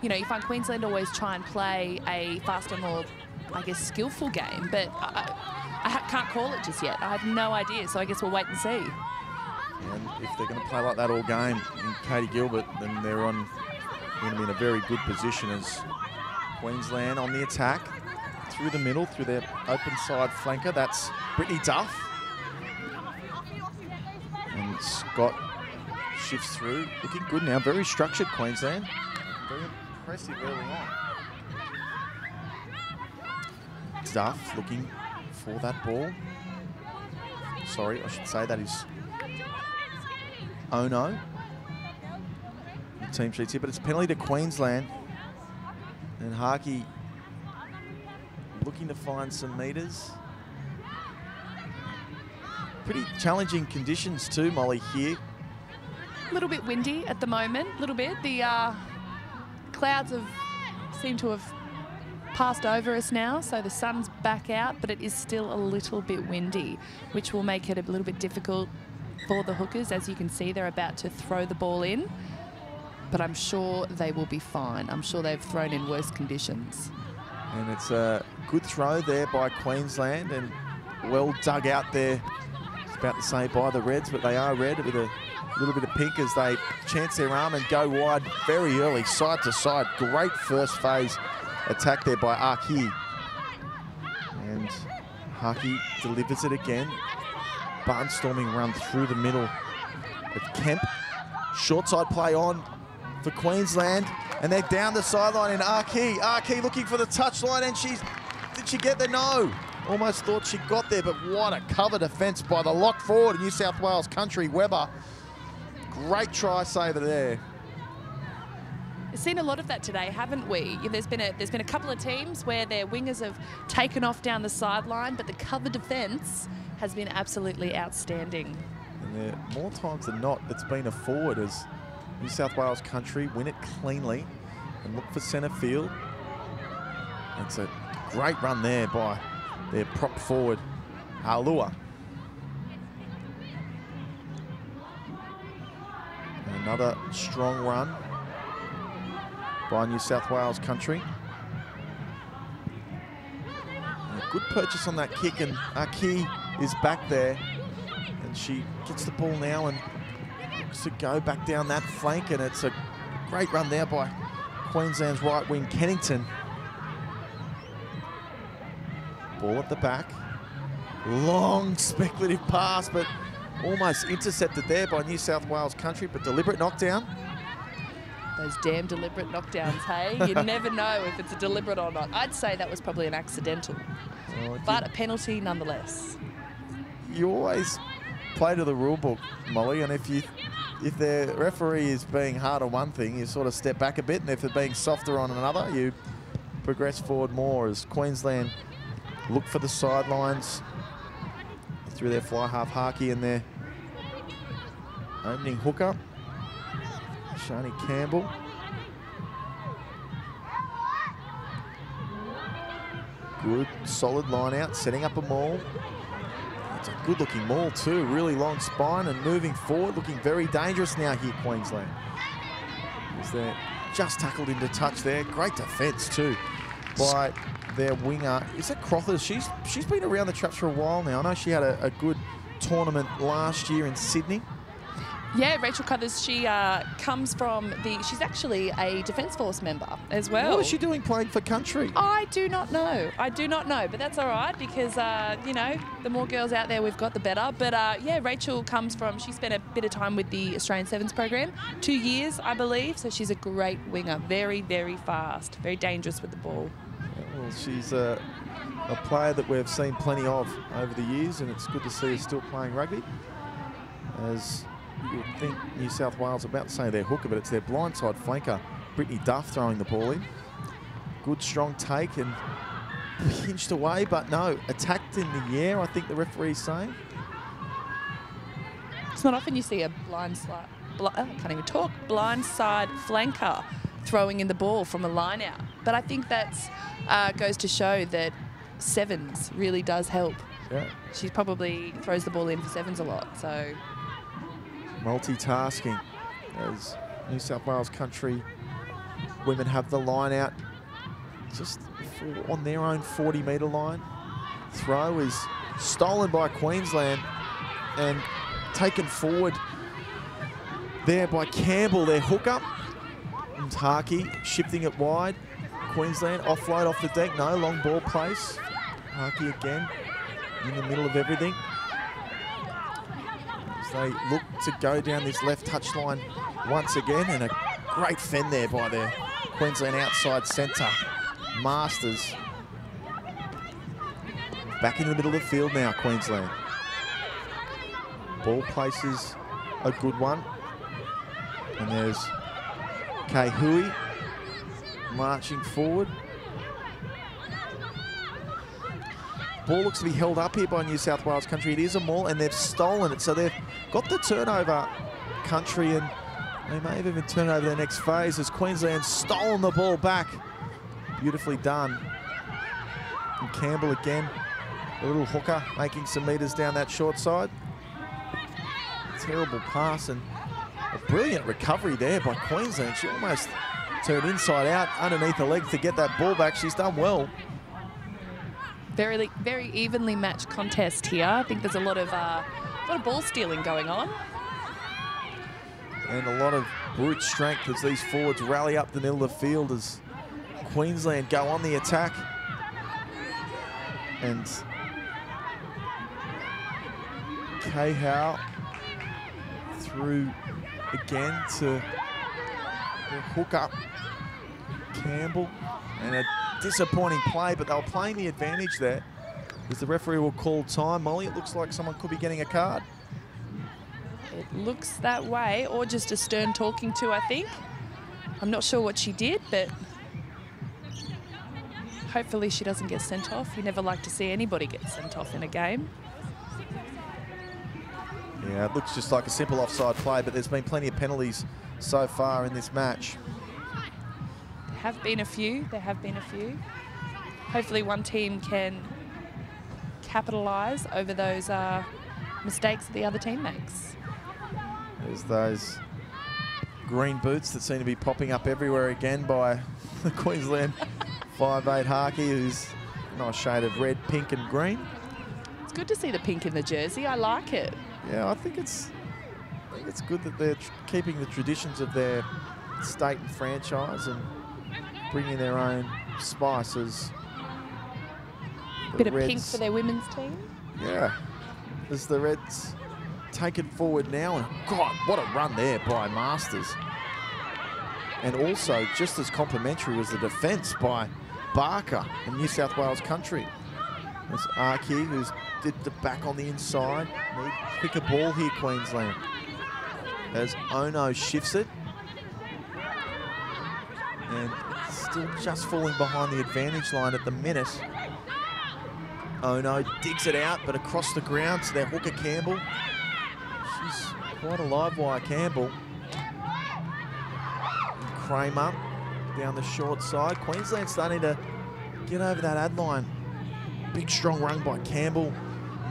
you know, you find Queensland always try and play a faster, more, I guess, skillful game. But I can't call it just yet. I have no idea. So I guess we'll wait and see. And if they're going to play like that all game in Katie Gilbert, then they're going to be in a very good position as Queensland on the attack. Through the middle, through their open side flanker. That's Brittany Duff. And Scott shifts through. Looking good now. Very structured, Queensland. Very impressive early on. Duff looking for that ball. Sorry, I should say that is Ono. The team sheets here, but it's a penalty to Queensland. And Harkey looking to find some metres. Pretty challenging conditions too, Molly, here. A little bit windy at the moment, a little bit. The clouds seem to have passed over us now, so the sun's back out, but it is still a little bit windy, which will make it a little bit difficult for the hookers. As you can see, they're about to throw the ball in, but I'm sure they will be fine. I'm sure they've thrown in worse conditions. And it's a good throw there by Queensland and well dug out there. I was about to say by the Reds, but they are red with a little bit of pink as they chance their arm and go wide very early, side to side. Great first phase attack there by Aki. And Aki delivers it again. Barnstorming run through the middle of Kemp. Short side play on for Queensland. And they're down the sideline in Aki. Aki looking for the touchline, and did she get there? No. Almost thought she got there, but what a cover defence by the lock forward New South Wales Country, Webber. Great try saver there. We've seen a lot of that today, haven't we? There's been a couple of teams where their wingers have taken off down the sideline, but the cover defence has been absolutely outstanding. And there, more times than not, it's been a forward as New South Wales Country win it cleanly and look for centre field. It's a great run there by their prop forward, Alua. Another strong run by New South Wales Country. And a good purchase on that kick, and Aki is back there. And she gets the ball now and looks to go back down that flank, and it's a great run there by Queensland's right wing, Kennington. Ball at the back. Long speculative pass, but almost intercepted there by New South Wales Country, but deliberate knockdown. Those damn deliberate knockdowns, hey? You never know if it's a deliberate or not. I'd say that was probably an accidental, but a penalty nonetheless. You always play to the rule book, Molly, and if the referee is being hard on one thing, you sort of step back a bit, and if they're being softer on another, you progress forward more as Queensland look for the sidelines through their fly half Harkey and their opening hooker, Shani Campbell. Good, solid line out, setting up a maul. It's a good looking maul too, really long spine and moving forward, looking very dangerous now here, Queensland. As they're just tackled into touch there. Great defence too by their winger. Is it Crothers? She's been around the traps for a while now. I know she had a good tournament last year in Sydney. Yeah, Rachel Crothers, she comes from she's actually a Defence Force member as well. What is she doing playing for country? I do not know. But that's all right because, you know, the more girls out there we've got, the better. But, yeah, Rachel she spent a bit of time with the Australian Sevens program, 2 years, I believe. So she's a great winger, very, very fast, very dangerous with the ball. Yeah, well, she's a player that we've seen plenty of over the years, and it's good to see her still playing rugby. As you would think New South Wales, about to say their hooker, but it's their blindside flanker, Brittany Duff, throwing the ball in. Good, strong take and pinched away, but no, attacked in the air, I think the referee's saying. It's not often you see a blindside flanker throwing in the ball from a line out. But I think that goes to show that sevens really does help. Yeah. She probably throws the ball in for sevens a lot, so... Multitasking as New South Wales country women have the line out just on their own 40-metre line. Throw is stolen by Queensland and taken forward there by Campbell, their hooker. And Harkey shifting it wide. Queensland offload off the deck. No, long ball place. Harkey again in the middle of everything. They look to go down this left touchline once again, and a great fend there by their Queensland outside centre, Masters. Back in the middle of the field now, Queensland. Ball places a good one. And there's Kay Hui marching forward. Ball looks to be held up here by New South Wales country. It is a maul, and they've stolen it. So they've got the turnover, country, and they may have even turned over their next phase as Queensland's stolen the ball back. Beautifully done. And Campbell again, a little hooker, making some metres down that short side. Terrible pass and a brilliant recovery there by Queensland. She almost turned inside out underneath the legs to get that ball back. She's done well. Very, very evenly matched contest here. I think there's a lot of ball stealing going on. And a lot of brute strength as these forwards rally up the middle of the field as Queensland go on the attack. And Cahill through again to the hook up Campbell, and a disappointing play, but they were playing the advantage there as the referee will call time. Molly, it looks like someone could be getting a card. It looks that way, or just a stern talking to, I think. I'm not sure what she did, but hopefully she doesn't get sent off. You never like to see anybody get sent off in a game. Yeah, it looks just like a simple offside play, but there's been plenty of penalties so far in this match. There have been a few. Hopefully one team can capitalise over those mistakes that the other team makes. There's those green boots that seem to be popping up everywhere again by the Queensland 5'8" Harkey, who's a nice shade of red, pink and green. It's good to see the pink in the jersey. I like it. Yeah, I think it's good that they're keeping the traditions of their state and franchise and bringing their own spices. Bit of pink for their women's team. Yeah, as the Reds take it forward now, and God, what a run there by Masters. And also, just as complimentary was the defence by Barker in New South Wales country. There's Archie, who's dipped it back on the inside. Need quicker ball here, Queensland. As Ono shifts it. And still just falling behind the advantage line at the minute. Ono digs it out, but across the ground to their hooker Campbell. She's quite a live wire, Campbell. And Kramer down the short side. Queensland starting to get over that ad line Big strong run by Campbell,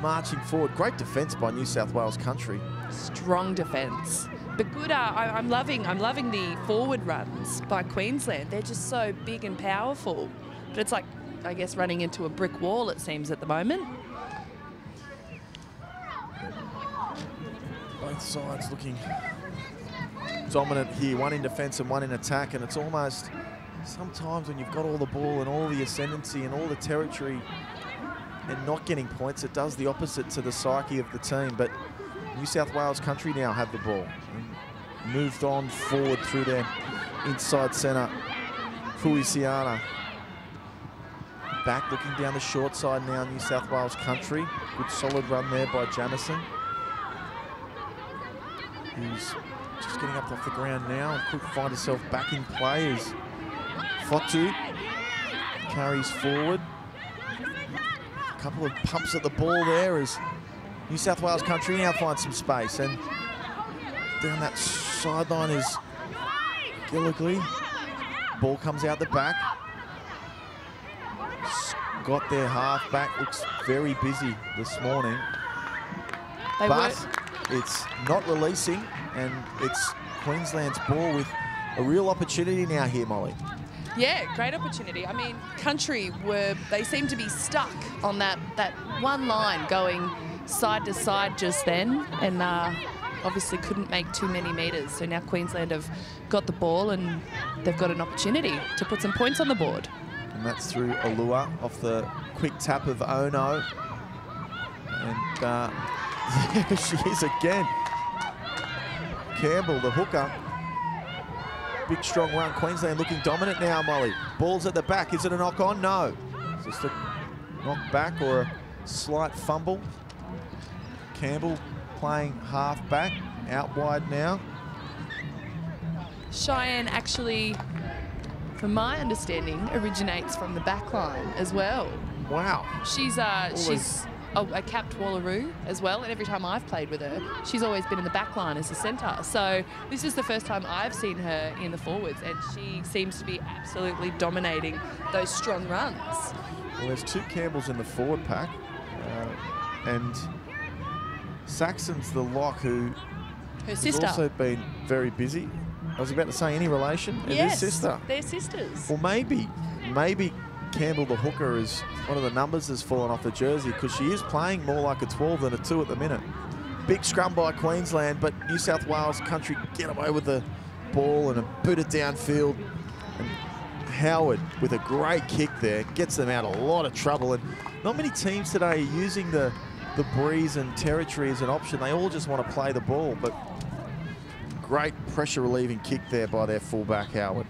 marching forward. Great defence by New South Wales Country. Strong defence. But good, I'm loving the forward runs by Queensland. They're just so big and powerful. But it's like, I guess, running into a brick wall, it seems, at the moment. Both sides looking dominant here, one in defence and one in attack, and it's almost sometimes when you've got all the ball and all the ascendancy and all the territory and not getting points, it does the opposite to the psyche of the team. But New South Wales Country now have the ball and moved on forward through their inside centre. Fuisiana back looking down the short side now, New South Wales Country. Good solid run there by Jamison, who's just getting up off the ground now and could find herself back in play as Fotu carries forward. A couple of pumps at the ball there as New South Wales Country now finds some space, and down that sideline is Gilligley. Ball comes out the back. Scott, their half-back, looks very busy this morning. But it's not releasing, and it's Queensland's ball with a real opportunity now here, Molly. Yeah, great opportunity. I mean, Country they seem to be stuck on that one line going side to side just then, and obviously couldn't make too many metres. So now Queensland have got the ball and they've got an opportunity to put some points on the board. And that's through Alua off the quick tap of Ono. And there she is again. Campbell, the hooker. Big strong run. Queensland looking dominant now, Molly. Ball's at the back. Is it a knock on? No. Just a knock back or a slight fumble. Campbell playing half back, out wide now. Cheyenne actually, from my understanding, originates from the back line as well. Wow. She's a capped Wallaroo as well, and every time I've played with her, she's always been in the back line as a centre. So this is the first time I've seen her in the forwards, and she seems to be absolutely dominating those strong runs. Well, there's two Campbells in the forward pack, and Saxon's the lock who has also been very busy. I was about to say, any relation? Yes, his sister. They're sisters. Well, maybe Campbell, the hooker, is one of the numbers has fallen off the jersey, because she is playing more like a 12 than a 2 at the minute. Big scrum by Queensland, but New South Wales Country get away with the ball and a boot it downfield. And Howard with a great kick there gets them out of a lot of trouble. And not many teams today are using the breeze and territory as an option. They all just want to play the ball, but great pressure relieving kick there by their fullback Howard.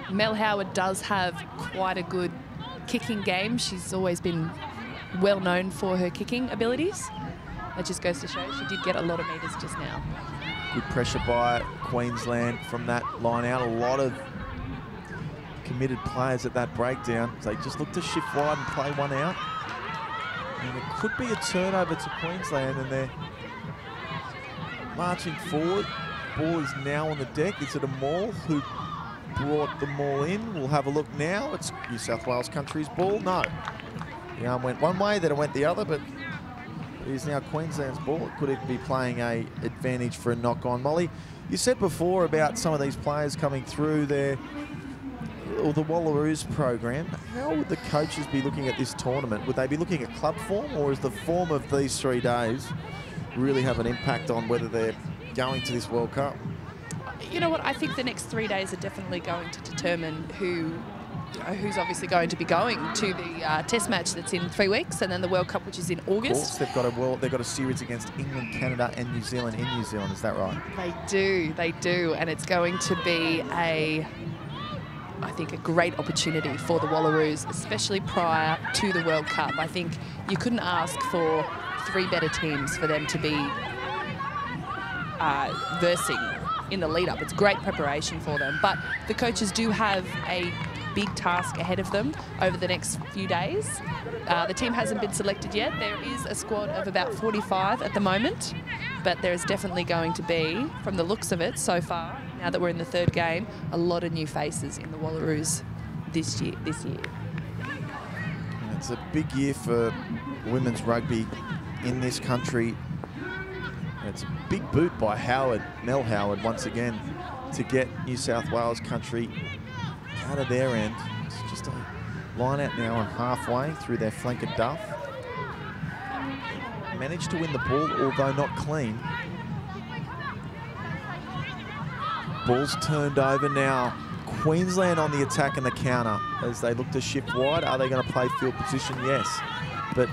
Mel Howard does have quite a good kicking game. She's always been well known for her kicking abilities. That just goes to show she did get a lot of metres just now. Good pressure by Queensland from that line out. A lot of committed players at that breakdown. They just look to shift wide and play one out. And it could be a turnover to Queensland, and they're marching forward. Ball is now on the deck. Is it a Maul who brought the maul in? We'll have a look now. It's New South Wales Country's ball. No. The arm went one way, then it went the other, but it is now Queensland's ball. It could even be playing a advantage for a knock-on. Molly, you said before about some of these players coming through their, or the Wallaroos program. How would the coaches be looking at this tournament? Would they be looking at club form, or is the form of these 3 days really have an impact on whether they're going to this World Cup? You know what? I think the next 3 days are definitely going to determine who's obviously going to be going to the Test match that's in 3 weeks, and then the World Cup, which is in August. Of course, they've got a series against England, Canada, and New Zealand in New Zealand. Is that right? They do, and it's going to be I think a great opportunity for the Wallaroos, especially prior to the World Cup. I think you couldn't ask for 3 better teams for them to be versing in the lead-up. It's great preparation for them, but the coaches do have a big task ahead of them over the next few days. The team hasn't been selected yet. There is a squad of about 45 at the moment, but there is definitely going to be, from the looks of it so far, now that we're in the 3rd game, a lot of new faces in the Wallaroos this year. It's a big year for women's rugby in this country. And it's a big boot by Howard, Mel Howard, once again, to get New South Wales country out of their end. It's just a line out now on halfway through their flanker Duff. Managed to win the ball, although not clean. Ball's turned over now. Queensland on the attack and the counter as they look to shift wide. Are they going to play field position? Yes. But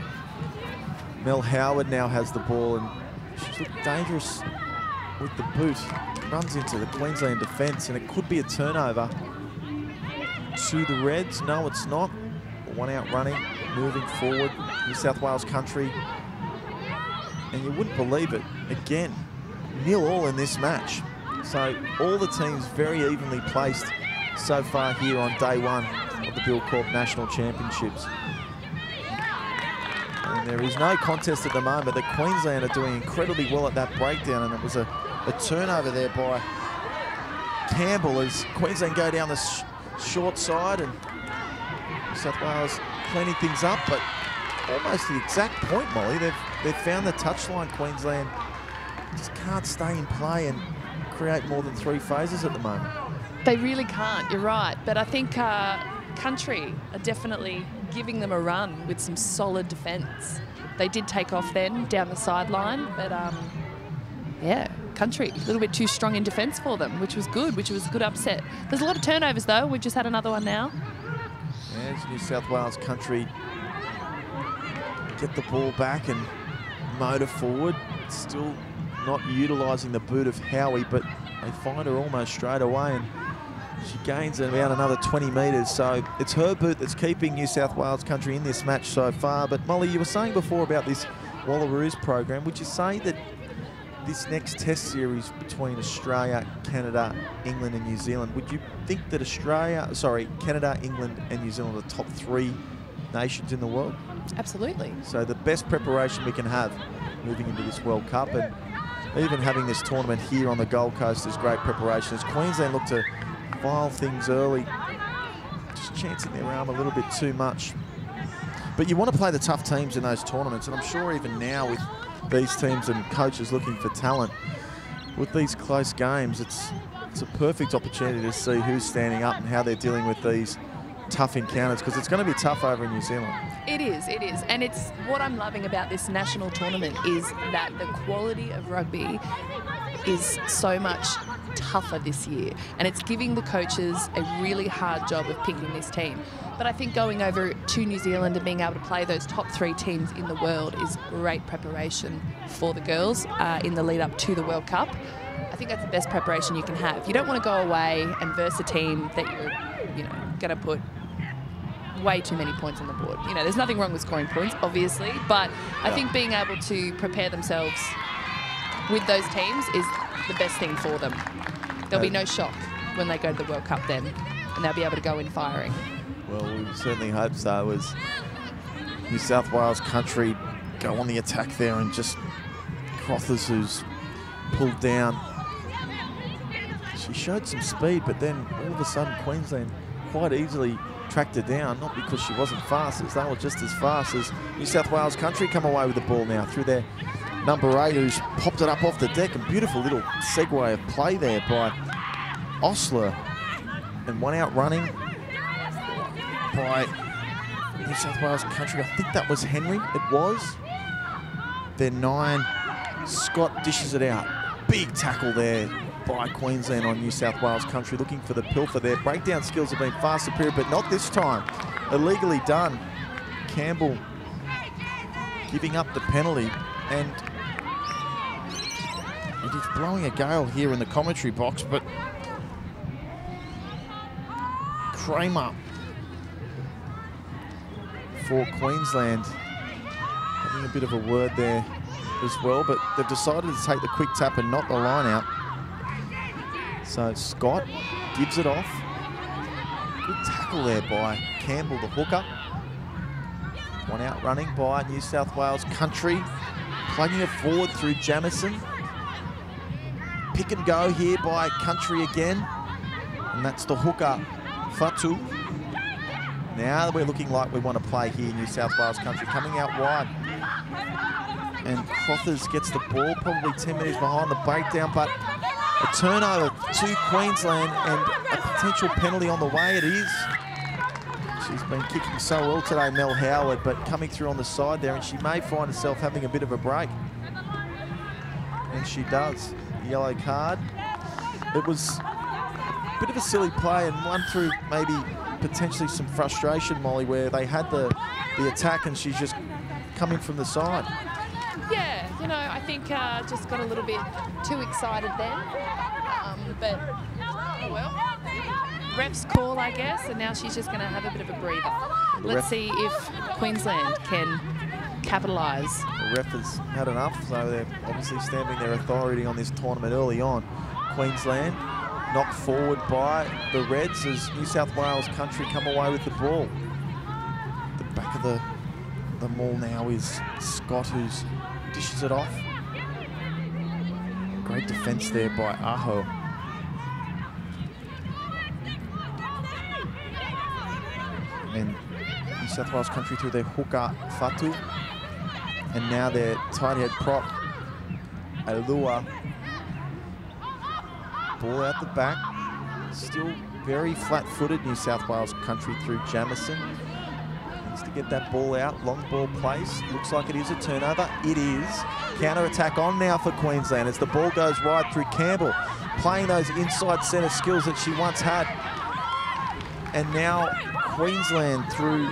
Mel Howard now has the ball, and she's looked dangerous with the boot. Runs into the Queensland defence, and it could be a turnover to the Reds. No, it's not. One out running, moving forward. New South Wales country. And you wouldn't believe it, again, 0-0 in this match. So all the teams very evenly placed so far here on day one of the Buildcorp National Championships. And there is no contest at the moment. The Queensland are doing incredibly well at that breakdown, and it was a turnover there by Campbell as Queensland go down the short side, and New South Wales cleaning things up, but almost the exact point, Molly. They've found the touchline. Queensland just can't stay in play and create more than 3 phases at the moment. They really can't, you're right. But I think country are definitely giving them a run with some solid defence. They did take off then down the sideline, but yeah, country a little bit too strong in defence for them, which was good, which was a good upset. There's a lot of turnovers though. We've just had another one now. As New South Wales country get the ball back and motor forward. Still not utilising the boot of Howie, but they find her almost straight away, and she gains about another 20 metres. So it's her boot that's keeping New South Wales country in this match so far. But Molly, you were saying before about this Wallaroos program. Would you say that this next test series between Australia, Canada, England and New Zealand, would you think that Canada, England and New Zealand are the top 3 nations in the world? Absolutely. So the best preparation we can have moving into this World Cup, and even having this tournament here on the Gold Coast is great preparation. As Queensland look to file things early, just chancing their arm a little bit too much. But you want to play the tough teams in those tournaments, and I'm sure even now with these teams and coaches looking for talent, with these close games, it's a perfect opportunity to see who's standing up and how they're dealing with these tough encounters, because it's going to be tough over in New Zealand. It is. And it's what I'm loving about this national tournament is that the quality of rugby is so much tougher this year, and it's giving the coaches a really hard job of picking this team. But I think going over to New Zealand and being able to play those top 3 teams in the world is great preparation for the girls in the lead up to the World Cup. I think that's the best preparation you can have. You don't want to go away and verse a team that you're going to put way too many points on the board. There's nothing wrong with scoring points, obviously, but I think being able to prepare themselves with those teams is the best thing for them. There'll be no shock when they go to the World Cup then, and they'll be able to go in firing. Well, we certainly hope so, as New South Wales country go on the attack there, and just Crothers, who's pulled down. She showed some speed, but then all of a sudden Queensland quite easily tracked her down, not because she wasn't fast, as they were just as fast. As New South Wales country come away with the ball now through their number 8, who's popped it up off the deck. A beautiful little segue of play there by Osler, and one out running by New South Wales country. I think that was Henry. It was. Their 9. Scott dishes it out. Big tackle there by Queensland on New South Wales country, looking for the pilfer there. Breakdown skills have been far superior, but not this time. Illegally done. Campbell giving up the penalty, and it is blowing a gale here in the commentary box, but Kramer for Queensland having a bit of a word there as well, but they've decided to take the quick tap and not the line out. So Scott gives it off. Good tackle there by Campbell, the hooker. One out running by New South Wales country, plugging it forward through Jamison. Pick and go here by country again, and that's the hooker, Fatu. Now we're looking like we want to play here, New South Wales country, coming out wide. And Crothers gets the ball, probably 10 minutes behind the breakdown, but a turnover to Queensland and a potential penalty on the way. It is. She's been kicking so well today, Mel Howard, but coming through on the side there, and she may find herself having a bit of a break. And she does. Yellow card. It was a bit of a silly play and one through maybe potentially some frustration, Molly, where they had the attack and she's just coming from the side. Yeah, you know, I think just got a little bit too excited then. But, oh well, ref's call, I guess, and now she's just going to have a bit of a breather. Let's see if Queensland can capitalise. The ref has had enough, so they're obviously stamping their authority on this tournament early on. Queensland knocked forward by the Reds as New South Wales country come away with the ball. The back of the maul now is Scott, who dishes it off. Great defence there by Aho. And New South Wales country through their hooker Fatu. And now their tight head prop, Alua. Ball out the back. Still very flat-footed New South Wales country through Jamison. Needs to get that ball out. Long ball place. Looks like it is a turnover. It is. Counter-attack on now for Queensland as the ball goes wide through Campbell. Playing those inside centre skills that she once had. And now Queensland through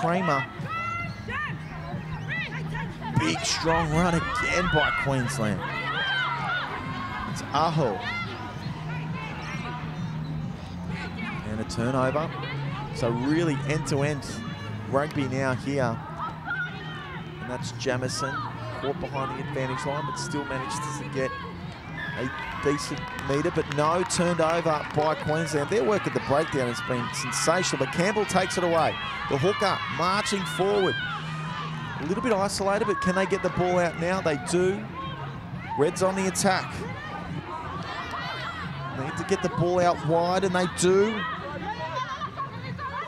Kramer. Big, strong run again by Queensland. It's Aho. And a turnover. So really end-to-end rugby now here. And that's Jamison, caught behind the advantage line, but still managed to get a decent metre, but no, turned over by Queensland. Their work at the breakdown has been sensational, but Campbell takes it away. The hooker marching forward. A little bit isolated, but can they get the ball out now? They do. Reds on the attack. Need to get the ball out wide, and they do.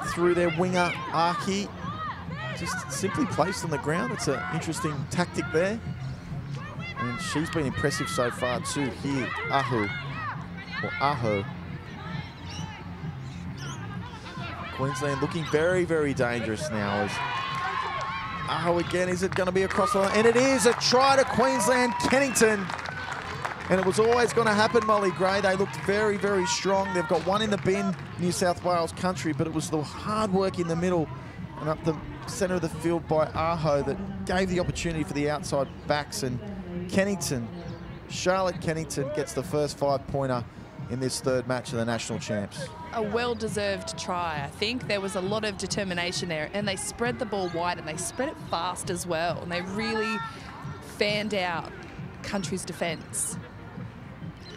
Through their winger, Archie. Just simply placed on the ground. It's an interesting tactic there. And she's been impressive so far too here, Aho. Queensland looking very, very dangerous now as Aho again. Is it going to be across the line? And it is a try to Queensland, Kennington. And it was always going to happen, Molly Gray. They looked very, very strong. They've got one in the bin, New South Wales country, but it was the hard work in the middle and up the centre of the field by Aho that gave the opportunity for the outside backs. And Kennington, Charlotte Kennington gets the first 5-pointer in this third match of the national champs. A well-deserved try, I think. There was a lot of determination there, and they spread the ball wide, and they spread it fast as well, and they really fanned out country's defence.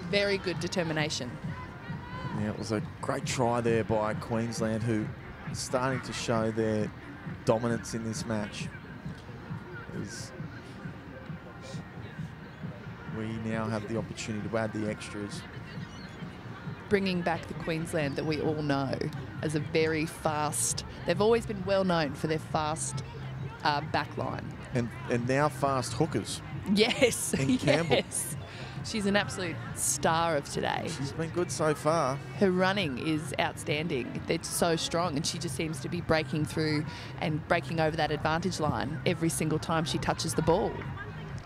Very good determination. Yeah, it was a great try there by Queensland, who are starting to show their dominance in this match. As we now have the opportunity to add the extras. Bringing back the Queensland that we all know as a very fast, they've always been well known for their fast back line. And now fast hookers. Yes, in Campbell. Yes. She's an absolute star of today. She's been good so far. Her running is outstanding. They're so strong, and she just seems to be breaking through and breaking over that advantage line every single time she touches the ball.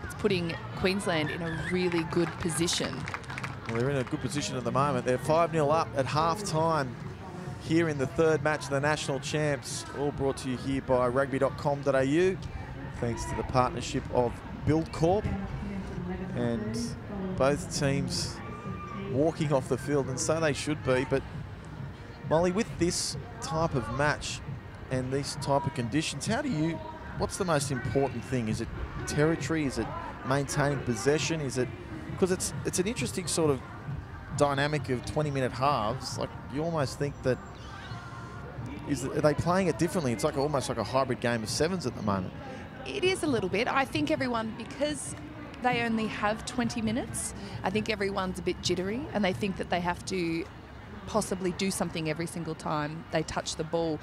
It's putting Queensland in a really good position. Well, they're in a good position at the moment. They're 5-0 up at half-time here in the third match of the national champs. All brought to you here by Rugby.com.au. Thanks to the partnership of Buildcorp. And both teams walking off the field, and so they should be. But Molly, with this type of match and these type of conditions, what's the most important thing? Is it territory? Is it maintaining possession? Is it, because it's an interesting sort of dynamic of 20-minute halves. Like, you almost think that, are they playing it differently? It's like almost like a hybrid game of sevens at the moment. It is a little bit. I think everyone, because they only have 20 minutes, I think everyone's a bit jittery, and they think that they have to possibly do something every single time they touch the ball,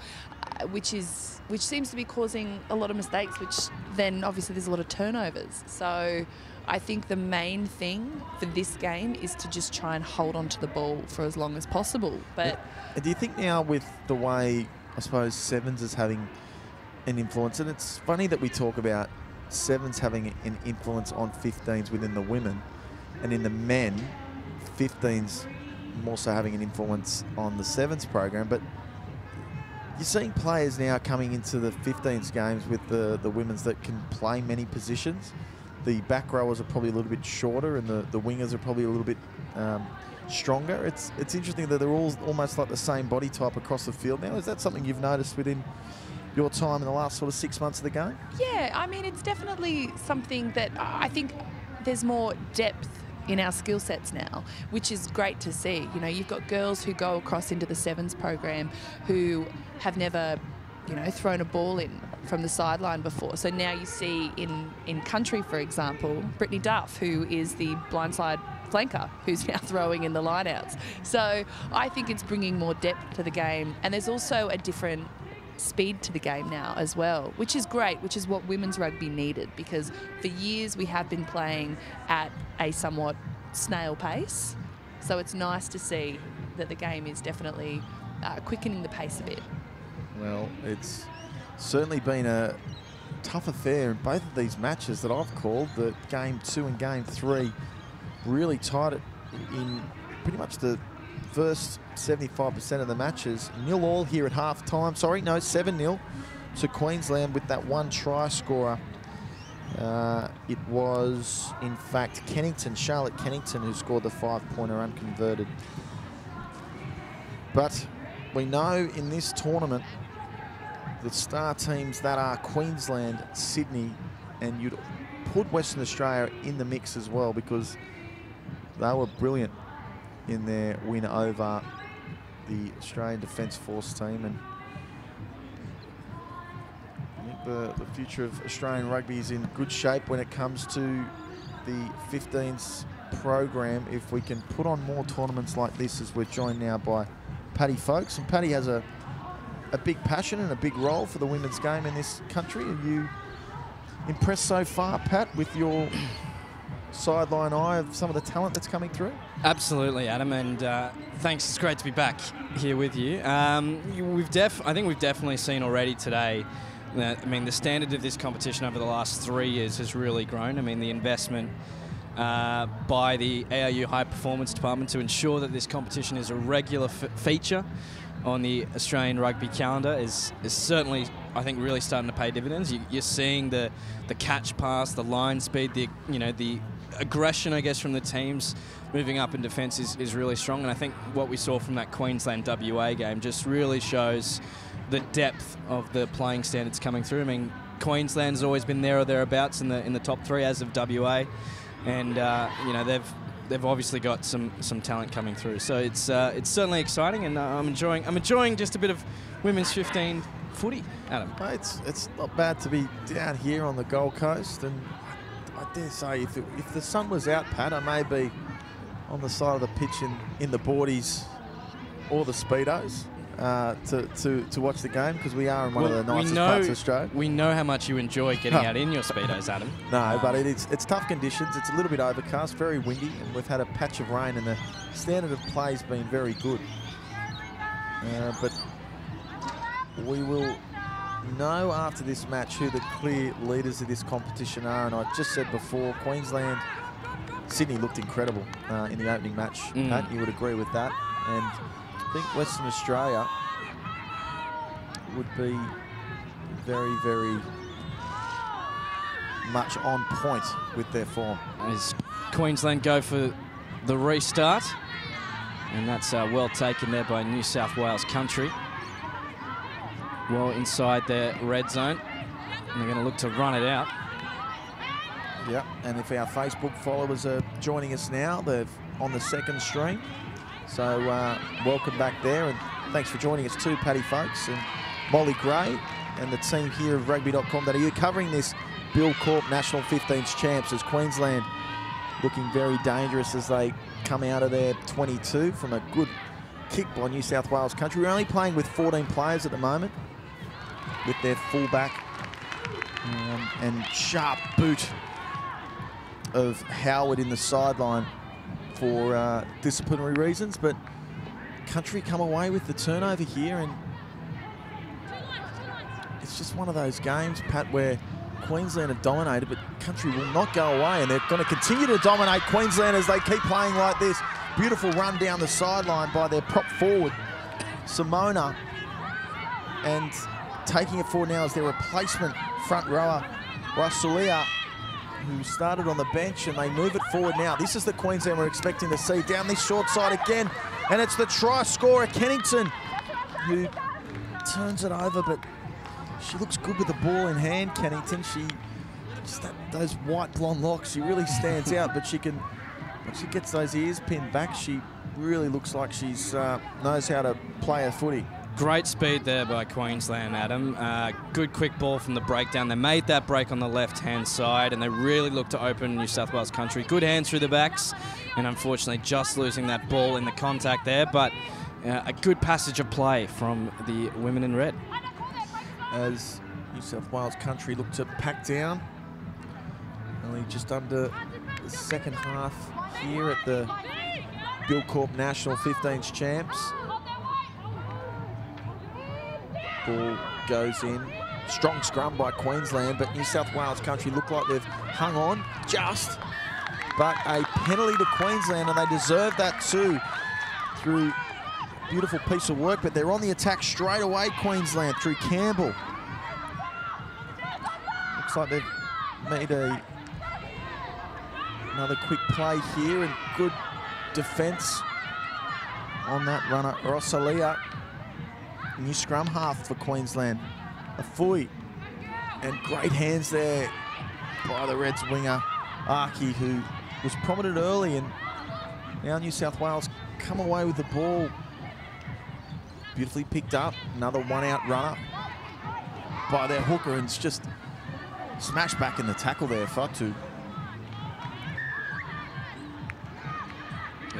which seems to be causing a lot of mistakes, which then obviously there's a lot of turnovers. So I think the main thing for this game is to just try and hold on to the ball for as long as possible. But do you think now with the way, I suppose, sevens is having an influence, and it's funny that we talk about sevens having an influence on 15s within the women, and in the men, 15s more so having an influence on the sevens program, but you're seeing players now coming into the 15s games with the women's that can play many positions. The back rowers are probably a little bit shorter, and the wingers are probably a little bit stronger. It's interesting that they're all almost like the same body type across the field now. Is that something you've noticed within your time in the last sort of 6 months of the game? yeah, I mean, it's definitely something that I think there's more depth in our skill sets now, which is great to see. You know, you've got girls who go across into the sevens program who have never, you know, thrown a ball in from the sideline before. So now you see in country, for example, Brittany Duff, who is the blindside flanker, who's now throwing in the lineouts. So I think it's bringing more depth to the game, and there's also a different speed to the game now as well, which is great, which is what women's rugby needed, because for years we have been playing at a somewhat snail pace. So it's nice to see that the game is definitely quickening the pace a bit. Well, it's certainly been a tough affair in both of these matches that I've called. The game 2 and game 3 really tied it in pretty much the first 75% of the matches. 0-0 here at half time. 7-0 to Queensland with that one try scorer. It was, in fact, Charlotte Kennington, who scored the 5-pointer unconverted. But we know in this tournament, the star teams that are Queensland, Sydney, and you'd put Western Australia in the mix as well, because they were brilliant in their win over the Australian Defence Force team. And I think the future of Australian rugby is in good shape when it comes to the 15s program, if we can put on more tournaments like this, as we're joined now by Paddy Folkes. And Paddy has a big passion and a big role for the women's game in this country. Are you impressed so far, Pat, with your sideline eye of some of the talent that's coming through? Absolutely, Adam, and thanks. It's great to be back here with you. I think we've definitely seen already today that, I mean, the standard of this competition over the last 3 years has really grown. I mean, the investment by the ARU High Performance Department to ensure that this competition is a regular feature on the Australian rugby calendar is certainly, I think, really starting to pay dividends. You're seeing the catch pass, the line speed, the aggression, I guess, from the teams moving up in defence is really strong. And I think what we saw from that Queensland WA game just really shows the depth of the playing standards coming through. I mean, Queensland's always been there or thereabouts in the top 3, as of WA, and they've obviously got some talent coming through. So it's certainly exciting, and I'm enjoying just a bit of women's 15 footy, Adam. It's not bad to be down here on the Gold Coast, and I dare say if the sun was out, Pat, I may be on the side of the pitch in the boardies or the Speedos to watch the game, because we are in one of the nicest parts of Australia. We know how much you enjoy getting out in your Speedos, Adam. No, but it's tough conditions. It's a little bit overcast, very windy, and we've had a patch of rain, and the standard of play's been very good. But we will know after this match who the clear leaders of this competition are. And I just said before, Queensland, Sydney looked incredible in the opening match. Pat, you would agree with that. And I think Western Australia would be very, very much on point with their form. As Queensland go for the restart, and that's well taken there by New South Wales country. Well inside their red zone, and they're going to look to run it out. Yeah, and if our Facebook followers are joining us now, they're on the second stream. So welcome back there, and thanks for joining us too, Paddy Folkes and Molly Gray and the team here of Rugby.com.au covering this Buildcorp National 15s champs, as Queensland looking very dangerous as they come out of their 22 from a good kick by New South Wales Country. We're only playing with 14 players at the moment with their fullback and sharp boot of Howard in the sideline for disciplinary reasons, but Country come away with the turnover here, and it's just one of those games, Pat, where Queensland have dominated, but Country will not go away, and they're going to continue to dominate Queensland as they keep playing like this. Beautiful run down the sideline by their prop forward, Simona, and taking it forward now is their replacement front rower, Rosalia, who started on the bench, and they move it forward now. This is the Queensland we're expecting to see. Down this short side again, and it's the try scorer, Kennington, who turns it over, but she looks good with the ball in hand, Kennington. She just those white blonde locks, she really stands out, but she can, when she gets those ears pinned back, she really looks like she's knows how to play her footy. Great speed there by Queensland, Adam. Good quick ball from the breakdown. They made that break on the left-hand side, and they really looked to open New South Wales Country. Good hands through the backs, and unfortunately just losing that ball in the contact there, but a good passage of play from the women in red. As New South Wales Country look to pack down, only just under the second half here at the Buildcorp National 15s champs. Ball goes in. Strong scrum by Queensland, but New South Wales Country look like they've hung on just. But a penalty to Queensland, and they deserve that too through beautiful piece of work, but they're on the attack straight away, Queensland, through Campbell. Looks like they've made another quick play here, and good defence on that runner, Rosalia. New scrum half for Queensland, Afui, and great hands there by the Reds winger, Archie, who was prominent early, and now New South Wales come away with the ball. Beautifully picked up, another one-out runner by their hooker, and it's just smashed back in the tackle there, Fatu.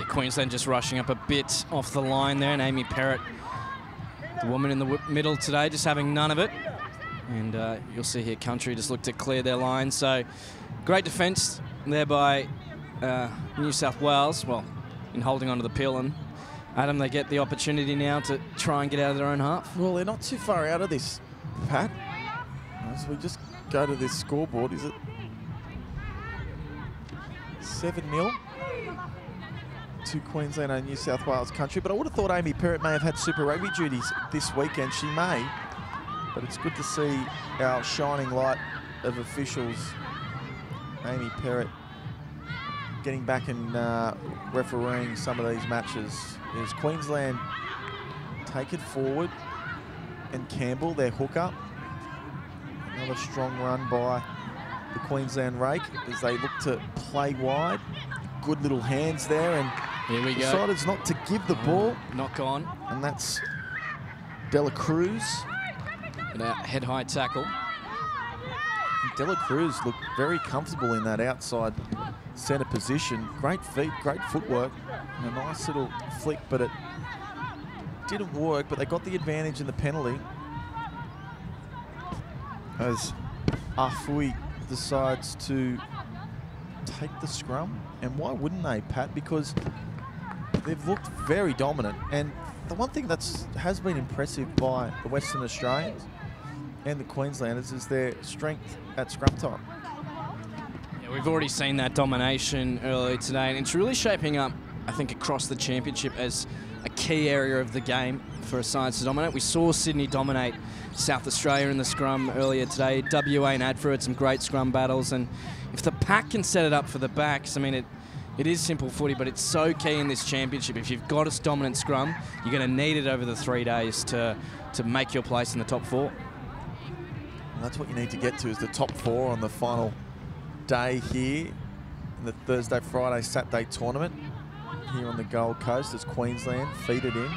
Queensland just rushing up a bit off the line there, and Amy Perrott, the woman in the middle today, just having none of it. And you'll see here Country just look to clear their line. So great defence there by New South Wales, well, in holding onto the pill. And Adam, they get the opportunity now to try and get out of their own half. Well, they're not too far out of this, Pat. As we just go to this scoreboard, is it 7-0 to Queensland and New South Wales Country? But I would have thought Amy Perrott may have had Super Rugby duties this weekend. She may, but it's good to see our shining light of officials, Amy Perrott, getting back and refereeing some of these matches. As Queensland take it forward, and Campbell, their hooker. Another strong run by the Queensland rake as they look to play wide. Good little hands there, and here we go. Decided not to give the ball. Knock on. And that's Dela Cruz. And a head-high tackle. And Dela Cruz looked very comfortable in that outside centre position. Great feet, great footwork, and a nice little flick, but it didn't work, but they got the advantage in the penalty as Afui decides to take the scrum. And why wouldn't they, Pat? Because they've looked very dominant. And the one thing that has been impressive by the Western Australians and the Queenslanders is their strength at scrum time. Yeah, we've already seen that domination earlier today, and it's really shaping up, I think, across the championship as a key area of the game for a side to dominate. We saw Sydney dominate South Australia in the scrum earlier today. WA and ADFA had some great scrum battles, and if the pack can set it up for the backs, I mean, it is simple footy, but it's so key in this championship. If you've got a dominant scrum, you're going to need it over the 3 days to make your place in the top four. And that's what you need to get to, is the top four on the final day here in the Thursday, Friday, Saturday tournament here on the Gold Coast as Queensland feed it in.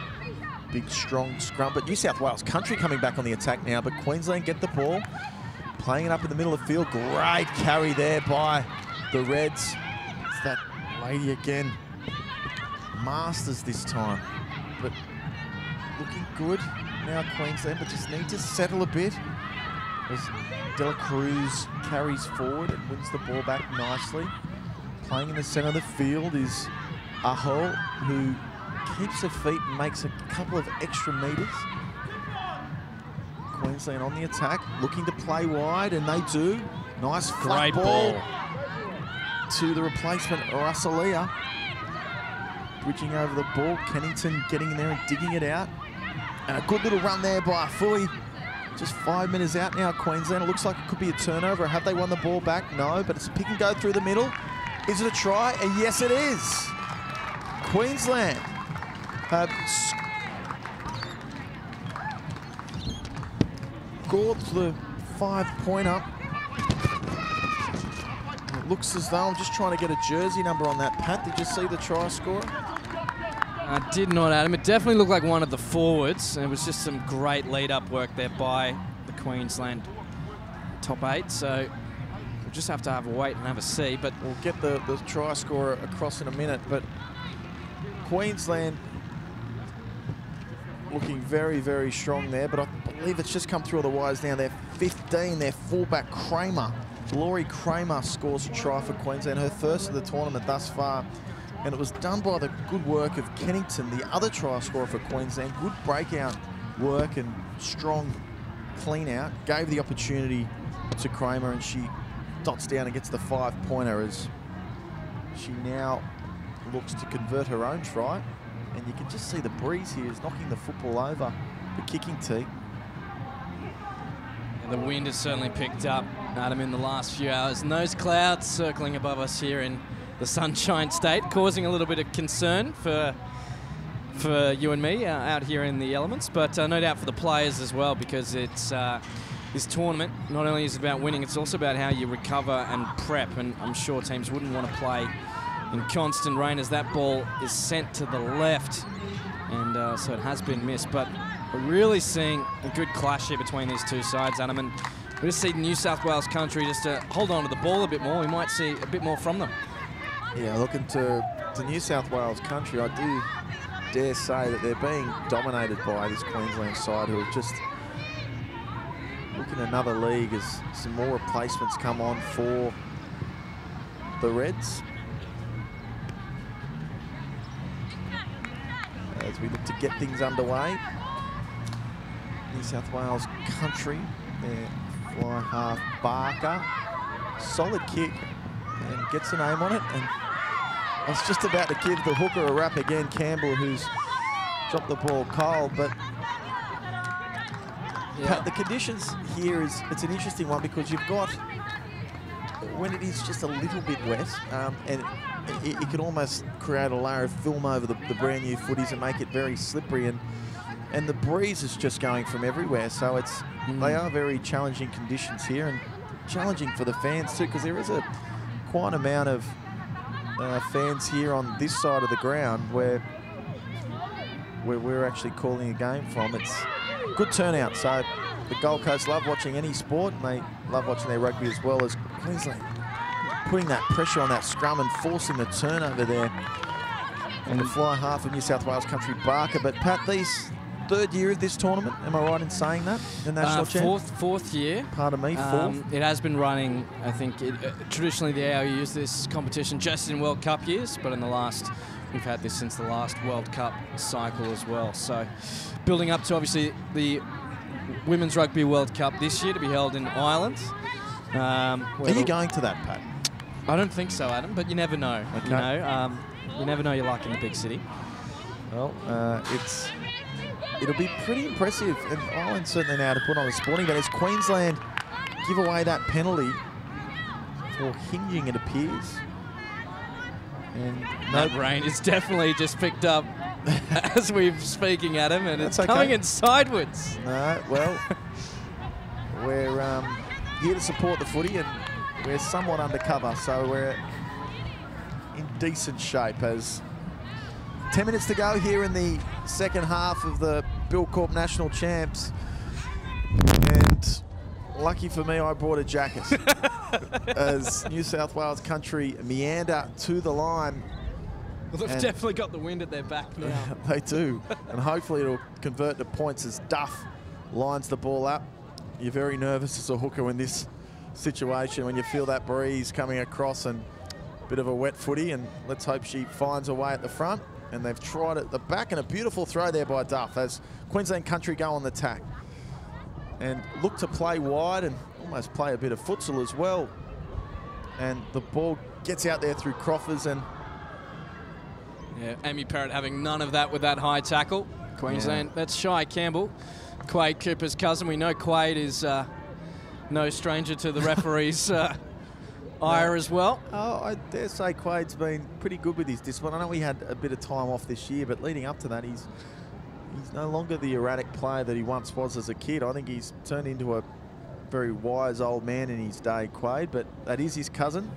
Big, strong scrum. But New South Wales Country coming back on the attack now, but Queensland get the ball, playing it up in the middle of the field. Great carry there by the Reds. It's that lady again. Masters this time. but looking good now Queensland, but just need to settle a bit as Dela Cruz carries forward and wins the ball back nicely. Playing in the centre of the field is Aho, who keeps her feet and makes a couple of extra metres. Queensland on the attack, looking to play wide, and they do. Nice flat ball to the replacement, Russalia. Bridging over the ball, Kennington getting in there and digging it out. And a good little run there by Fui. Just 5 minutes out now, Queensland. It looks like it could be a turnover. Have they won the ball back? No, but it's a pick and go through the middle. Is it a try? And yes, it is. Queensland have scored the 5-pointer. It looks as though I'm just trying to get a jersey number on that. Pat, did you see the try scorer? I did not, Adam. It definitely looked like one of the forwards. And it was just some great lead-up work there by the Queensland top 8. So we'll just have to have a wait and have a see. But we'll get the try scorer across in a minute. But Queensland looking very, very strong there. But I believe it's just come through all the wires now. They're 15. Their fullback Kramer, Laurie Kramer, scores a try for Queensland, her first of the tournament thus far. And it was done by the good work of Kennington, the other try scorer for Queensland. Good breakout work and strong clean out. Gave the opportunity to Kramer, and she dots down and gets the 5-pointer as she now looks to convert her own try. And you can just see the breeze here is knocking the football over the kicking tee. And the wind has certainly picked up, Adam, in the last few hours. And those clouds circling above us here in the Sunshine State, causing a little bit of concern for you and me out here in the elements, but no doubt for the players as well, because it's this tournament, not only is it about winning, it's also about how you recover and prep, and I'm sure teams wouldn't want to play in constant rain as that ball is sent to the left, and so it has been missed. But we're really seeing a good clash here between these two sides, Adam, and we just see New South Wales country just to hold on to the ball a bit more. We might see a bit more from them. Yeah, looking to New South Wales country, I do dare say that they're being dominated by this Queensland side, who have just looking at another league as some more replacements come on for the Reds. As we look to get things underway, New South Wales country, their fly half Barker, solid kick and gets a name on it. And I was just about to give the hooker a rap again, Campbell, who's dropped the ball cold, but Pat, the conditions here it's an interesting one, because you've got, when it is just a little bit wet, and it can almost create a layer of film over the brand new footies and make it very slippery, and the breeze is just going from everywhere, so they are very challenging conditions here, and challenging for the fans too, because there is a quite amount of fans here on this side of the ground where we're actually calling a game from. It's good turnout, so the Gold Coast love watching any sport, and they love watching their rugby as well, as Queensland putting that pressure on that scrum and forcing the turnover there. And the fly half of New South Wales country, Barker. But Pat, these third year of this tournament, am I right in saying that? The national champ? Fourth year. Pardon me, fourth. It has been running, I think, traditionally the AO used this competition just in World Cup years, but in the last, we've had this since the last World Cup cycle as well. So building up to obviously the Women's Rugby World Cup this year to be held in Ireland. Are you going to that, Pat? I don't think so, Adam, but you never know. Okay. You know, you never know you're like in the big city. Well, it'll be pretty impressive, and Ireland certainly now to put on a sporting, but as Queensland give away that penalty for hinging, it appears. And that rain is definitely just picked up as we're speaking, Adam, and it's coming in sideways. No, well, we're here to support the footy, and we're somewhat undercover, so we're in decent shape. As 10 minutes to go here in the second half of the Buildcorp National Champs, and lucky for me, I brought a jacket as New South Wales country meander to the line. Well, they've definitely got the wind at their back now. They do. And hopefully it'll convert to points as Duff lines the ball up. You're very nervous as a hooker in this situation when you feel that breeze coming across and a bit of a wet footy, and let's hope she finds a way at the front. And they've tried at the back, and a beautiful throw there by Duff as Queensland Country go on the attack and look to play wide and almost play a bit of futsal as well. And the ball gets out there through Croffers, and yeah, Amy Perrott having none of that with that high tackle. Queensland, that's Shy Campbell, Quade Cooper's cousin. We know Quade is no stranger to the referee's ire as well. Oh, I dare say Quade's been pretty good with his discipline. I know he had a bit of time off this year, but leading up to that, he's no longer the erratic player that he once was as a kid. I think he's turned into a very wise old man in his day, Quade, but that is his cousin,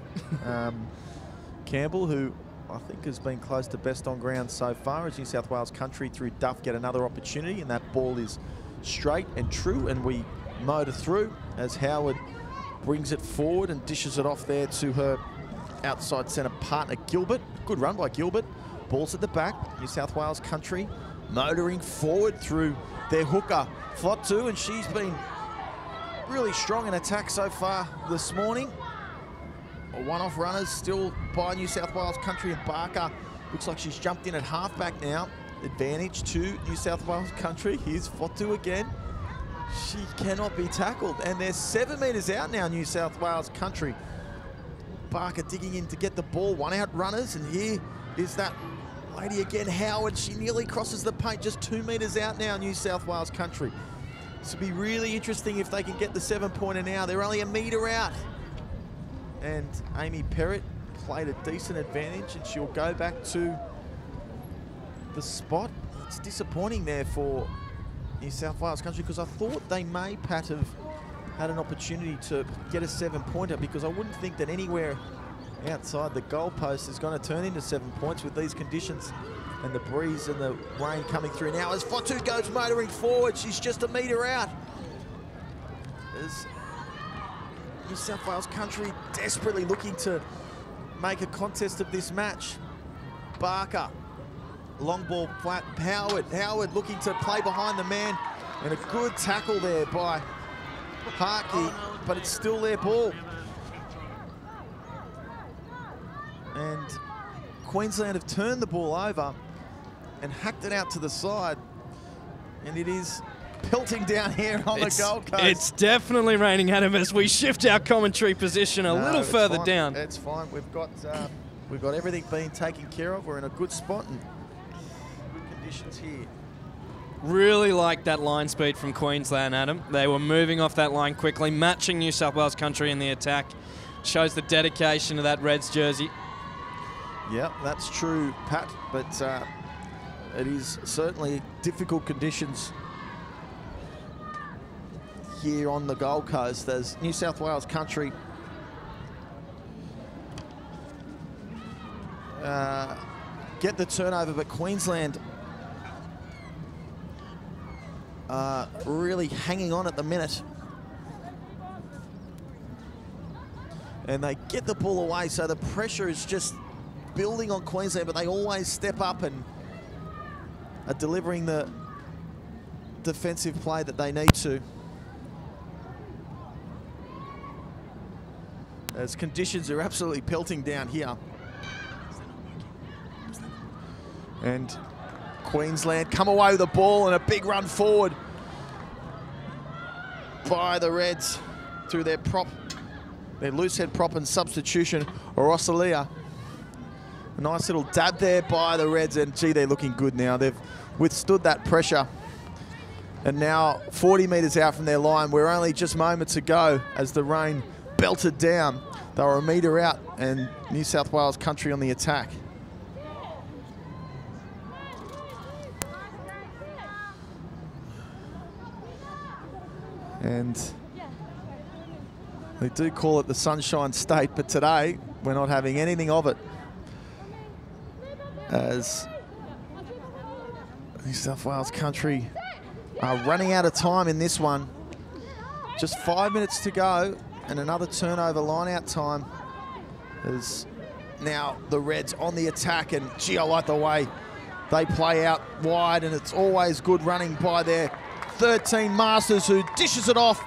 Campbell, who I think has been close to best on ground so far as New South Wales Country through Duff get another opportunity, and that ball is straight and true, and we motor through as Howard brings it forward and dishes it off there to her outside centre partner Gilbert. Good run by Gilbert. Ball's at the back. New South Wales Country motoring forward through their hooker Fotu, and she's been really strong in attack so far this morning. One-off runners still by New South Wales Country, and Barker looks like she's jumped in at halfback now. Advantage to New South Wales Country. Here's Fotu again. She cannot be tackled, and they're 7 metres out now, New South Wales Country. Barker digging in to get the ball, one out runners, and here is that lady again, Howard. She nearly crosses the paint, just 2 metres out now, New South Wales Country. This will be really interesting if they can get the 7-pointer now. They're only a metre out. And Amy Perrott played a decent advantage, and she'll go back to the spot. It's disappointing there for New South Wales Country, because I thought they may, Pat, have had an opportunity to get a 7-pointer, because I wouldn't think that anywhere outside the goalpost is going to turn into 7 points with these conditions and the breeze and the rain coming through now. As Fotu goes motoring forward, she's just a metre out. As New South Wales Country desperately looking to make a contest of this match. Barker, long ball flat, Howard looking to play behind the man, and a good tackle there by Harkey, but it's still their ball. And Queensland have turned the ball over and hacked it out to the side, and it is pelting down here on the Gold Coast. It's definitely raining, Adam, as we shift our commentary position a little further down. It's fine. We've got everything being taken care of. We're in a good spot and good conditions here. Really like that line speed from Queensland, Adam. They were moving off that line quickly, matching New South Wales Country in the attack. Shows the dedication of that Reds jersey. Yep, that's true, Pat, but it is certainly difficult conditions here on the Gold Coast as New South Wales Country get the turnover, but Queensland really hanging on at the minute. And they get the ball away, so the pressure is just building on Queensland, but they always step up and are delivering the defensive play that they need to. As conditions are absolutely pelting down here. And Queensland come away with the ball, and a big run forward by the Reds through their prop, their loose head prop and substitution, Orosalia. A nice little dab there by the Reds, and gee, they're looking good now. They've withstood that pressure. And now 40 metres out from their line, we're only just moments ago as the rain belted down. They were a metre out, and New South Wales Country on the attack. And they do call it the Sunshine State, but today we're not having anything of it, as New South Wales Country are running out of time in this one. Just 5 minutes to go, and another turnover line-out time as now the Reds on the attack, and gee, I like the way they play out wide, and it's always good running by their 13 Masters, who dishes it off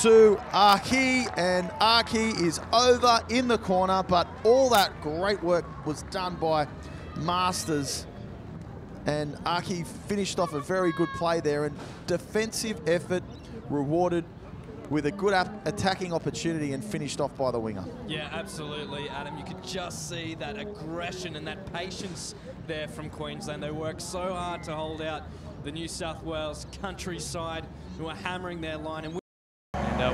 to Aki, and Aki is over in the corner, but all that great work was done by Masters, and Aki finished off a very good play there, and defensive effort rewarded with a good attacking opportunity and finished off by the winger. Yeah, absolutely, Adam. You could just see that aggression and that patience there from Queensland. They worked so hard to hold out the New South Wales countryside, who are hammering their line. And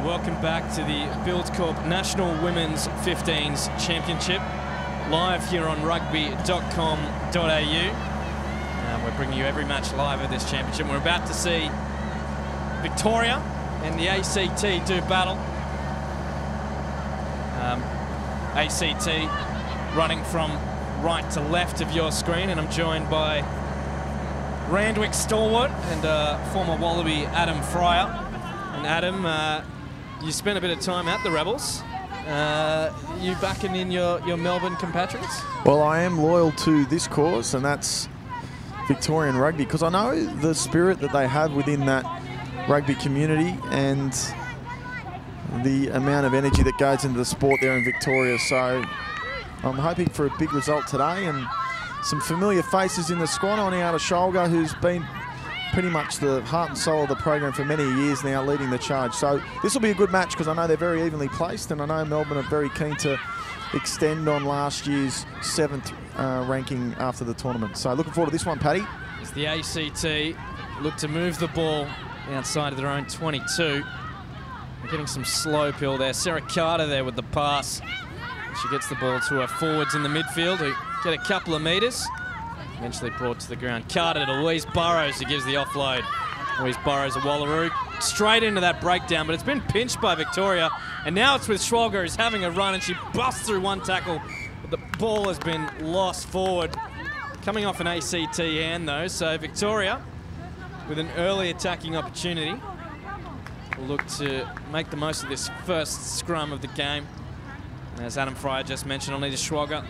welcome back to the Buildcorp National Women's 15s Championship, live here on Rugby.com.au. We're bringing you every match live of this championship. We're about to see Victoria and the ACT do battle. ACT running from right to left of your screen, and I'm joined by Randwick stalwart and former Wallaby Adam Fryer. And Adam, you spent a bit of time at the Rebels. You backing in your Melbourne compatriots? Well, I am loyal to this cause, and that's Victorian rugby, because I know the spirit that they have within that rugby community and the amount of energy that goes into the sport there in Victoria. So I'm hoping for a big result today, and some familiar faces in the squad. On out of Sholga, who's been pretty much the heart and soul of the program for many years now, leading the charge. So this will be a good match, because I know they're very evenly placed, and I know Melbourne are very keen to extend on last year's 7th ranking after the tournament. So looking forward to this one, Paddy. As the ACT look to move the ball outside of their own 22. They're getting some slow pill there. Sarah Carter there with the pass. She gets the ball to her forwards in the midfield, who get a couple of metres. Eventually brought to the ground. Carter to Louise Burrows, who gives the offload. Louise Burrows, a Wallaroo, straight into that breakdown, but it's been pinched by Victoria. And now it's with Schwalger, who's having a run, and she busts through one tackle. But the ball has been lost forward. Coming off an ACT hand, though, so Victoria, with an early attacking opportunity, will look to make the most of this first scrum of the game. And as Adam Fryer just mentioned, Anita Schwalger,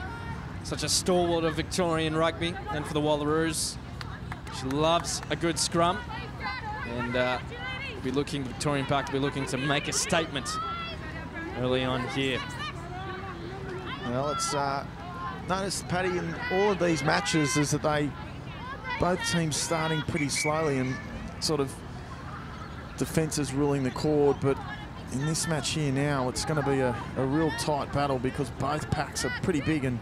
such a stalwart of Victorian rugby, and for the Wallaroos, she loves a good scrum, and we'll be looking, Victorian Park will be looking to make a statement early on here. Well, it's noticed, Paddy, in all of these matches is that both teams starting pretty slowly, and sort of defences ruling the chord, but in this match here now, it's going to be a real tight battle, because both packs are pretty big, and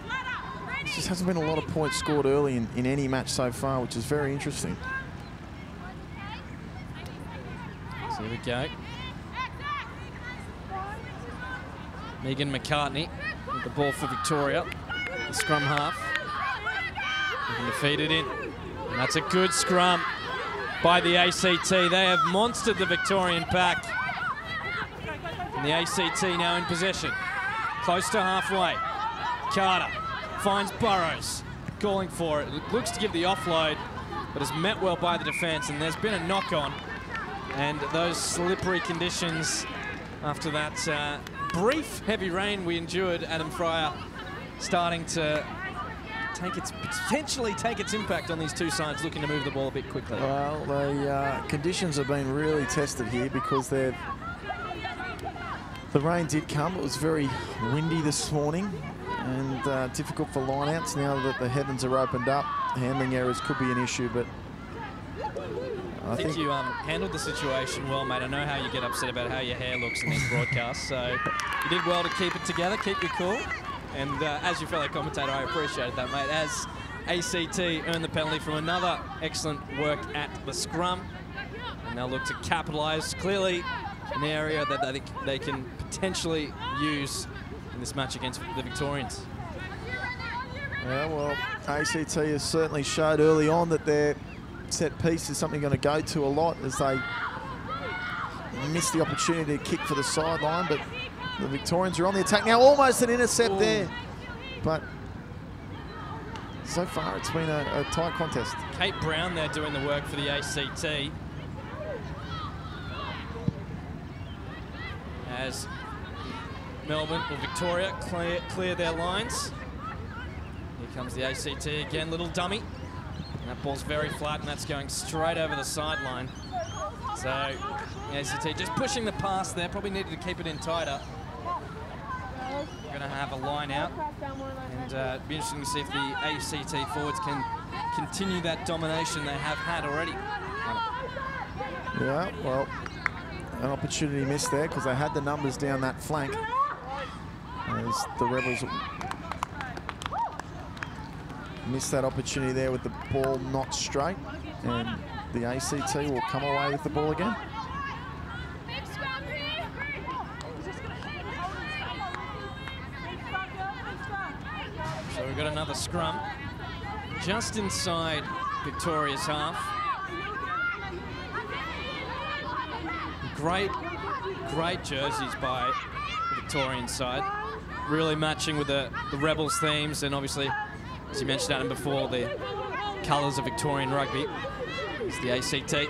there just hasn't been a lot of points scored early in any match so far, which is very interesting. So here we go. Megan McCartney with the ball for Victoria, the scrum half. Looking to feed it in. And that's a good scrum by the ACT. They have monstered the Victorian pack. And the ACT now in possession. Close to halfway. Carter finds Burrows, calling for it. It looks to give the offload, but is met well by the defence, and there's been a knock-on. And those slippery conditions after that brief heavy rain we endured, Adam Fryer, starting to potentially take its impact on these two sides looking to move the ball a bit quickly. Well, the conditions have been really tested here, because the rain did come. It was very windy this morning, and difficult for lineouts. Now that the heavens are opened up, handling errors could be an issue, but I think you handled the situation well, mate. I know how you get upset about how your hair looks in these broadcasts, so you did well to keep it together, keep your cool. And as your fellow commentator, I appreciated that, mate. As ACT earned the penalty from another excellent work at the scrum, and they'll look to capitalise. Clearly an area that I think they can potentially use in this match against the Victorians. Yeah, well, ACT has certainly showed early on that their set piece is something going to go to a lot, as they missed the opportunity to kick for the sideline, but the Victorians are on the attack now. Almost an intercept there, but so far it's been a tight contest. Kate Brown there doing the work for the ACT. As Melbourne or Victoria clear their lines. Here comes the ACT again, little dummy. And that ball's very flat, and that's going straight over the sideline. So the ACT just pushing the pass there, probably needed to keep it in tighter. We're going to have a line out, and it'd be interesting to see if the ACT forwards can continue that domination they have had already. Yeah, well, an opportunity missed there because they had the numbers down that flank. As the Rebels missed that opportunity there with the ball not straight, and the ACT will come away with the ball again. So we've got another scrum just inside Victoria's half. Great jerseys by the Victorian side, really matching with the Rebels themes, and obviously, as you mentioned, Adam, before, the colours of Victorian rugby. It's the ACT.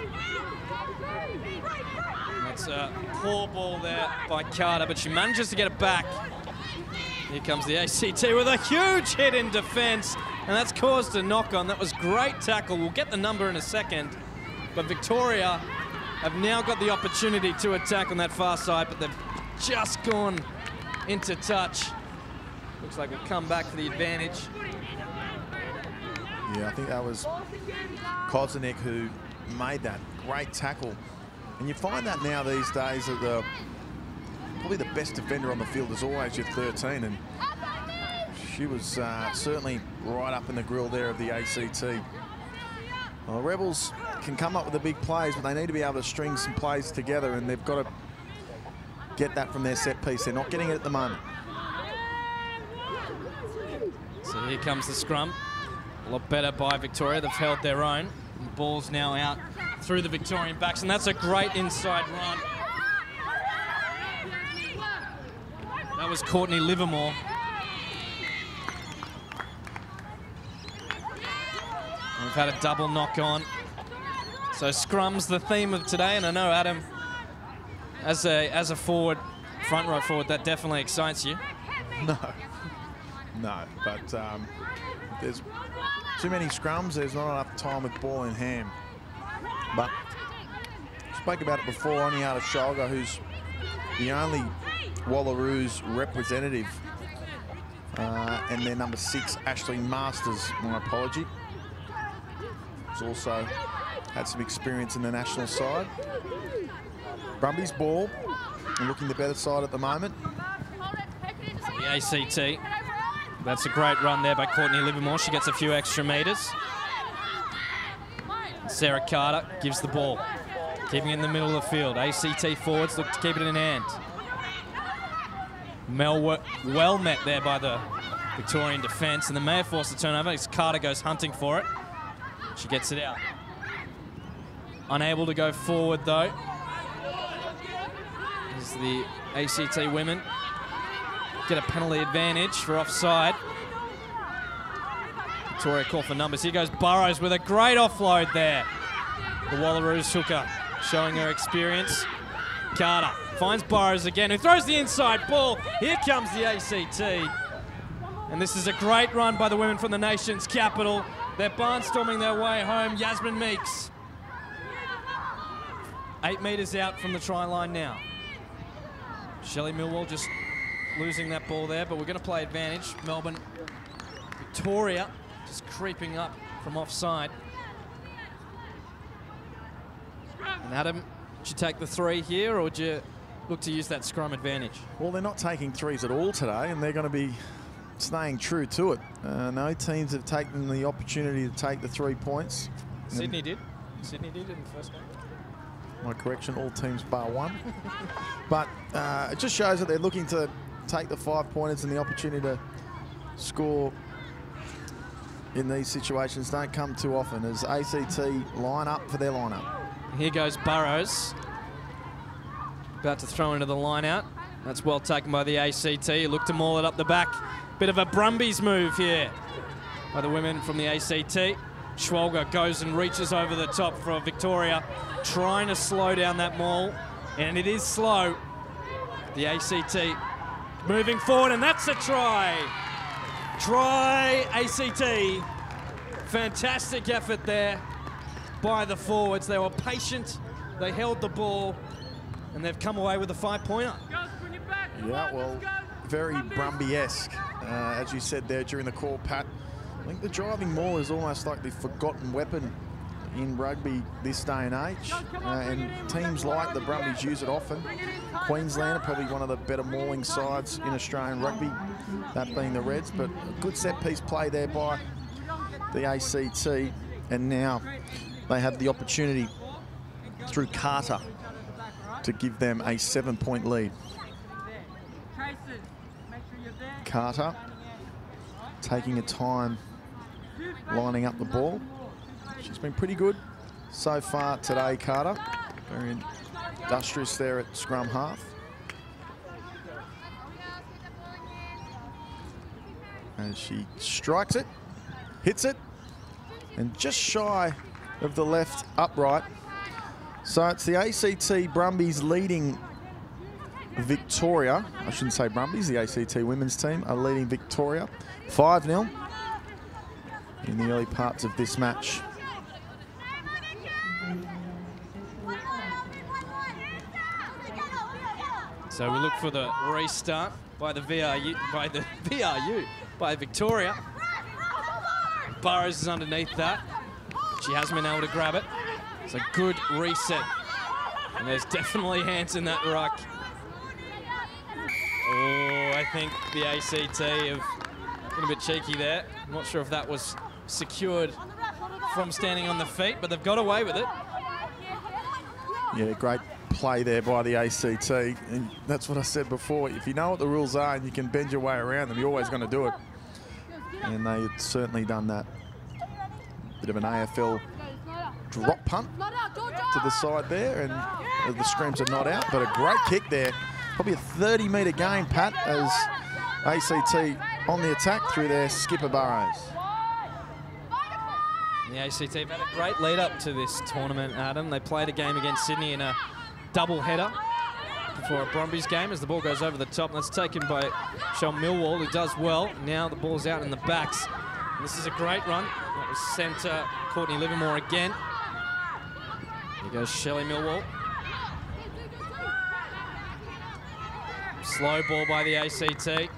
That's a poor ball there by Carter, but she manages to get it back. Here comes the ACT with a huge hit in defence, and that's caused a knock-on. That was great tackle. We'll get the number in a second, but Victoria have now got the opportunity to attack on that far side, but they've just gone into touch. Looks like we'll come back for the advantage. Yeah, I think that was Kozanek who made that great tackle. And you find that now these days that probably the best defender on the field is always your 13, and she was certainly right up in the grill there of the ACT. Well, the Rebels can come up with the big plays, but they need to be able to string some plays together, and they've got to get that from their set piece. They're not getting it at the moment. So here comes the scrum. A lot better by Victoria. They've held their own. And the ball's now out through the Victorian backs, and that's a great inside run. That was Courtney Livermore. We've had a double knock on. So scrum's the theme of today, and I know, Adam, as a forward, front row forward, that definitely excites you. No, but there's too many scrums. There's not enough time with ball in hand. But spoke about it before, Oniata Sholga, who's the only Wallaroos representative, and their number 6, Ashley Masters, my apology, has also had some experience in the national side. Brumbies ball, and looking the better side at the moment. The ACT. That's a great run there by Courtney Livermore. She gets a few extra metres. Sarah Carter gives the ball, keeping it in the middle of the field. ACT forwards look to keep it in hand. Well met there by the Victorian defence, and the may have forced the turnover as Carter goes hunting for it. She gets it out. Unable to go forward though. As the ACT women get a penalty advantage for offside. Victoria call for numbers. Here goes Burrows with a great offload there. The Wallaroos hooker showing her experience. Carter finds Burrows again, who throws the inside ball. Here comes the ACT. And this is a great run by the women from the nation's capital. They're barnstorming their way home. Yasmin Meeks. 8 metres out from the try line now. Shelley Millwall just losing that ball there, but we're going to play advantage. Melbourne, Victoria just creeping up from offside. And Adam, would you take the 3 here, or would you look to use that scrum advantage? Well, they're not taking 3s at all today, and they're going to be staying true to it. No teams have taken the opportunity to take the 3 points. Sydney did. Sydney did in the first game. My correction, all teams bar 1. But it just shows that they're looking to take the 5-pointers, and the opportunity to score in these situations don't come too often as ACT line up for their line-up. Here goes Burrows. About to throw into the line-out. That's well taken by the ACT. Look to maul it up the back. Bit of a Brumbies move here by the women from the ACT. Schwalger goes and reaches over the top for Victoria, trying to slow down that maul, and it is slow. The ACT moving forward, and that's a try. Try ACT. Fantastic effort there by the forwards. They were patient, they held the ball, and they've come away with a 5-pointer. Yeah, well, very Brumby-esque, as you said there during the call, Pat. I think the driving maul is almost like the forgotten weapon in rugby this day and age, and teams like the Brumbies use it often. Queensland are probably one of the better mauling sides in Australian rugby, that being the Reds, but a good set-piece play there by the ACT, and now they have the opportunity through Carter to give them a 7-point lead. Carter taking her time lining up the ball. She's been pretty good so far today, Carter. Very industrious there at scrum half. And she strikes it, hits it, and just shy of the left upright. So it's the ACT Brumbies leading Victoria. I shouldn't say Brumbies, the ACT women's team are leading Victoria 5-0 in the early parts of this match. So we look for the restart by the by Victoria. Burrows is underneath that. She hasn't been able to grab it. It's a good reset. And there's definitely hands in that ruck. Oh, I think the ACT have been a bit cheeky there. I'm not sure if that was secured from standing on the feet, but they've got away with it. Yeah, great play there by the ACT. And that's what I said before. If you know what the rules are and you can bend your way around them, you're always going to do it. And they had certainly done that. Bit of an AFL drop punt to the side there, and the screams are not out, but a great kick there. Probably a 30-metre gain, Pat, as ACT on the attack through their skipper Burrows. The ACT have had a great lead up to this tournament, Adam. They played a game against Sydney in a double header before a Brumbies game as the ball goes over the top. And that's taken by Michelle Millwall, who does well. Now the ball's out in the backs. And this is a great run. That was centre Courtney Livermore again. Here goes Shelley Millwall. Slow ball by the ACT.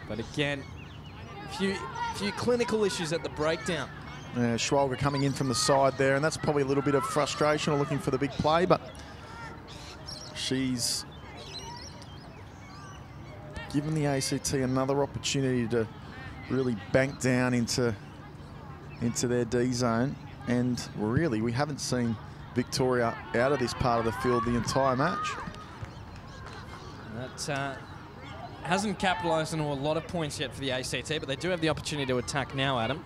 But again, a few clinical issues at the breakdown. Schwalger coming in from the side there, and that's probably a little bit of frustration or looking for the big play, but she's given the ACT another opportunity to really bank down into their D zone, and really we haven't seen Victoria out of this part of the field the entire match. That hasn't capitalised on a lot of points yet for the ACT, but they do have the opportunity to attack now, Adam.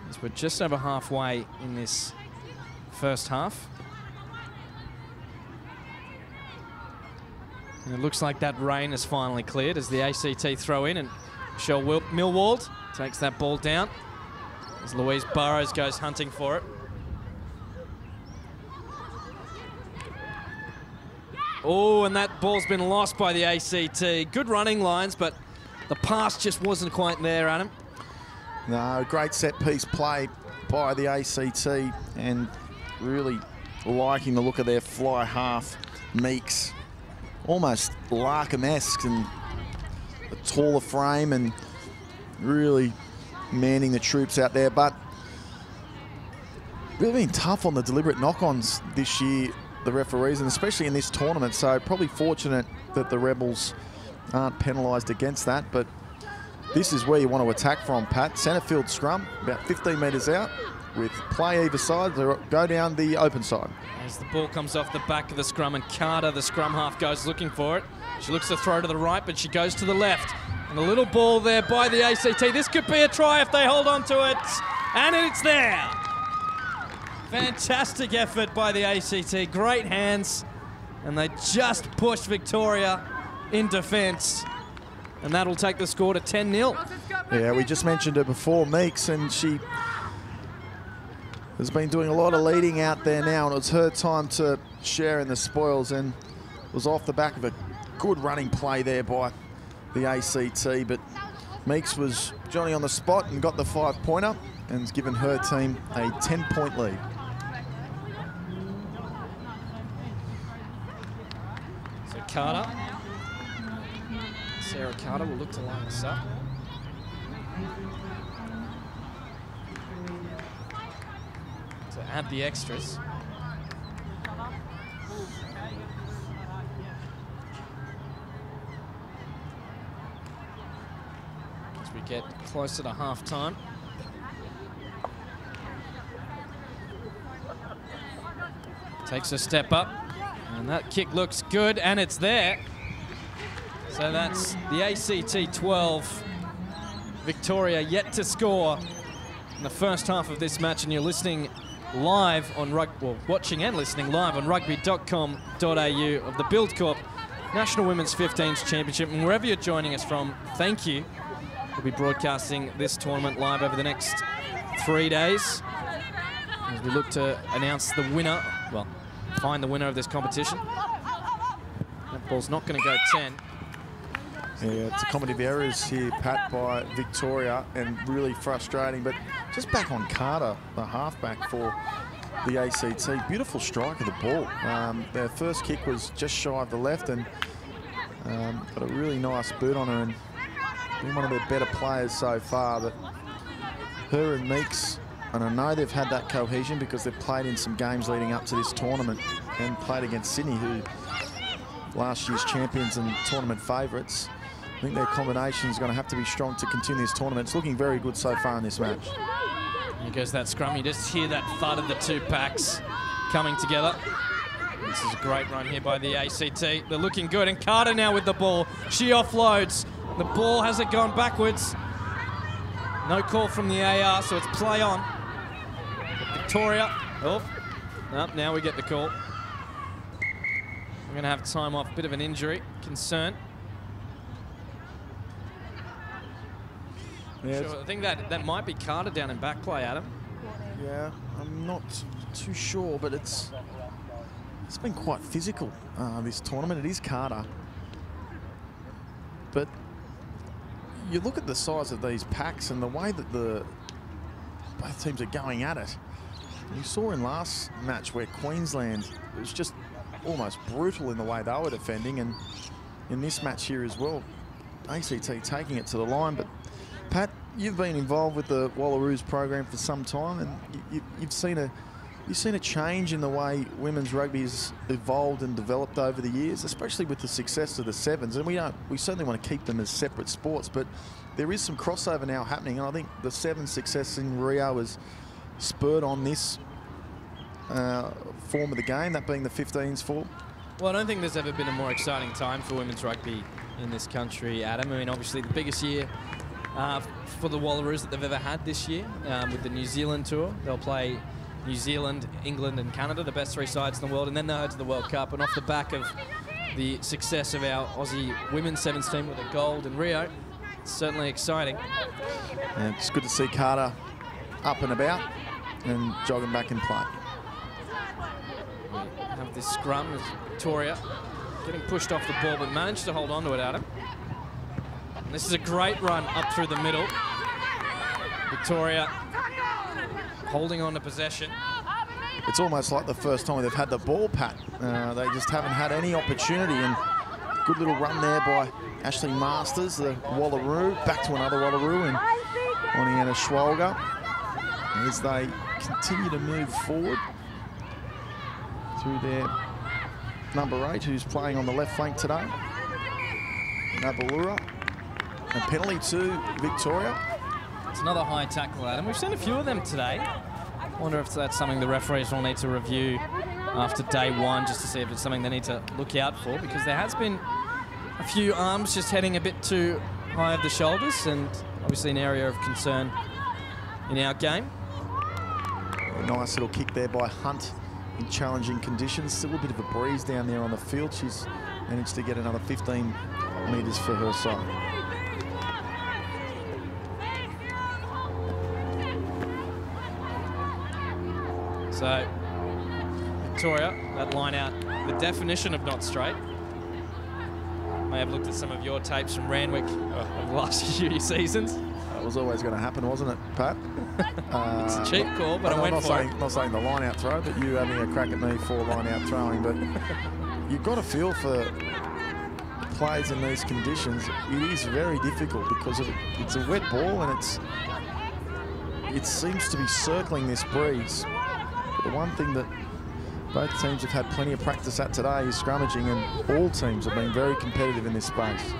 As we're just over halfway in this first half. And it looks like that rain has finally cleared as the ACT throw in, and Michelle Millwall takes that ball down as Louise Burrows goes hunting for it. Oh, and that ball's been lost by the ACT. Good running lines, but the pass just wasn't quite there, Adam. No, great set-piece play by the ACT, and really liking the look of their fly half, Meeks. Almost Larkham-esque, and a taller frame, and really manning the troops out there. But really been tough on the deliberate knock-ons this year, the referees, and especially in this tournament. So probably fortunate that the Rebels aren't penalised against that. But this is where you want to attack from, Pat. Centre field scrum, about 15 metres out, with play either side. They go down the open side. As the ball comes off the back of the scrum, and Carter, the scrum half, goes looking for it. She looks to throw to the right, but she goes to the left. And a little ball there by the ACT. This could be a try if they hold on to it. And it's there. Fantastic effort by the ACT. Great hands. And they just pushed Victoria in defence. And that'll take the score to 10-0. Yeah, we just mentioned her before, Meeks, and she has been doing a lot of leading out there now, and it was her time to share in the spoils, and it was off the back of a good running play there by the ACT, but Meeks was Johnny on the spot and got the 5-pointer and has given her team a 10-point lead. So Carter, Sarah Carter will look to line this up. To add the extras. As we get closer to half-time. Takes a step up, and that kick looks good, and it's there. So that's the ACT 12. Victoria yet to score in the first half of this match, and you're listening live on watching and listening live on Rugby.com.au of the Buildcorp National Women's 15s Championship. And wherever you're joining us from, thank you. We'll be broadcasting this tournament live over the next 3 days as we look to announce the winner, well, find the winner of this competition. That ball's not going to go 10. Yeah, it's a comedy of errors here, Pat, by Victoria, and really frustrating. But just back on Carter, the halfback for the ACT. Beautiful strike of the ball. Their first kick was just shy of the left, and got a really nice boot on her, and been one of their better players so far. But her and Meeks, and I know they've had that cohesion because they've played in some games leading up to this tournament and played against Sydney, who last year's champions and tournament favourites. I think their combination is going to have to be strong to continue this tournament. It's looking very good so far in this match. Here goes that scrum. You just hear that thud of the two packs coming together. This is a great run here by the ACT. They're looking good, and Carter now with the ball. She offloads. The ball hasn't gone backwards. No call from the AR, so it's play on. But Victoria, now we get the call. We're going to have time off, bit of an injury concern. Yeah, Sure, I think that might be Carter down in back play, Adam. yeah, I'm not too sure, but it's been quite physical, this tournament. It is Carter. But you look at the size of these packs and the way that both teams are going at it. You saw in last match where Queensland, it was just almost brutal in the way they were defending, and in this match here as well, ACT taking it to the line. But Pat, you've been involved with the Wallaroos program for some time, and you've seen a change in the way women's rugby has evolved and developed over the years, especially with the success of the sevens. And we certainly want to keep them as separate sports, but there is some crossover now happening, and I think the sevens success in Rio has spurred on this form of the game, that being the 15s form. Well, I don't think there's ever been a more exciting time for women's rugby in this country, Adam. I mean, obviously the biggest year for the Wallaroos that they've ever had this year with the New Zealand tour. They'll play New Zealand, England and Canada, the best three sides in the world, and then they'll head to the World Cup. And off the back of the success of our Aussie women's sevens team with a gold in Rio, it's certainly exciting. And it's good to see Carter up and about and jogging back in play. We have this scrum with Victoria getting pushed off the ball, but managed to hold on to it, Adam. And this is a great run up through the middle. Victoria holding on to possession. It's almost like the first time they've had the ball, Pat. They just haven't had any opportunity, and good little run there by Ashley Masters, the Wallaroo. Back to another Wallaroo, and Moniana Schwalger as they continue to move forward through their number 8, who's playing on the left flank today, Nabalura. A penalty to Victoria. It's another high tackle, Adam. We've seen a few of them today. I wonder if that's something the referees will need to review after day one, just to see if it's something they need to look out for, because there has been a few arms just heading a bit too high of the shoulders, and obviously an area of concern in our game. A nice little kick there by Hunt in challenging conditions. Still a bit of a breeze down there on the field. She's managed to get another 15 metres for her side. So, Victoria, that line out, the definition of not straight. may have looked at some of your tapes from Randwick of the last few seasons. That was always going to happen, wasn't it, Pat? It's a cheap call, but I went for it. Not saying the line-out throw, but you having a crack at me for line-out throwing. But you've got to feel for players in these conditions. It is very difficult because it's a wet ball and it seems to be circling this breeze. But the one thing that both teams have had plenty of practice at today is scrummaging, and all teams have been very competitive in this space.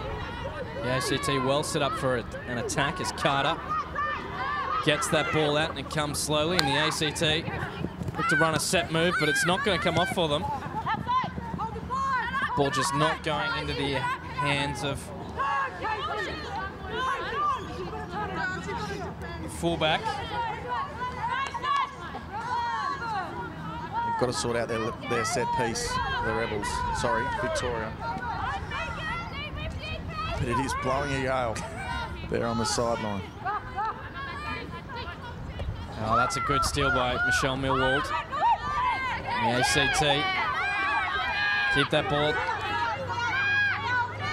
The ACT well set up for an attack as Carter gets that ball out, and it comes slowly, and the ACT look to run a set move, but it's not going to come off for them. Ball just not going into the hands of the fullback. Got to sort out their set piece, the Rebels. Sorry, Victoria. But it is blowing a gale there on the sideline. Oh, that's a good steal by Michelle Millwald. The ACT keep that ball.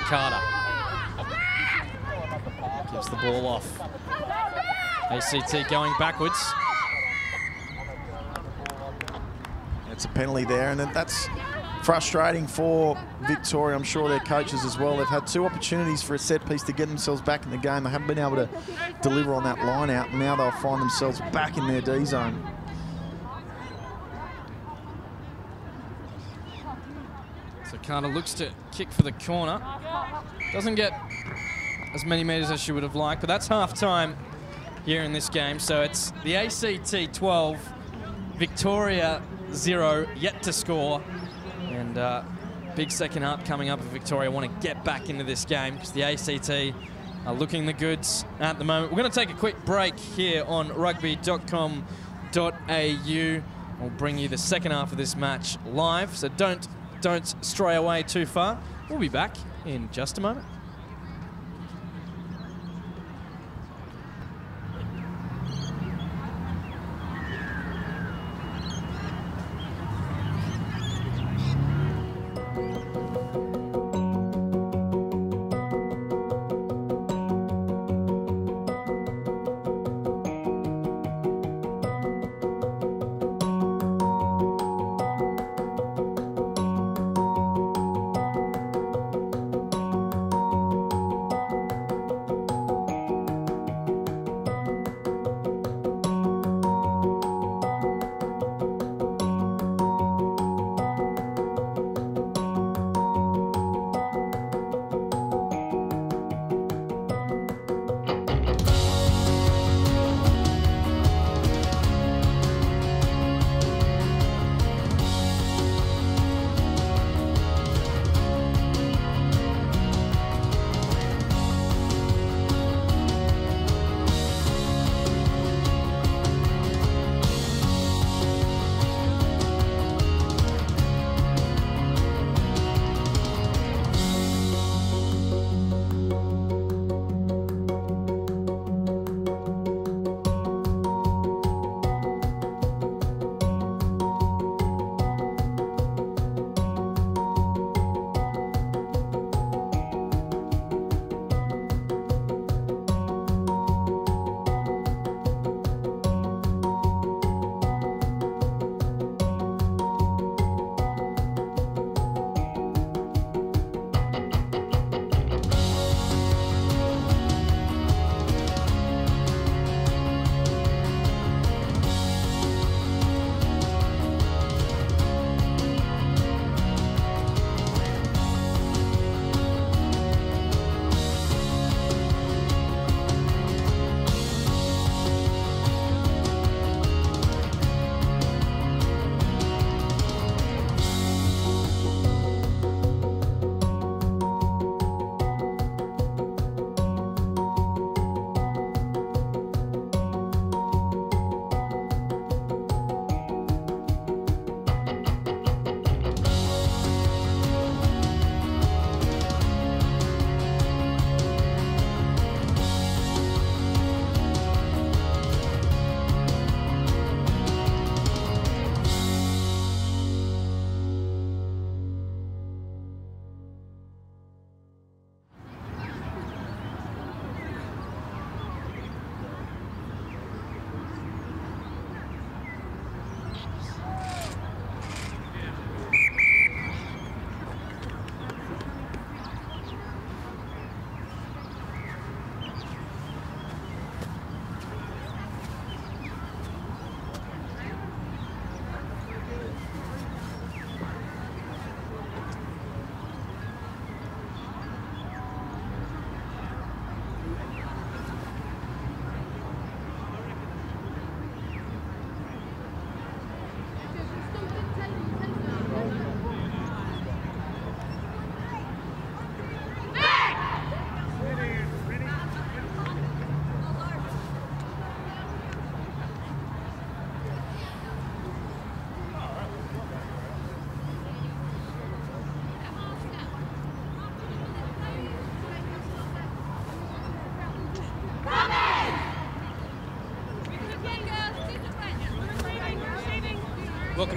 Carter gives the ball off. ACT going backwards. It's a penalty there, and that's frustrating for Victoria. I'm sure their coaches as well. They've had 2 opportunities for a set piece to get themselves back in the game. They haven't been able to deliver on that line out. Now they'll find themselves back in their D zone. So Carter looks to kick for the corner. Doesn't get as many metres as she would have liked, but that's half-time here in this game. So it's the ACT 12, Victoria 0, yet to score. And big second half coming up if Victoria want to get back into this game, because the ACT are looking the goods at the moment. We're going to take a quick break here on Rugby.com.au. We'll bring you the second half of this match live, so don't stray away too far. We'll be back in just a moment.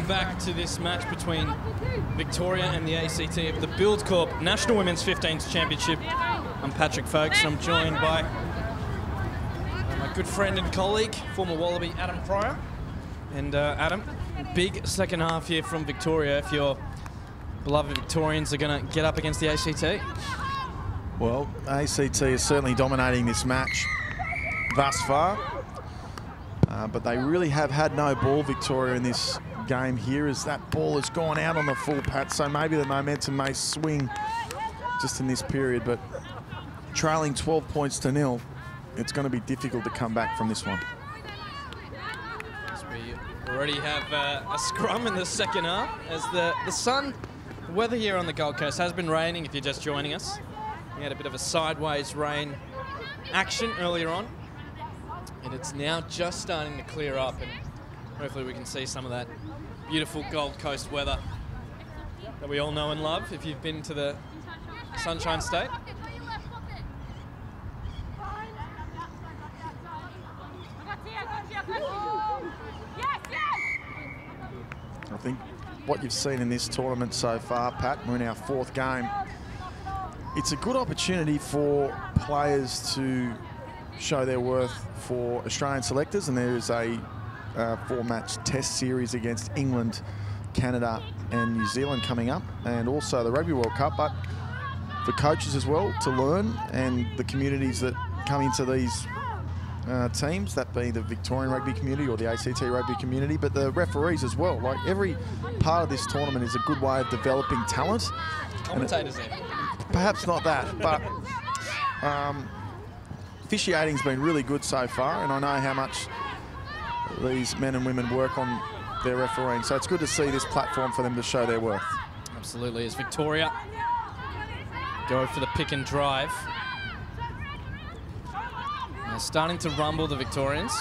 back to this match between Victoria and the ACT of the Buildcorp National Women's 15s Championship. I'm Patrick Folks, and I'm joined by my good friend and colleague, former Wallaby Adam Pryor. And Adam, big second half here from Victoria if your beloved Victorians are going to get up against the ACT. Well, ACT is certainly dominating this match thus far, but they really have had no ball, Victoria, in this game here, as that ball has gone out on the full pat, so maybe the momentum may swing just in this period, but trailing 12 points to 0, it's going to be difficult to come back from this one. As we already have a scrum in the second half, as the sun, the weather here on the Gold Coast has been raining if you're just joining us. We had a bit of a sideways rain action earlier on, and it's now just starting to clear up, and hopefully we can see some of that beautiful Gold Coast weather that we all know and love if you've been to the Sunshine State. I think what you've seen in this tournament so far, Pat, we're in our 4th game, it's a good opportunity for players to show their worth for Australian selectors, and there is a 4-match test series against England, Canada and New Zealand coming up, and also the Rugby World Cup, but for coaches as well to learn, and the communities that come into these teams, that be the Victorian rugby community or the ACT rugby community, but the referees as well. Like, every part of this tournament is a good way of developing talent. Commentators there. Perhaps not that, but officiating's been really good so far, and I know how much these men and women work on their refereeing, so it's good to see this platform for them to show their worth. Absolutely, as Victoria go for the pick and drive. They're starting to rumble, the Victorians.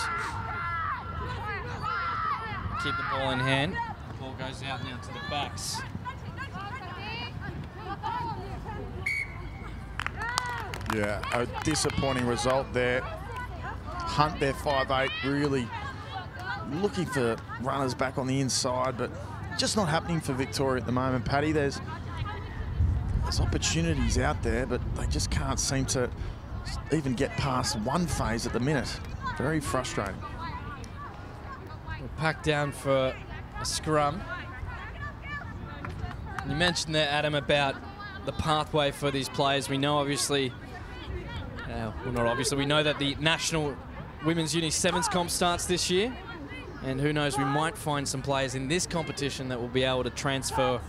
Keep the ball in hand. The ball goes out now to the backs. Yeah, a disappointing result there. Hunt, their 5'8", really looking for runners back on the inside, but just not happening for Victoria at the moment, Paddy. There's opportunities out there, but they just can't seem to even get past one phase at the minute. Very frustrating. We're packed down for a scrum. You mentioned there, Adam, about the pathway for these players. We know, obviously, well, not obviously, we know that the National Women's Uni Sevens comp starts this year, and who knows, we might find some players in this competition that will be able to transfer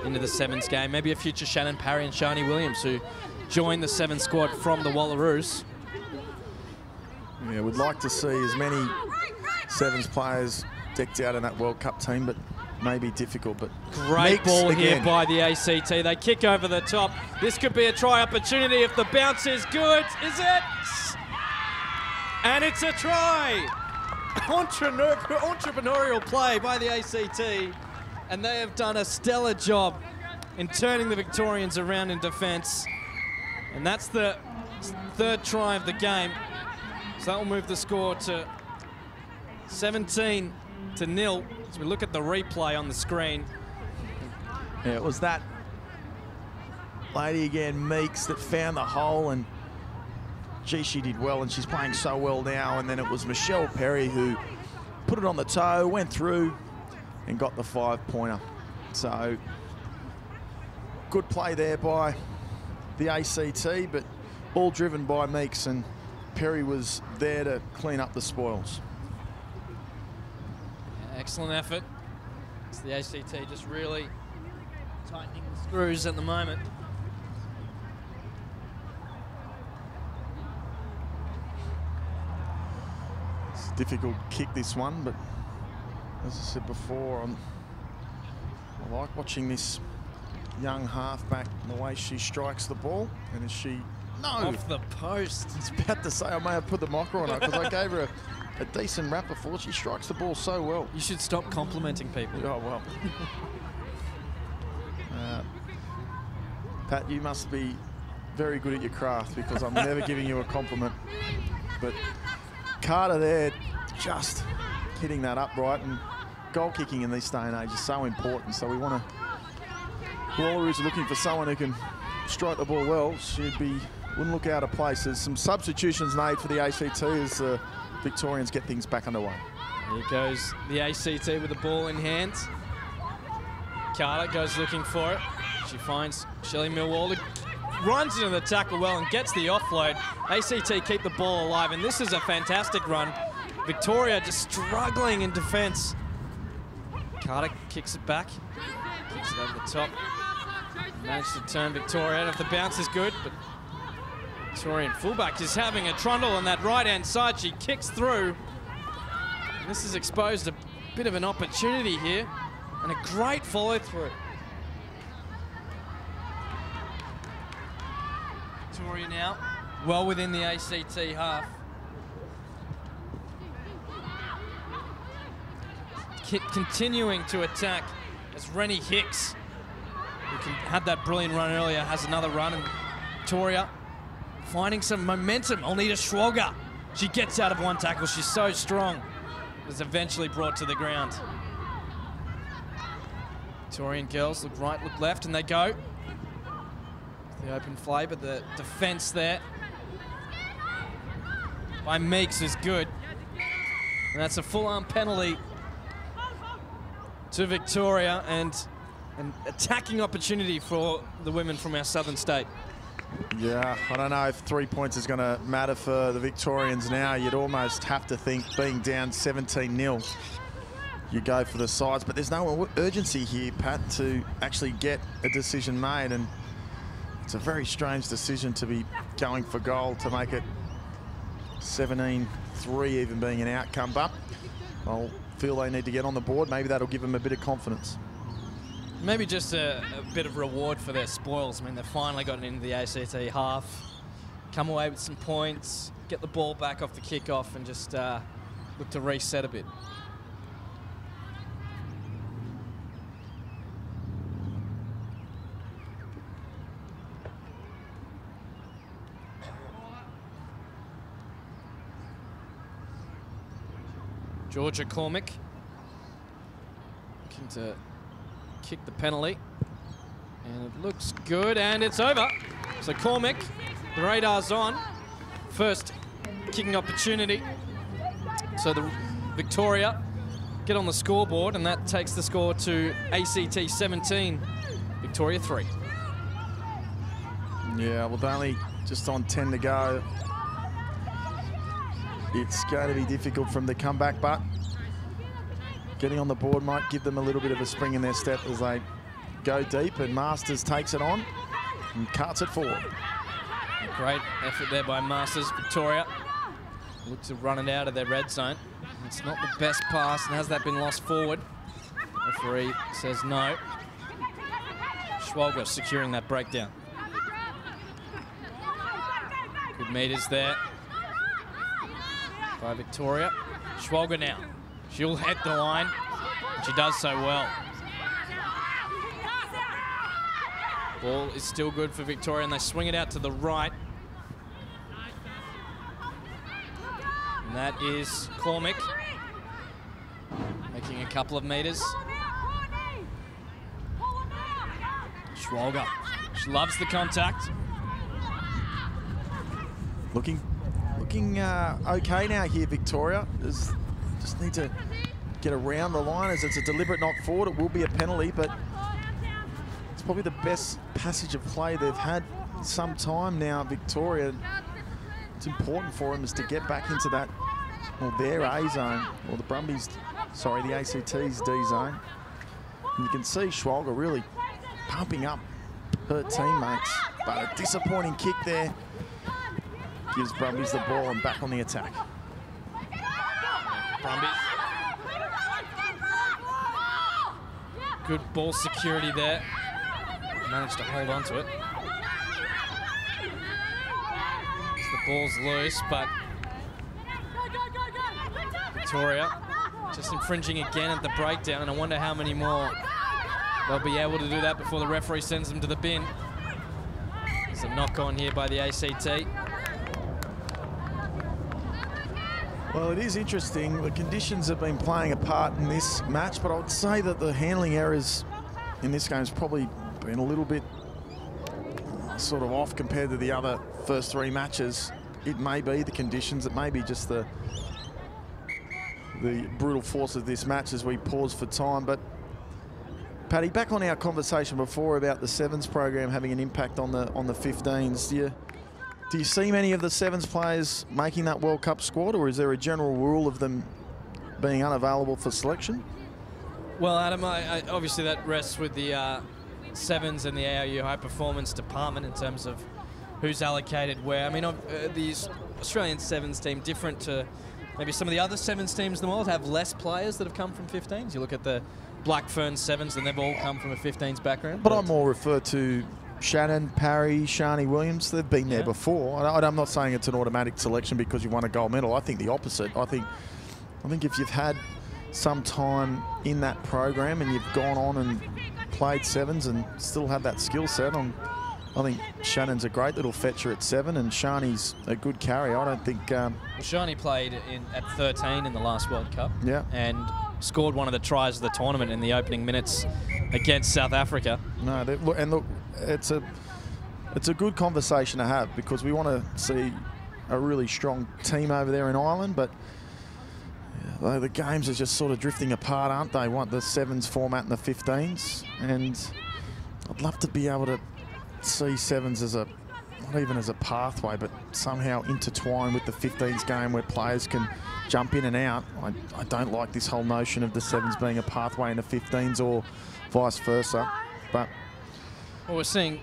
into the Sevens game. Maybe a future Shannon Parry and Shani Williams, who joined the Sevens squad from the Wallaroos. Yeah, we'd like to see as many Sevens players decked out in that World Cup team, but may be difficult. But great ball here by the ACT. They kick over the top. This could be a try opportunity if the bounce is good. Is it? And it's a try. Entrepreneurial play by the ACT, and they have done a stellar job in turning the Victorians around in defence. And that's the 3rd try of the game. So that will move the score to 17-0 as we look at the replay on the screen. Yeah, it was that lady again, Meeks, that found the hole, and gee, she did well, and she's playing so well now. And then it was Michelle Perry who put it on the toe, went through and got the 5-pointer. So good play there by the ACT, but all driven by Meeks, and Perry was there to clean up the spoils. Yeah, excellent effort. It's the ACT just really tightening the screws at the moment. It's a difficult kick, this one, but as I said before, I like watching this young halfback and the way she strikes the ball, and as she off the post. I was about to say I may have put the mocker on her because I gave her a decent rap before. She strikes the ball so well. You should stop complimenting people. Oh, well. Pat, you must be very good at your craft, because I'm never giving you a compliment. But Carter there just hitting that upright, and goal kicking in this day and age is so important. So we want to, Wallaroos are looking for someone who can strike the ball well. Wouldn't look out of place. There's some substitutions made for the ACT as the Victorians get things back underway. Here goes the ACT with the ball in hand. Carter goes looking for it. She finds Shelley Millwall, runs into the tackle well and gets the offload. ACT keep the ball alive, and this is a fantastic run. Victoria just struggling in defence. Carter kicks it back, kicks it over the top. Managed to turn Victoria, and if the bounce is good, but Victorian fullback is having a trundle on that right-hand side. She kicks through. And this has exposed a bit of an opportunity here, and a great follow-through. Victoria now well within the ACT half. Continuing to attack as Rennie Hicks, who had that brilliant run earlier, has another run, and Victoria finding some momentum. Alnita Schwalger, she gets out of one tackle. She's so strong. Was eventually brought to the ground. Victorian girls look right, look left, and they go. The open play, but the defence there by Meeks is good. And that's a full-arm penalty to Victoria, and an attacking opportunity for the women from our southern state. Yeah, I don't know if 3 points is going to matter for the Victorians now. You'd almost have to think, being down 17-0, you go for the sides. But there's no urgency here, Pat, to actually get a decision made. And it's a very strange decision to be going for goal to make it 17-3 even being an outcome. But I'll feel they need to get on the board. Maybe that'll give them a bit of confidence. Maybe just a bit of reward for their spoils. I mean, they've finally gotten into the ACT half, come away with some points, get the ball back off the kickoff, and just look to reset a bit. Georgia Cormick looking to kick the penalty, and it looks good, and it's over. So Cormick, the radar's on. First kicking opportunity. So the Victoria get on the scoreboard, and that takes the score to ACT 17, Victoria 3. Yeah, with only just on 10 to go, it's going to be difficult for them to come back, but getting on the board might give them a little bit of a spring in their step as they go deep, and Masters takes it on and cuts it forward. Great effort there by Masters. Victoria look to run it out of their red zone. It's not the best pass, and has that been lost forward? Referee says no. Schwalger securing that breakdown. Good meters there by Victoria. Schwalger now. She'll head the line, and she does so well. Ball is still good for Victoria, and they swing it out to the right. And that is Cormick making a couple of meters. Schwalger, she loves the contact. Looking okay now here, Victoria. Just need to get around the line as it's a deliberate knock forward. It will be a penalty, but it's probably the best passage of play they've had in some time now, Victoria. It's important for them is to get back into that, well, their A zone, or the Brumbies, sorry, the ACT's D zone. And you can see Schwalger really pumping up her teammates, but a disappointing kick there gives Brumbies the ball and back on the attack. Brumbies. Good ball security there. Managed to hold on to it. The ball's loose, but Victoria just infringing again at the breakdown, and I wonder how many more they'll be able to do that before the referee sends them to the bin. There's a knock on here by the ACT. Well, it is interesting. The conditions have been playing a part in this match, but I would say that the handling errors in this game has probably been a little bit sort of off compared to the other first 3 matches. It may be the conditions, it may be just the brutal force of this match as we pause for time. But Paddy, back on our conversation before about the sevens program having an impact on the 15s. Do you see many of the sevens players making that World Cup squad, or is there a general rule of them being unavailable for selection? Well, Adam, I obviously that rests with the sevens and the ARU high performance department in terms of who's allocated where. I mean, the Australian sevens team, different to maybe some of the other sevens teams in the world, have less players that have come from 15s. You look at the Black Fern sevens and they've all come from a 15s background. But I more refer to Shannon, Parry, Shani Williams. They've been there before. I'm not saying it's an automatic selection because you won a gold medal. I think the opposite. I think if you've had some time in that program and you've gone on and played sevens and still have that skill set, I think Shannon's a great little fetcher at 7 and Shani's a good carrier. I don't think... Shani played at 13 in the last World Cup. Yeah. And scored one of the tries of the tournament in the opening minutes against South Africa. No, look, it's a good conversation to have because we want to see a really strong team over there in Ireland, but the games are just sort of drifting apart, aren't they? Want the sevens format and the 15s, and I'd love to be able to see sevens as not even as a pathway, but somehow intertwined with the 15s game where players can jump in and out. I don't like this whole notion of the sevens being a pathway into 15s or vice versa. But well, we're seeing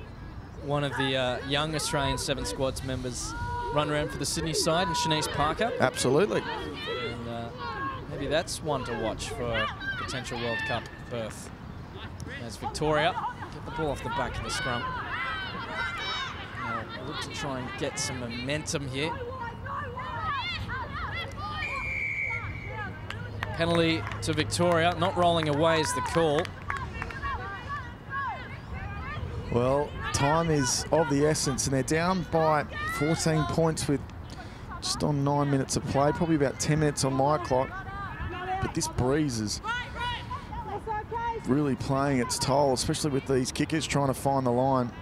one of the young Australian seven squads members run around for the Sydney side, and Shanice Parker. Absolutely. And maybe that's one to watch for a potential World Cup berth. As Victoria get the ball off the back of the scrum. Look to try and get some momentum here. Penalty to Victoria. Not rolling away is the call. Well, time is of the essence, and they're down by 14 points with just on 9 minutes of play, probably about 10 minutes on my clock. But this breeze is really playing its toll, especially with these kickers trying to find the line.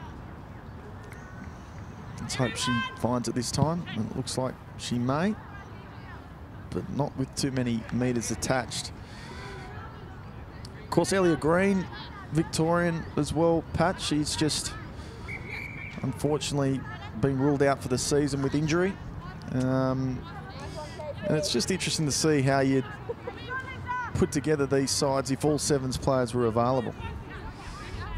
Let's hope she finds it this time. And it looks like she may, but not with too many metres attached. Of course, Ellia Green, Victorian as well, Pat. She's just unfortunately been ruled out for the season with injury. And it's just interesting to see how you'd put together these sides if all sevens players were available.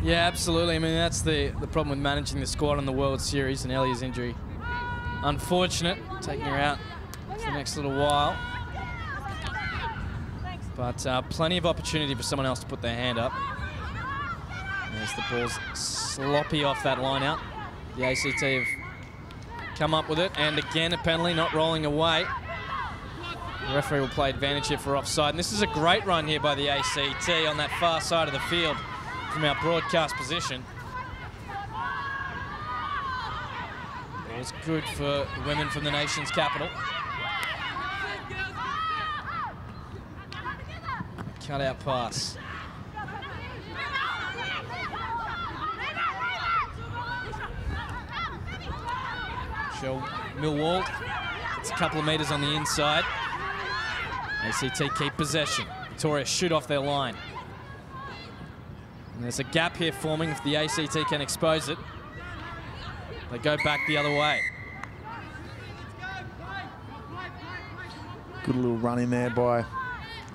Yeah, absolutely. I mean, that's the problem with managing the squad in the World Series, and Ellia's injury. Unfortunate, taking her out for the next little while. But plenty of opportunity for someone else to put their hand up. As the ball's sloppy off that line out. The ACT have come up with it, and again a penalty, not rolling away. The referee will play advantage here for offside, and this is a great run here by the ACT on that far side of the field from our broadcast position. It was good for the women from the nation's capital. Cut out pass. Michelle Millwall. It's a couple of metres on the inside. ACT keep possession. Victoria shoot off their line. And there's a gap here forming. If the ACT can expose it, they go back the other way. Good little run in there by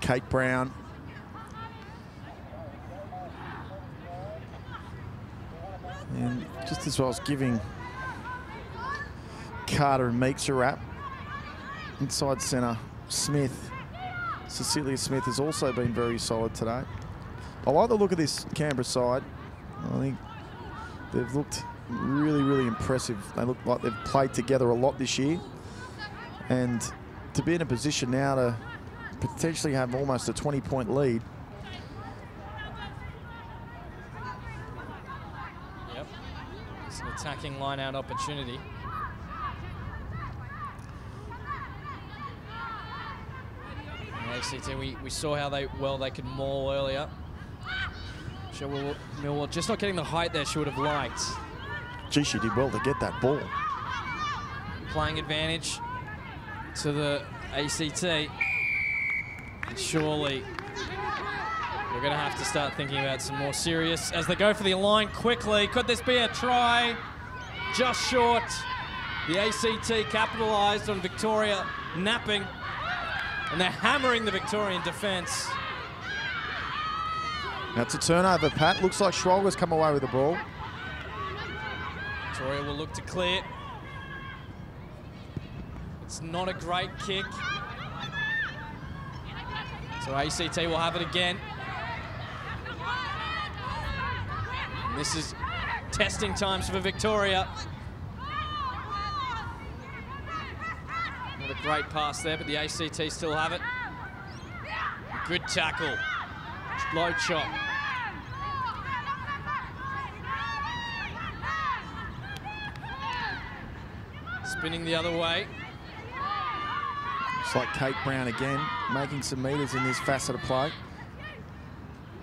Kate Brown. And just as I was giving Carter and Meeks a wrap, inside centre, Smith. Cecilia Smith has also been very solid today. I like the look of this Canberra side. I think they've looked really, really impressive. They look like they've played together a lot this year. And to be in a position now to potentially have almost a 20-point lead. Yep. It's an attacking line-out opportunity. ACT. We saw how well they could maul earlier. Millwall just not getting the height there she would have liked. Gee, she did well to get that ball. Playing advantage to the ACT. And surely we're going to have to start thinking about some more serious as they go for the line quickly. Could this be a try? Just short. The ACT capitalised on Victoria napping, and they're hammering the Victorian defence. That's a turnover, Pat. Looks like Schwalger's come away with the ball. Victoria will look to clear. It's not a great kick. So ACT will have it again. And this is testing times for Victoria. Not a great pass there, but the ACT still have it. Good tackle. Low chop. Spinning the other way. Looks like Kate Brown again, making some metres in this facet of play.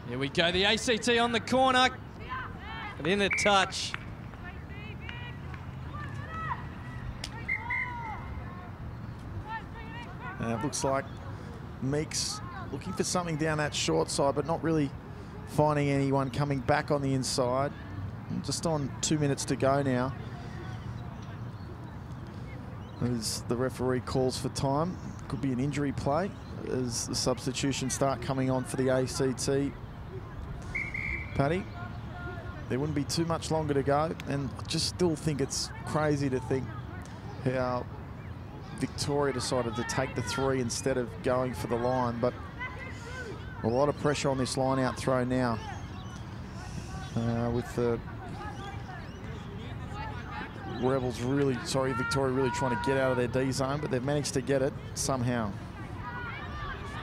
Here we go, the ACT on the corner. And in the touch. It looks like Meeks looking for something down that short side, but not really finding anyone coming back on the inside. And just on 2 minutes to go now, as the referee calls for time. Could be an injury play as the substitutions start coming on for the ACT. Paddy, there wouldn't be too much longer to go, and I just still think it's crazy to think how Victoria decided to take the 3 instead of going for the line, but a lot of pressure on this line out throw now with the Victoria really trying to get out of their D zone, but they've managed to get it somehow.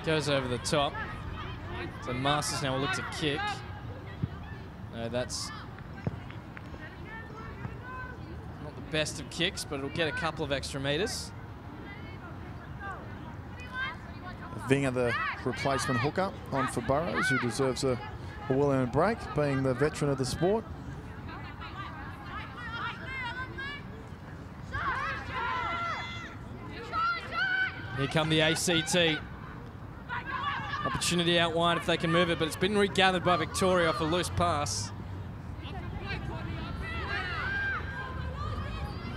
Goes over the top. So Masters now will look to kick. No, that's not the best of kicks, but it'll get a couple of extra metres. Vinger, the replacement hooker, on for Burrows, who deserves a well-earned break, being the veteran of the sport. Here come the ACT. Opportunity out wide if they can move it, but it's been regathered by Victoria off a loose pass.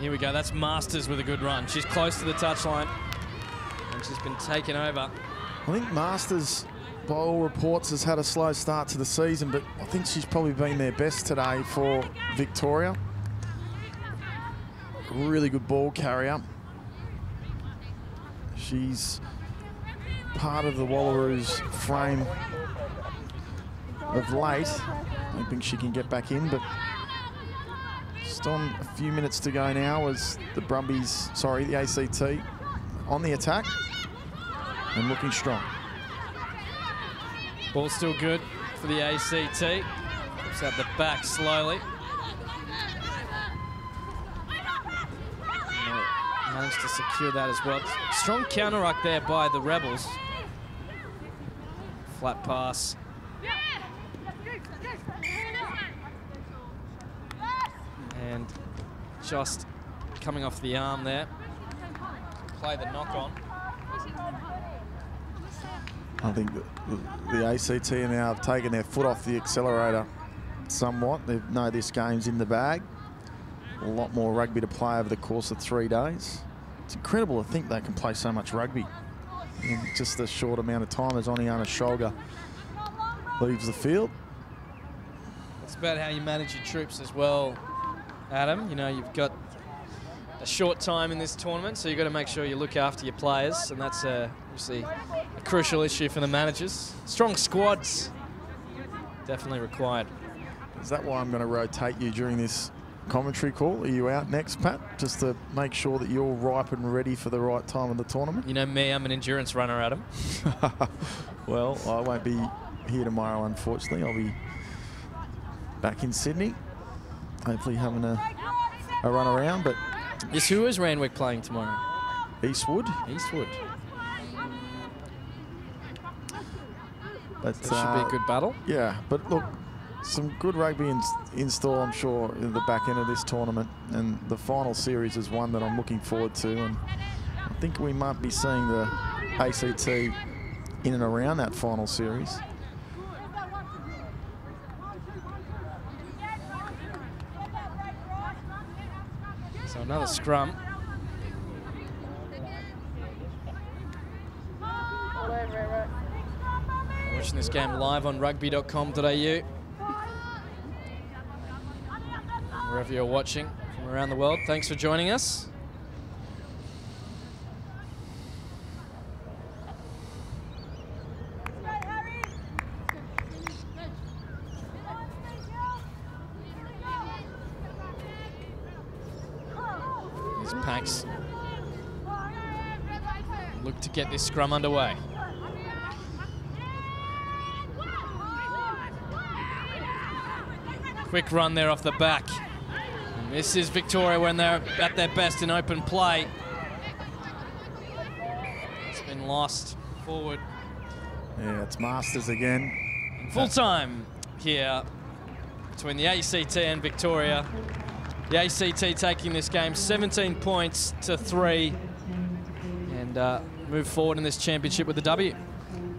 Here we go, that's Masters with a good run. She's close to the touchline, and she's been taken over. I think Masters, by all reports, has had a slow start to the season, but I think she's probably been their best today for Victoria. Really good ball carrier. She's part of the Wallaroos frame of late. Hoping she can get back in, but just on a few minutes to go now as the the ACT on the attack and looking strong. Ball still good for the ACT. Puts out the back slowly. Managed to secure that as well. Strong counter ruck there by the Rebels. Flat pass. And just coming off the arm there. Play the knock on. I think the ACT now have taken their foot off the accelerator somewhat. They know this game's in the bag. A lot more rugby to play over the course of 3 days. It's incredible to think they can play so much rugby in just a short amount of time as Oniana Scholger leaves the field. It's about how you manage your troops as well, Adam. You know, you've got a short time in this tournament, so you've got to make sure you look after your players, and that's obviously a crucial issue for the managers. Strong squads definitely required. Is that why I'm going to rotate you during this commentary call? Are you out next, Pat, just to make sure that you're ripe and ready for the right time of the tournament? You know me, I'm an endurance runner, Adam. Well, I won't be here tomorrow, unfortunately. I'll be back in Sydney, hopefully having a run around. But yes, who is Randwick playing tomorrow? Eastwood. Eastwood. But This should be a good battle. Yeah, but look, some good rugby in store, I'm sure, in the back end of this tournament. And the final series is one that I'm looking forward to. And I think we might be seeing the ACT in and around that final series. So another scrum. Watching this game live on Rugby.com.au. Wherever you're watching from around the world, thanks for joining us. These Packs look to get this scrum underway. Quick run there off the back. And this is Victoria when they're at their best in open play. It's been lost forward. Yeah, it's Masters again. Full time here between the ACT and Victoria. The ACT taking this game 17 points to 3 and move forward in this championship with the W.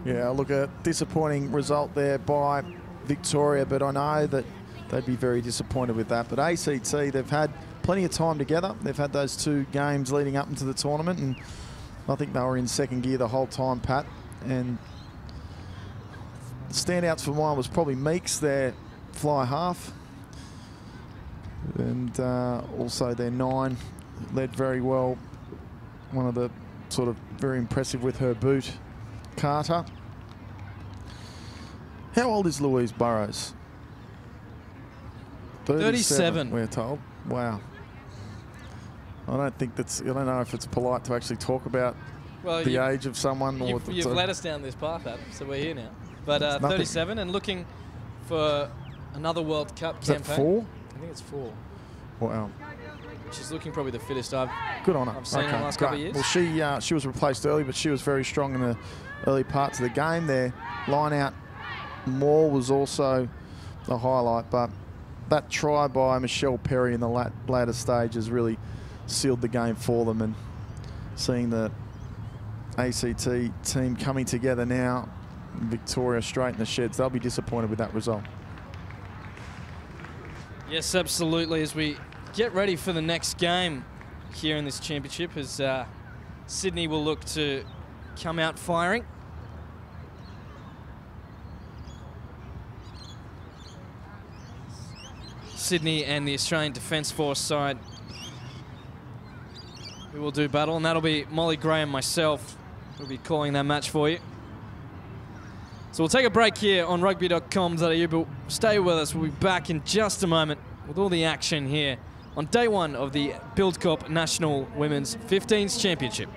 Yeah, look, a disappointing result there by Victoria, but I know that they'd be very disappointed with that. But ACT, they've had plenty of time together. They've had those 2 games leading up into the tournament, and I think they were in second gear the whole time, Pat. And the standouts for mine was probably Meeks, their fly half. And also their 9 led very well. One of the sort of very impressive with her boot, Carter. How old is Louise Burrows? 37, we're told. Wow. I don't know if it's polite to actually talk about the age of someone. You've led us down this path, Adam, so we're here now. But 37 and looking for another World Cup campaign. Is that 4? I think it's 4. Wow. She's looking probably the fittest I've seen in the last couple of years. Well, she was replaced early, but she was very strong in the early parts of the game there. Line out more was also the highlight, but that try by Michelle Perry in the latter stages really sealed the game for them. And seeing the ACT team coming together now, Victoria straight in the sheds, they'll be disappointed with that result. Yes, absolutely. As we get ready for the next game here in this championship, as Sydney will look to come out firing. Sydney and the Australian Defence Force side who will do battle, and that'll be Molly Gray and myself who'll be calling that match for you. So we'll take a break here on Rugby.com.au, but stay with us. We'll be back in just a moment with all the action here on day 1 of the Buildcorp National Women's 15s Championship.